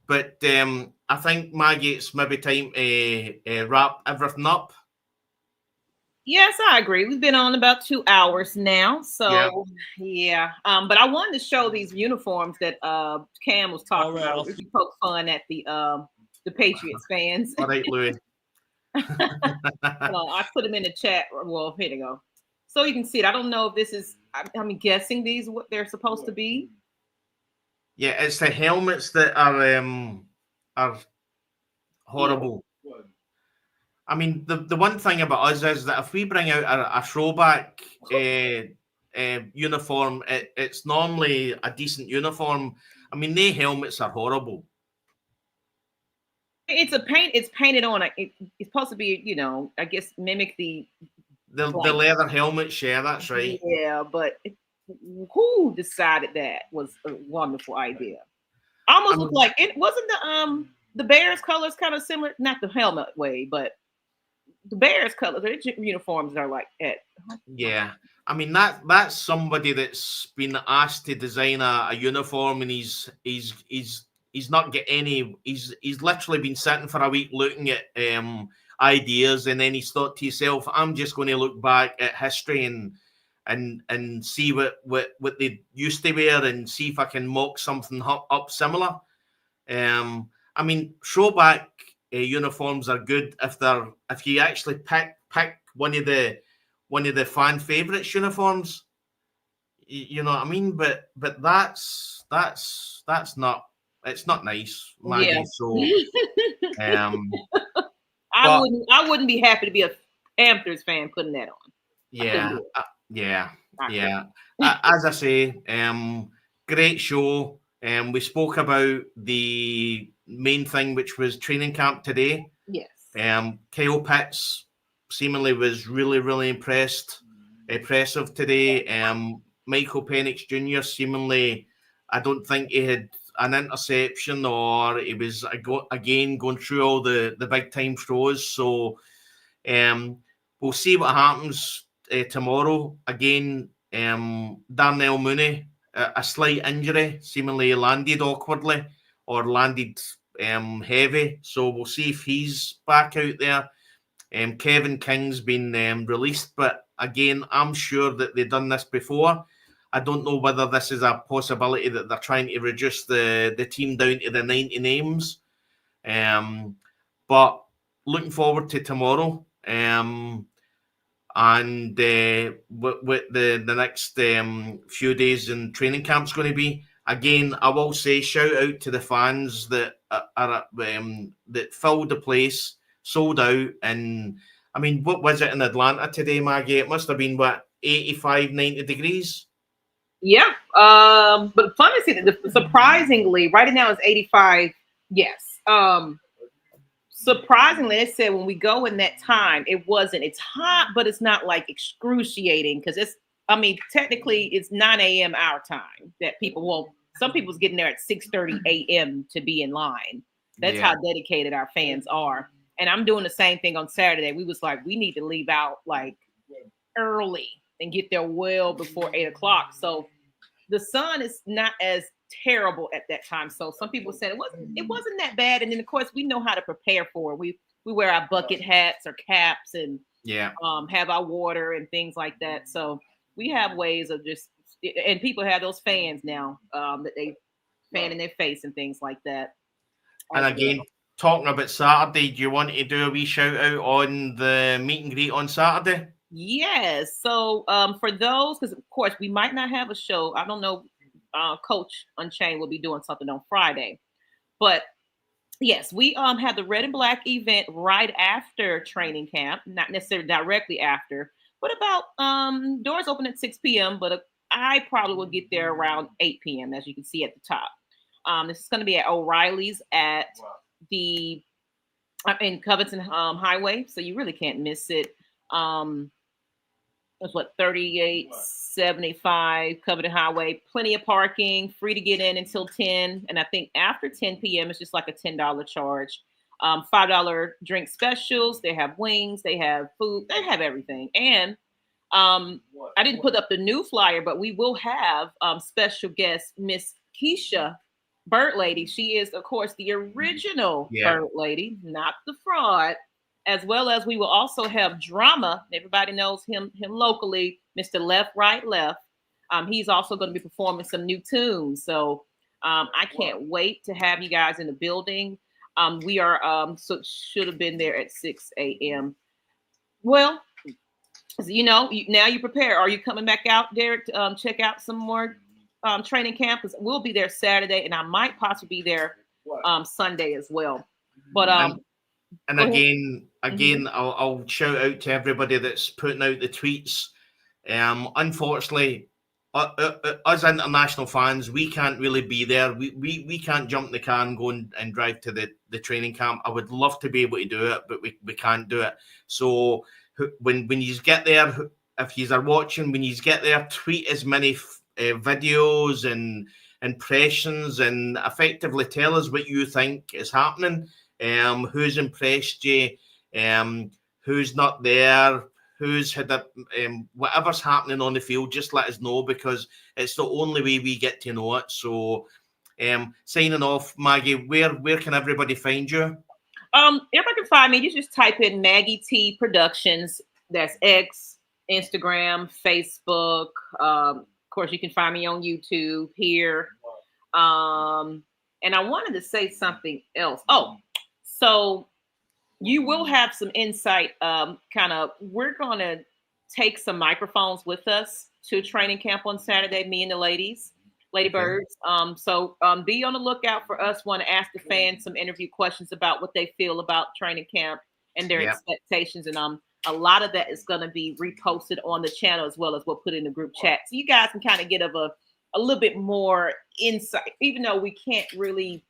But I think, Maggie, it's maybe time to wrap everything up. Yes, I agree. We've been on about 2 hours now. So, yeah. But I wanted to show these uniforms that Cam was talking about. We poked fun at the Patriots fans. All right, Louis. I put them in the chat. Well, here they go. So you can see it. I don't know if this is, I'm guessing these what they're supposed to be. Yeah, it's the helmets that are horrible. I mean, the one thing about us is that if we bring out a throwback uniform, it's normally a decent uniform. I mean, the helmets are horrible. It's painted on. It's supposed to be, I guess mimic the leather helmets. Yeah, that's right. Yeah, but who decided that was a wonderful idea? Almost looked like it wasn't the Bears colors kind of similar, not the helmet way, but the Bears colors. Their uniforms are like that. Yeah, I mean that's somebody that's been asked to design a uniform, and he's not get any. He's literally been sitting for a week looking at ideas, and then he's thought to himself, I'm just going to look back at history and see what they used to wear and see if I can mock something up similar. I mean, throwback uniforms are good if you actually pick one of the fan favourites uniforms. You know what I mean? But that's not, it's not nice, Maggie. Yeah. So I wouldn't be happy to be a Panthers fan putting that on. Yeah. As I say, great show. We spoke about the main thing, which was training camp today. Yes. Kyle Pitts seemingly was really, really impressive today. Michael Penix Jr. seemingly, I don't think he had an interception, or he was again going through all the big time throws. So we'll see what happens tomorrow. Again, Darnell Mooney, a slight injury, seemingly landed awkwardly or landed heavy. So we'll see if he's back out there. Kevin King's been released, but again, I'm sure that they've done this before. I don't know whether this is a possibility that they're trying to reduce the team down to the 90 names. But looking forward to tomorrow. And what the next few days in training camp's going to be. Again, I will say shout out to the fans that that filled the place, sold out. And I mean, what was it in Atlanta today, Maggie? It must have been 85, 90 degrees. Yeah. But fun to see that surprisingly, right now it's 85. Yes. Surprisingly, they said when we go in that time, it's hot, but it's not like excruciating, because technically it's 9 a.m. our time that some people's getting there at 6:30 a.m. to be in line. That's how dedicated our fans are. And I'm doing the same thing on Saturday. We was like, we need to leave out like early and get there well before 8 o'clock. So the sun is not as terrible at that time. So some people said it wasn't that bad. And then of course we know how to prepare for it. We wear our bucket hats or caps and have our water and things like that. So we have ways of and people have those fans now that they fan in their face and things like that. And again, talking about Saturday, do you want to do a wee shout out on the meet and greet on Saturday? Yes. So for those, because of course we might not have a show. I don't know. Coach Unchained will be doing something on Friday, but yes, we have the Red and Black event right after training camp, not necessarily directly after, but about doors open at 6 p.m. But I probably will get there around 8 p.m. as you can see at the top. This is going to be at O'Reilly's at in Covington Highway, so you really can't miss it. That's 3875 Covington Highway. Plenty of parking, free to get in until 10. And I think after 10 p.m. it's just like a $10 charge. $5 drink specials. They have wings. They have food. They have everything. And I didn't put up the new flyer, but we will have special guest Miss Keisha Bird Lady. She is, of course, the original Bird Lady, not the fraud. As well as we will also have drama. Everybody knows him locally, Mr. Left, Right, Left. He's also going to be performing some new tunes. So I can't wait to have you guys in the building. We are should have been there at 6 a.m. Well, now you prepare. Are you coming back out, Derek, to check out some more training camp? Because we'll be there Saturday, and I might possibly be there Sunday as well. But and again, I'll shout out to everybody that's putting out the tweets. Unfortunately, us international fans, we can't really be there. We can't jump in the car and go and drive to the training camp. I would love to be able to do it, but we can't do it. So when you get there, if you are watching, when you get there, tweet as many videos and impressions and effectively tell us what you think is happening. Who's impressed you, who's not there, who's had whatever's happening on the field, just let us know, because it's the only way we get to know it. So signing off, Maggie, where can everybody find you? Everybody can find me. You just type in Maggie T Productions. That's X, Instagram, Facebook. Of course, you can find me on YouTube here. And I wanted to say something else. Oh, so you will have some insight. We're going to take some microphones with us to training camp on Saturday, me and the Ladybirds. Be on the lookout for us. Want to ask the fans some interview questions about what they feel about training camp and their expectations. And a lot of that is going to be reposted on the channel as well as we'll put in the group chat. So you guys can kind of get a little bit more insight, even though we can't really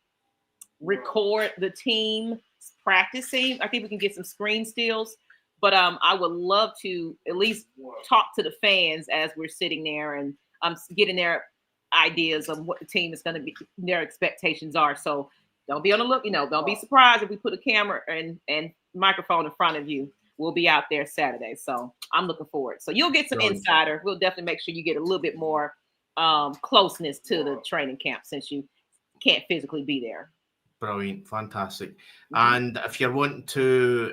record the team practicing. I think we can get some screen stills, but I would love to at least talk to the fans as we're sitting there and getting their ideas of what the team is going to be, their expectations are. So don't be on the look, don't be surprised if we put a camera and microphone in front of you. We'll be out there Saturday. So I'm looking forward. So you'll get some insider. We'll definitely make sure you get a little bit more closeness to the training camp since you can't physically be there. Brilliant, fantastic. And if you're wanting to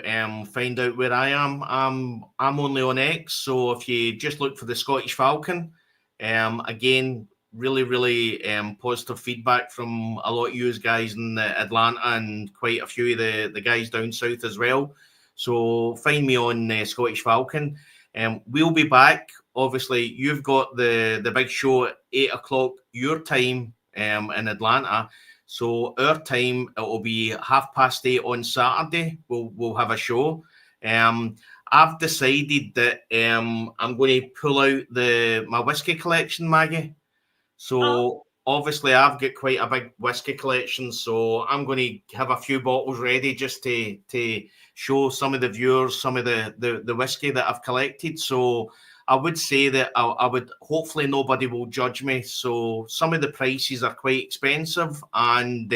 find out where I am, I'm only on X. So if you just look for the Scottish Falcon, again, really positive feedback from a lot of you guys in Atlanta and quite a few of the guys down south as well. So find me on Scottish Falcon. We'll be back. Obviously, you've got the big show at 8 o'clock your time in Atlanta. So our time, it will be 8:30 on Saturday. We'll have a show. I've decided that I'm going to pull out my whiskey collection, Maggie. So obviously I've got quite a big whiskey collection. So I'm going to have a few bottles ready just to show some of the viewers some of the whiskey that I've collected. So I would say that I would hopefully nobody will judge me. So some of the prices are quite expensive, and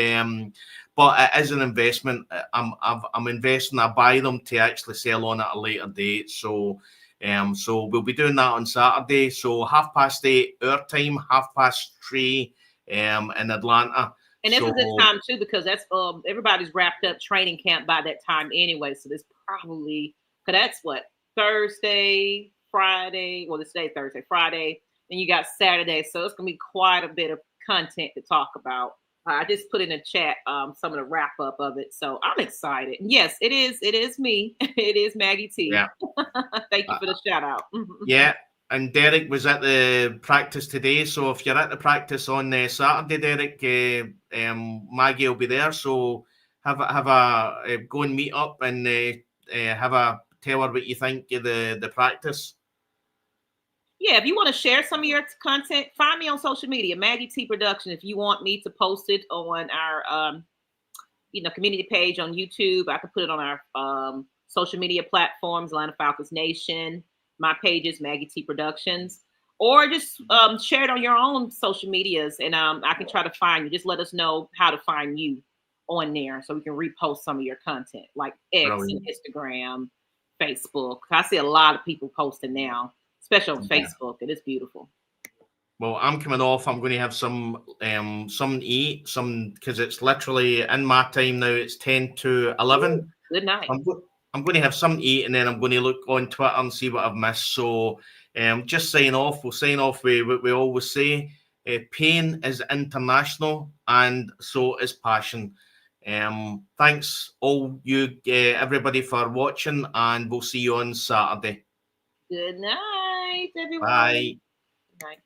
but it is an investment. I'm investing. I buy them to actually sell on at a later date. So we'll be doing that on Saturday. So 8:30 our time, 3:30 in Atlanta. And that's a good time too, because that's everybody's wrapped up training camp by that time anyway. So this probably, because that's what, Thursday, Friday. Well, today's Thursday, Friday, and you got Saturday. So it's gonna be quite a bit of content to talk about. I just put in a chat some of the wrap up of it. So I'm excited. And yes, it is me. It is Maggie T. Yeah. Thank you for the shout out. Yeah. And Derek was at the practice today. So if you're at the practice on Saturday, Derek, Maggie will be there. So have a go and meet up and tell her what you think of the practice. Yeah, if you want to share some of your content, find me on social media, Maggie T Production. If you want me to post it on our community page on YouTube, I can put it on our social media platforms, Atlanta Falcons Nation. My page is Maggie T Productions, or just share it on your own social medias, and I can try to find you. Just let us know how to find you on there, so we can repost some of your content, like X and Instagram, Facebook. I see a lot of people posting now, especially on Facebook. It is beautiful. Well, I'm coming off. I'm going to have some to eat, because it's literally in my time now. It's 10 to 11. Good night. I'm going to have something to eat, and then I'm going to look on Twitter and see what I've missed. So just sign off. We'll sign off with what we always say. Pain is international, and so is passion. Thanks all you everybody for watching, and we'll see you on Saturday. Good night, everyone. Bye. Good night.